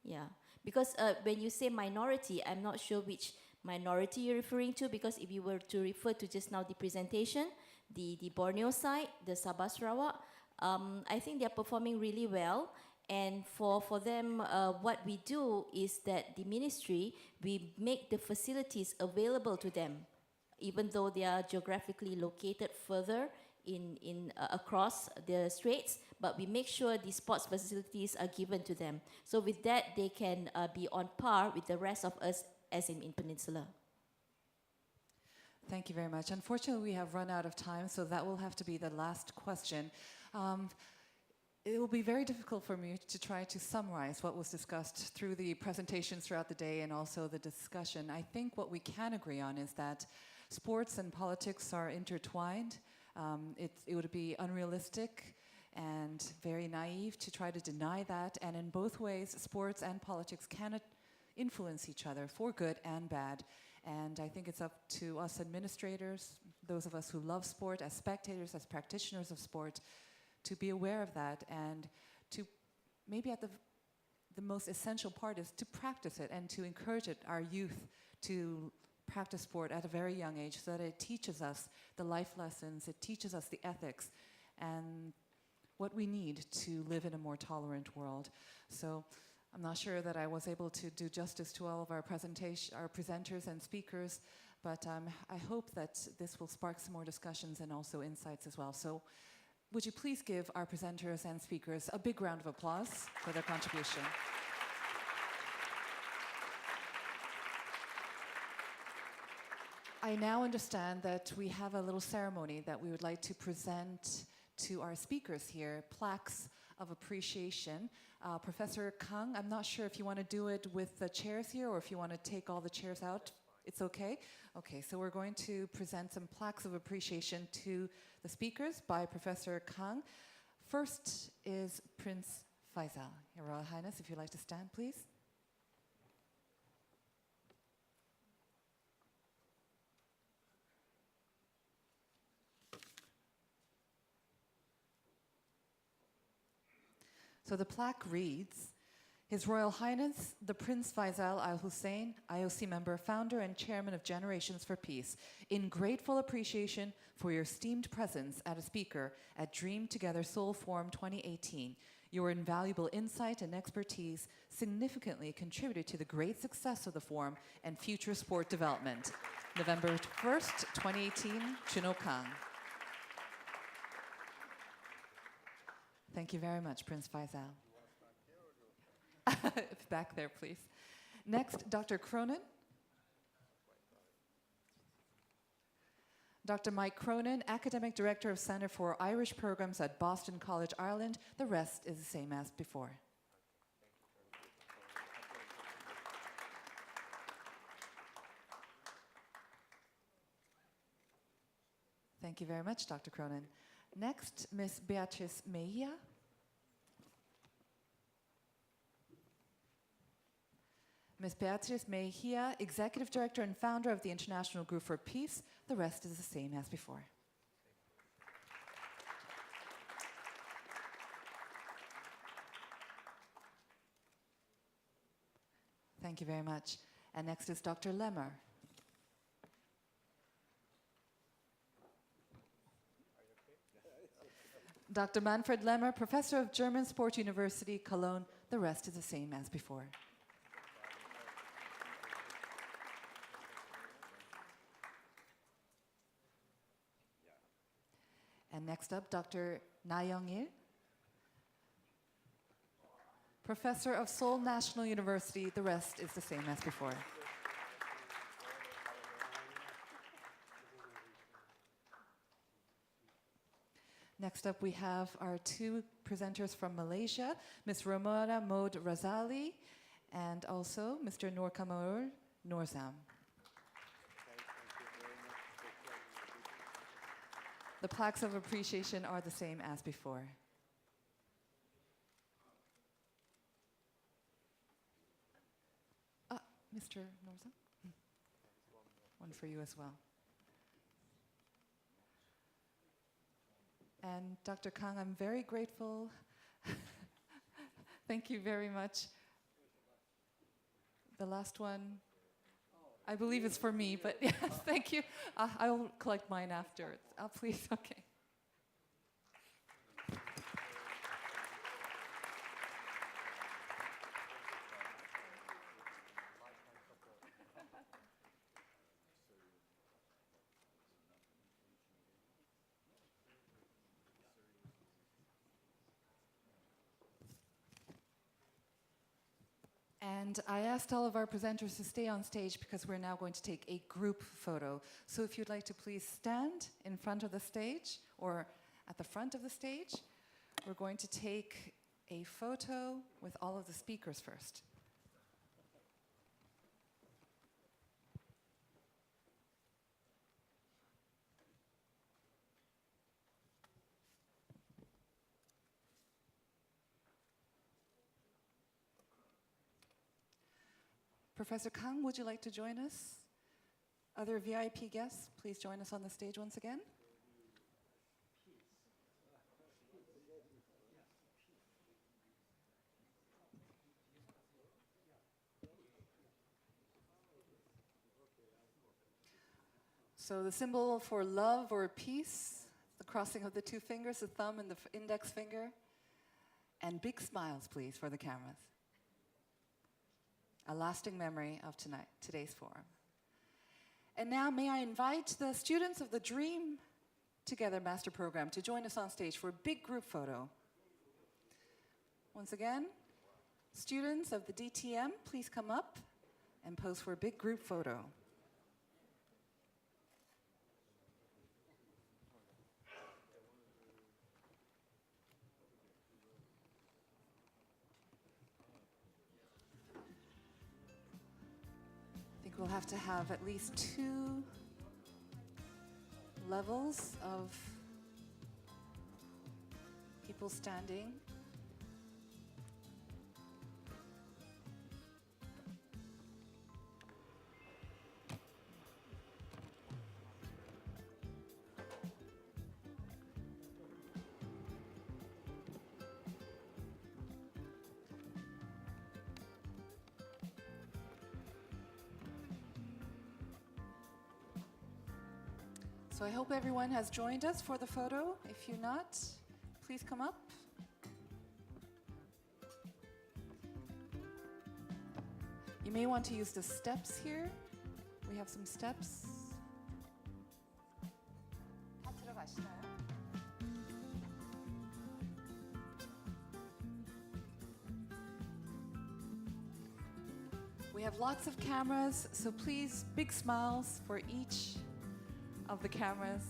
Yeah, because when you say minority, I'm not sure which minority you're referring to, because if you were to refer to just now the presentation, the Borneo side, the Sabah Sarawak, I think they're performing really well. And for them, what we do is that the ministry, we make the facilities available to them, even though they are geographically located further across the straits, but we make sure the sports facilities are given to them. So with that, they can be on par with the rest of us as in Peninsula. Thank you very much. Unfortunately, we have run out of time, so that will have to be the last question. It will be very difficult for me to try to summarize what was discussed through the presentations throughout the day and also the discussion. I think what we can agree on is that sports and politics are intertwined. It would be unrealistic and very naive to try to deny that. And in both ways, sports and politics can influence each other for good and bad. And I think it's up to us administrators, those of us who love sport, as spectators, as practitioners of sport, to be aware of that, and to maybe at the most essential part is to practice it and to encourage our youth to practice sport at a very young age, so that it teaches us the life lessons, it teaches us the ethics and what we need to live in a more tolerant world. So I'm not sure that I was able to do justice to all of our presenters and speakers, but I hope that this will spark some more discussions and also insights as well. So would you please give our presenters and speakers a big round of applause for their contribution. I now understand that we have a little ceremony that we would like to present to our speakers here, plaques of appreciation. Professor Kang, I'm not sure if you want to do it with the chairs here or if you want to take all the chairs out. It's okay? Okay, so we're going to present some plaques of appreciation to the speakers by Professor Kang. First is Prince Faisal. Your Royal Highness, if you'd like to stand, please. So the plaque reads, His Royal Highness, the Prince Faisal Al Hussein, IOC member, founder and chairman of Generations for Peace, in grateful appreciation for your esteemed presence as a speaker at Dream Together Seoul Forum 2018. Your invaluable insight and expertise significantly contributed to the great success of the forum and future sport development. November 1st, 2018, Chino Kang. Thank you very much, Prince Faisal. Back there, please. Next, Dr. Cronin. Dr. Mike Cronin, Academic Director of Center for Irish Programs at Boston College, Ireland. The rest is the same as before. Thank you very much, Dr. Cronin. Next, Ms. Beatriz Mejia. Ms. Beatriz Mejia, Executive Director and Founder of the International Group for Peace. The rest is the same as before. Thank you very much. And next is Dr. Lemmer. Dr. Manfred Lemmer, Professor of German Sport University, Cologne. The rest is the same as before. And next up, Dr. Na Young-il, Professor of Seoul National University. The rest is the same as before. Next up, we have our two presenters from Malaysia, Ms. Ramona Mod Razali and also Mr. Nur Kamarul Norzam. The plaques of appreciation are the same as before. Mr. Norza? One for you as well. And Dr. Kang, I'm very grateful. Thank you very much. The last one, I believe it's for me, but yes, thank you. I will collect mine after. Please, okay. And I asked all of our presenters to stay on stage because we're now going to take a group photo. So if you'd like to please stand in front of the stage or at the front of the stage, we're going to take a photo with all of the speakers first. Professor Kang, would you like to join us? Other VIP guests, please join us on the stage once again. So the symbol for love or peace, the crossing of the two fingers, the thumb and the index finger. And big smiles, please, for the cameras. A lasting memory of today's forum. And now may I invite the students of the Dream Together Master Program to join us on stage for a big group photo. Once again, students of the DTM, please come up and pose for a big group photo. We'll have to have at least 2 levels of people standing. So I hope everyone has joined us for the photo. If you're not, please come up. You may want to use the steps here. We have some steps. We have lots of cameras, so please, big smiles for each of the cameras.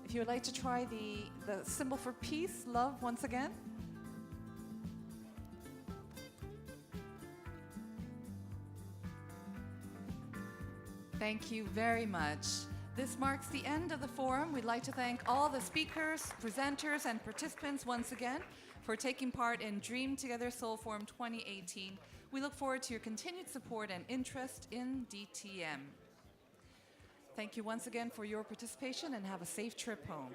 If you would like to try the symbol for peace, love, once again. Thank you very much. This marks the end of the forum. We'd like to thank all the speakers, presenters, and participants once again for taking part in Dream Together Seoul Forum 2018. We look forward to your continued support and interest in DTM. Thank you once again for your participation and have a safe trip home.